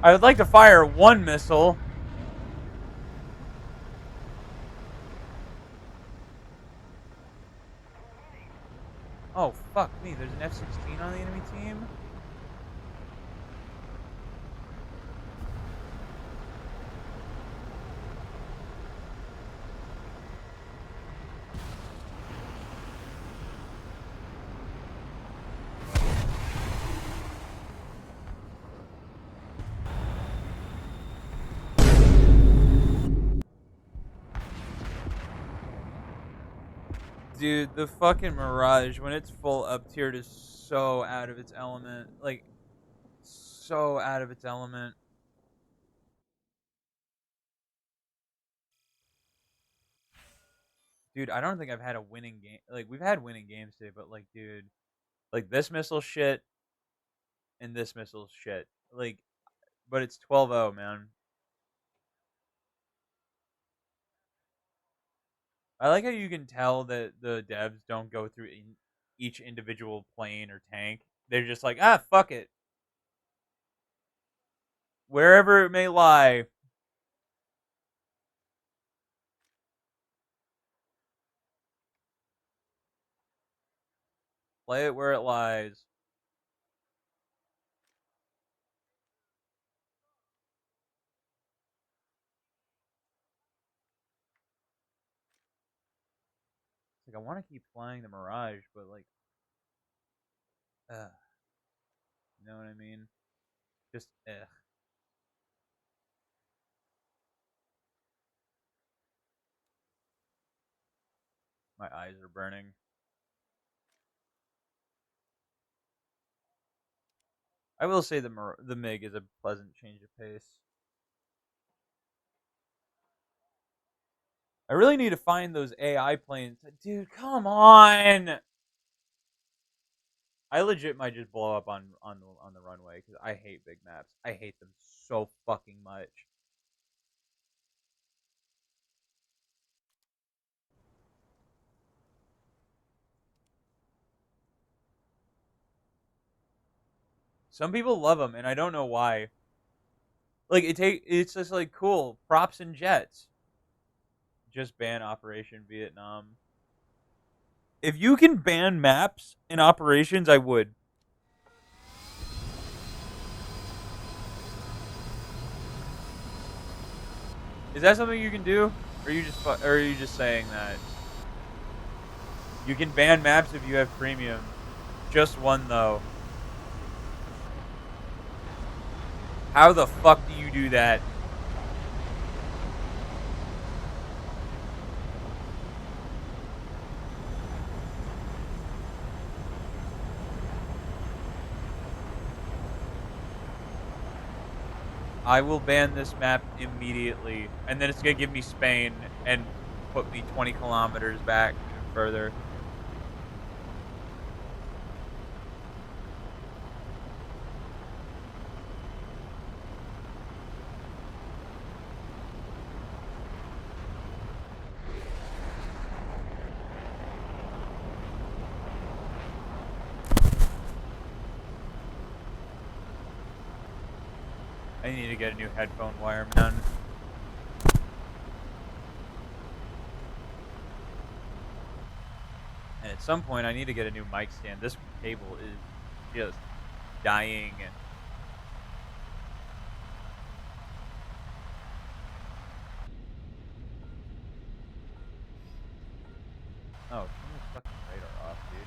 I would like to fire one missile. Oh, fuck me. There's an F-16 on the enemy team? Dude, the fucking Mirage, when it's full up tiered, is so out of its element. Like, so out of its element. Dude, I don't think I've had a winning game. Like, we've had winning games today, but, like, dude, like, this missile shit and this missile shit. Like, but it's 12-0, man. I like how you can tell that the devs don't go through each individual plane or tank. They're just like, ah, fuck it. Wherever it may lie. Play it where it lies. Like, I want to keep flying the Mirage, but, like, you know what I mean? Just, my eyes are burning. I will say the MiG is a pleasant change of pace. I really need to find those AI planes. Dude, come on! I legit might just blow up on the runway because I hate big maps. I hate them so fucking much. Some people love them, and I don't know why. Like it's just like cool props and jets. Just ban Operation Vietnam. If you can ban maps and operations, I would. Is that something you can do? Or are you just saying that? You can ban maps if you have premium. Just one though. How the fuck do you do that? I will ban this map immediately, and then it's gonna give me Spain and put me 20 kilometers back and further. I need to get a new headphone wire, man. And at some point, I need to get a new mic stand. This cable is just dying. Oh, turn this fucking radar off, dude.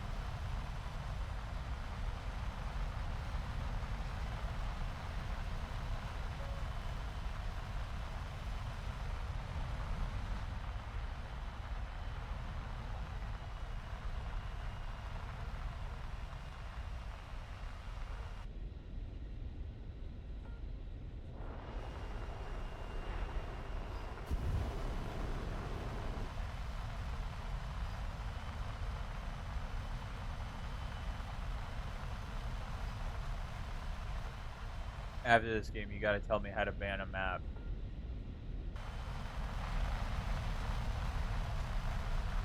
After this game, you gotta tell me how to ban a map.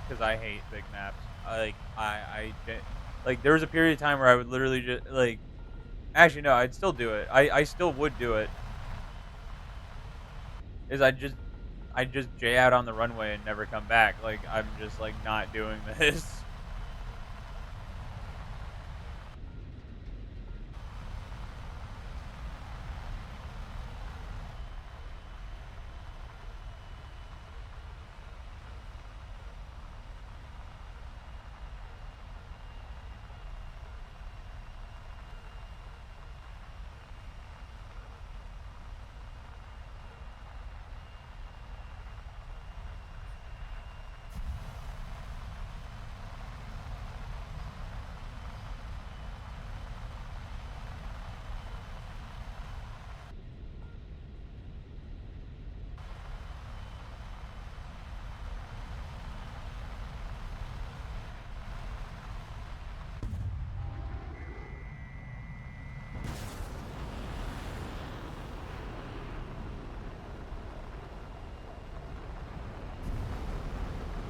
Because I hate big maps. Like, there was a period of time where I would literally just, like, actually, no, I'd still do it. I still would do it. Is I'd just jay out on the runway and never come back. Like, I'm just, like, not doing this.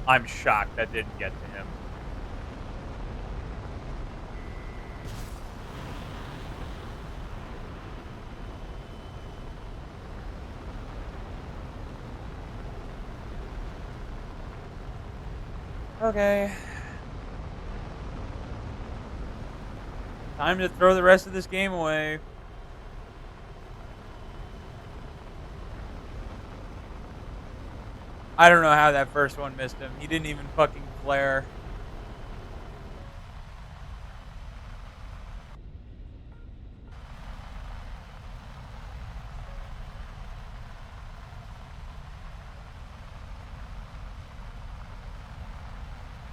I'm shocked that didn't get to him. Okay. Time to throw the rest of this game away. I don't know how that first one missed him. He didn't even fucking flare.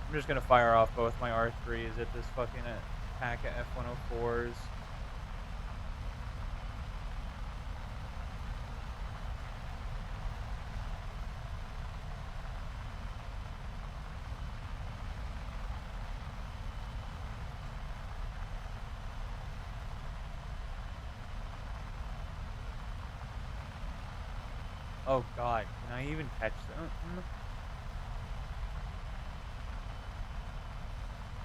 I'm just gonna fire off both my R3s at this fucking pack of F-104s. Oh god, can I even catch them?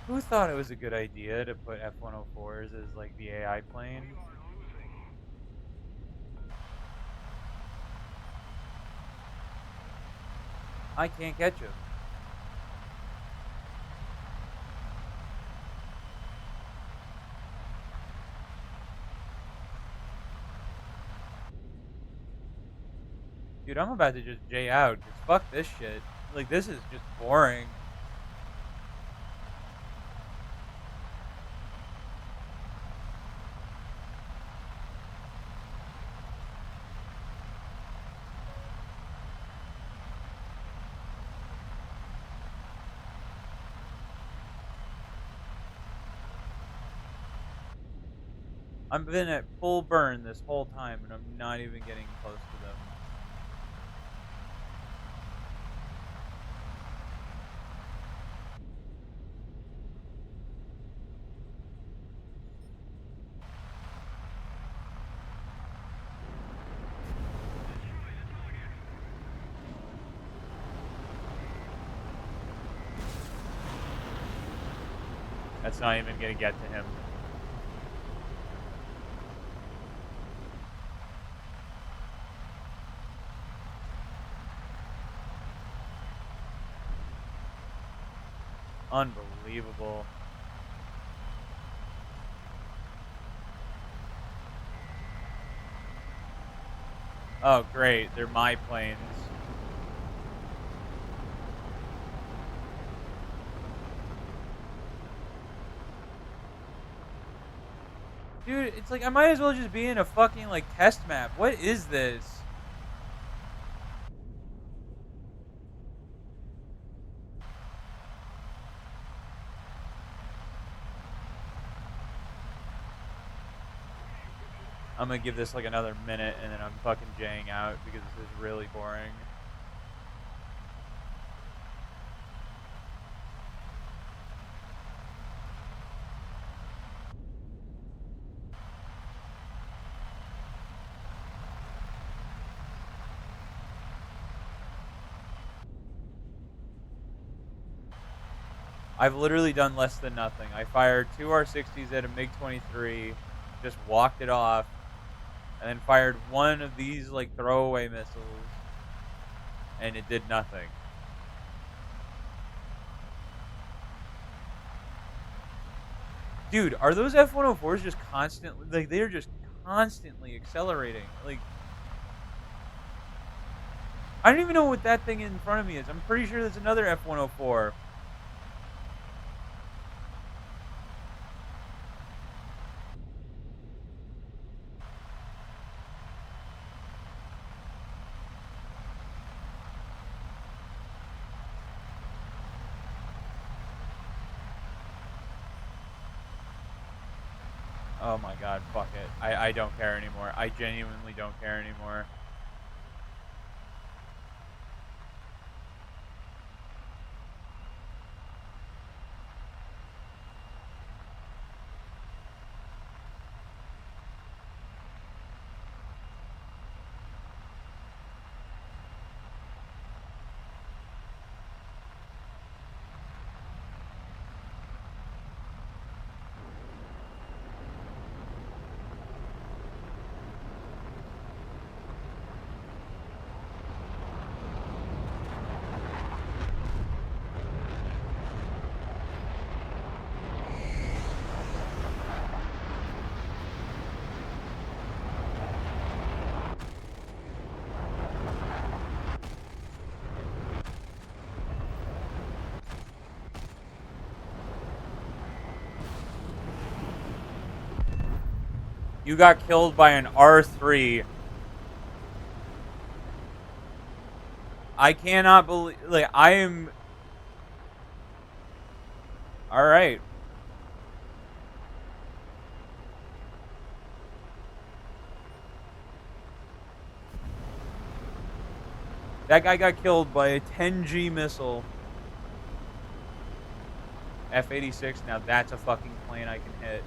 Who thought it was a good idea to put F-104s as like the AI plane? I can't catch him. Dude, I'm about to just jay out. Cause fuck this shit. Like, this is just boring. I've been at full burn this whole time, and I'm not even getting close to them. That's not even gonna get to him. Unbelievable. Oh, great. They're my planes. Dude, it's like I might as well just be in a fucking like test map. What is this? I'm gonna give this like another minute and then I'm fucking jaying out because this is really boring. I've literally done less than nothing. I fired 2 R-60s at a MiG-23, just walked it off, and then fired one of these like throwaway missiles, and it did nothing. Dude, are those F-104s just constantly like they're just constantly accelerating? Like I don't even know what that thing in front of me is. I'm pretty sure there's another F-104. Oh my god, fuck it. I don't care anymore. I genuinely don't care anymore. You got killed by an R3. I cannot believe like I am all right. That guy got killed by a 10G missile. F-86, now that's a fucking plane I can hit.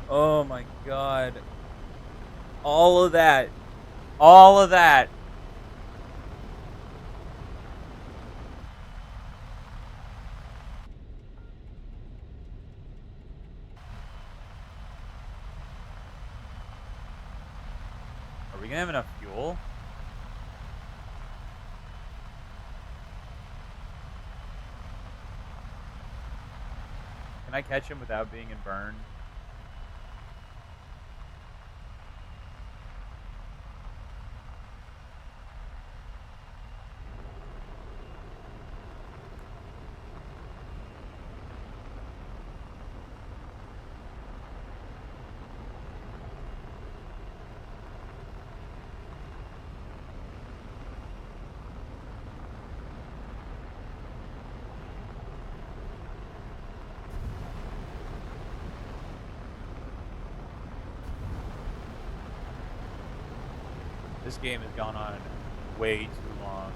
Oh my god. All of that. All of that. Are we gonna have enough fuel? Can I catch him without being in burn? This game has gone on way too long.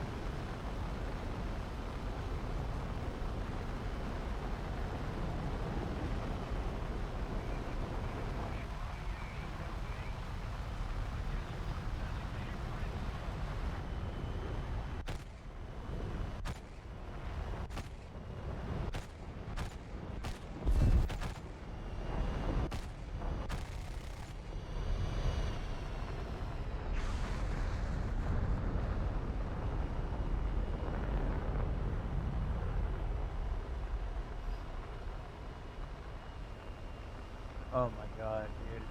Oh my god, dude,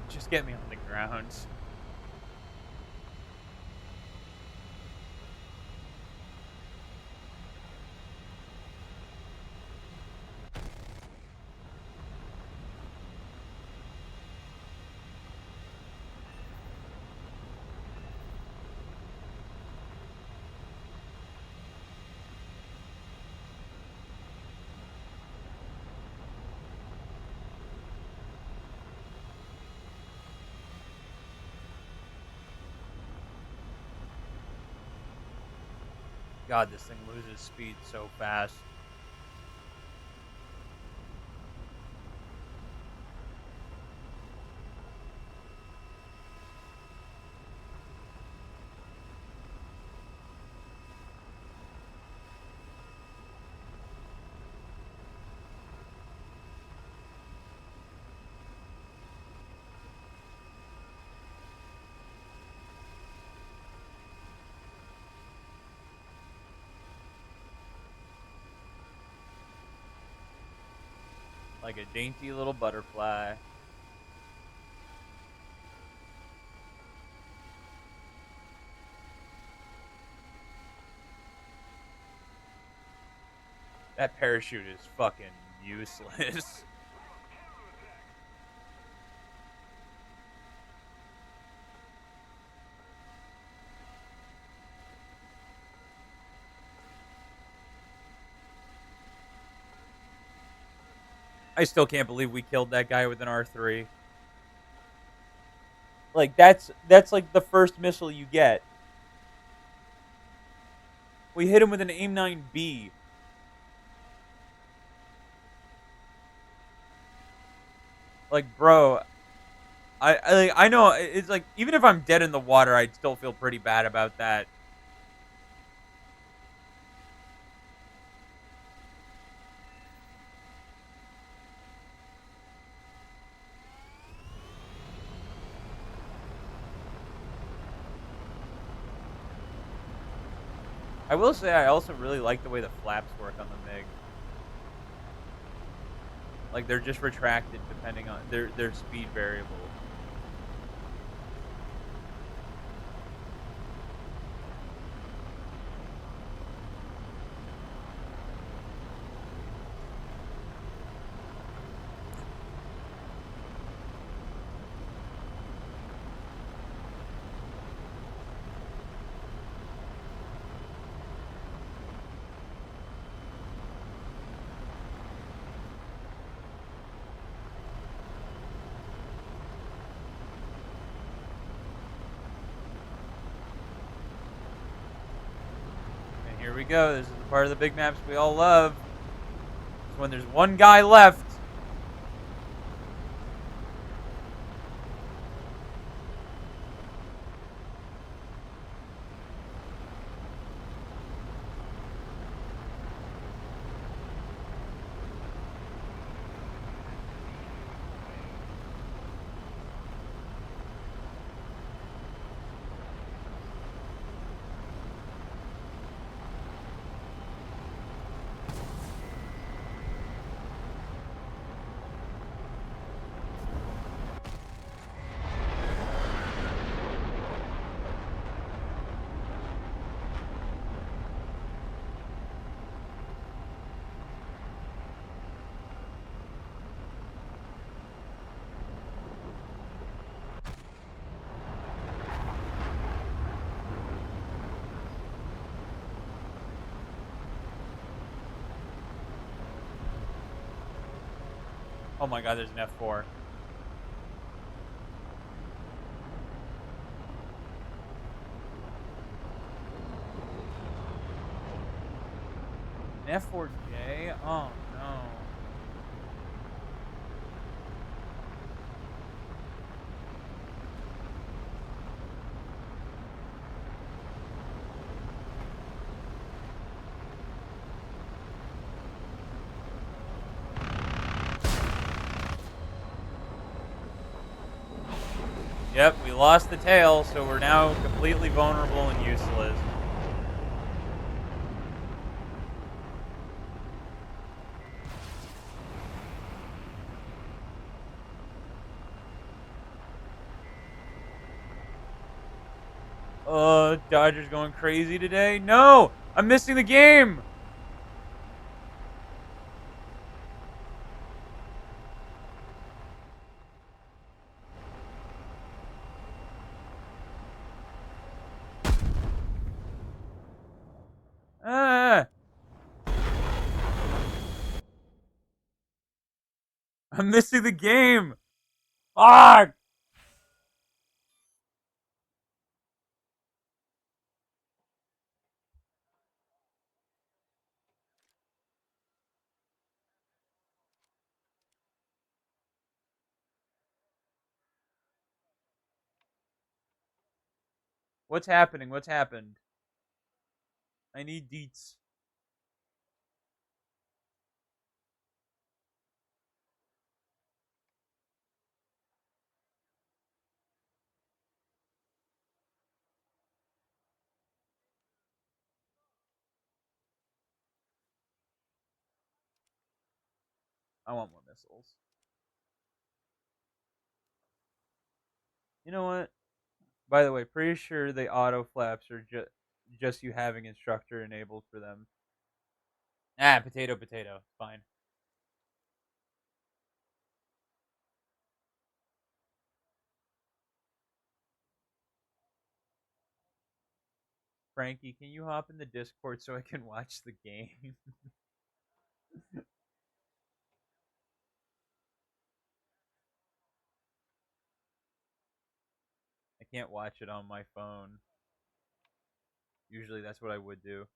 just get me on the ground. God, this thing loses speed so fast. Like a dainty little butterfly. That parachute is fucking useless. I still can't believe we killed that guy with an R3. Like that's like the first missile you get. We hit him with an AIM 9B. Like, bro, I know it's like even if I'm dead in the water, I'd still feel pretty bad about that. I will say I also really like the way the flaps work on the MiG. Like they're just retracted depending on their speed variable. And here we go. This is the part of the big maps we all love. It's when there's one guy left. Oh my god, there's an F4. An F4J? Oh no. Yep, we lost the tail, so we're now completely vulnerable and useless. Dodgers going crazy today. No, I'm missing the game. Ah, I'm missing the game. Fuck. What's happening? What's happened? I need deets. I want more missiles. You know what? By the way, pretty sure the auto flaps are just you having instructor enabled for them. Ah, potato, potato. Fine. Frankie, can you hop in the Discord so I can watch the game? I can't watch it on my phone. Usually that's what I would do.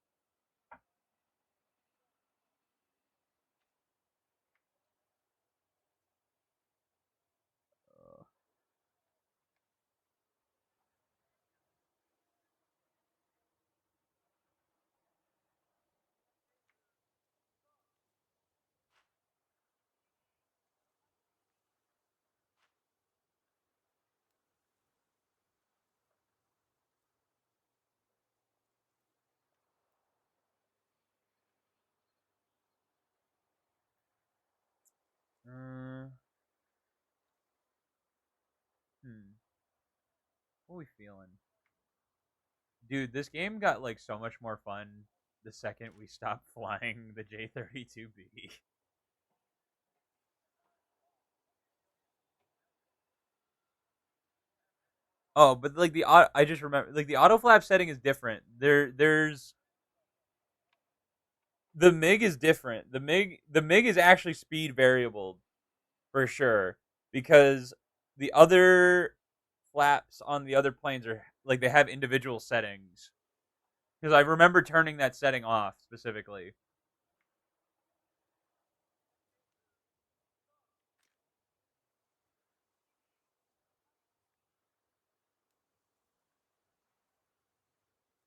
Uh, uh, what are we feeling? Dude, this game got like so much more fun the second we stopped flying the J-32B. Oh, but like I just remember like the auto flap setting is different. There's the MiG is different. The MiG is actually speed variable for sure because the other flaps on the other planes are like they have individual settings. Because I remember turning that setting off specifically.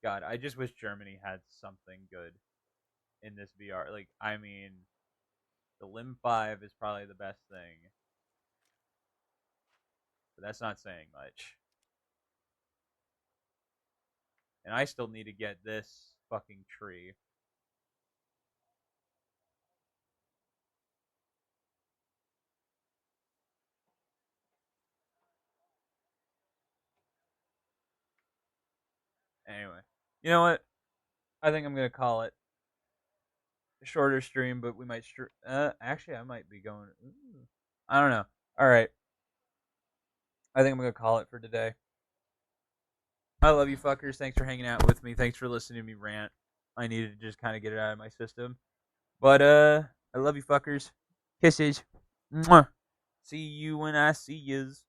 God, I just wish Germany had something good in this VR. Like, I mean, the Lim 5 is probably the best thing, but that's not saying much. And I still need to get this fucking tree. Anyway, you know what? I think I'm gonna call it a shorter stream, but we might. Actually, I might be going. Ooh, I don't know. All right, I think I'm gonna call it for today. I love you, fuckers. Thanks for hanging out with me. Thanks for listening to me rant. I needed to just kind of get it out of my system. But I love you, fuckers. Kisses. Mwah. See you when I see yous.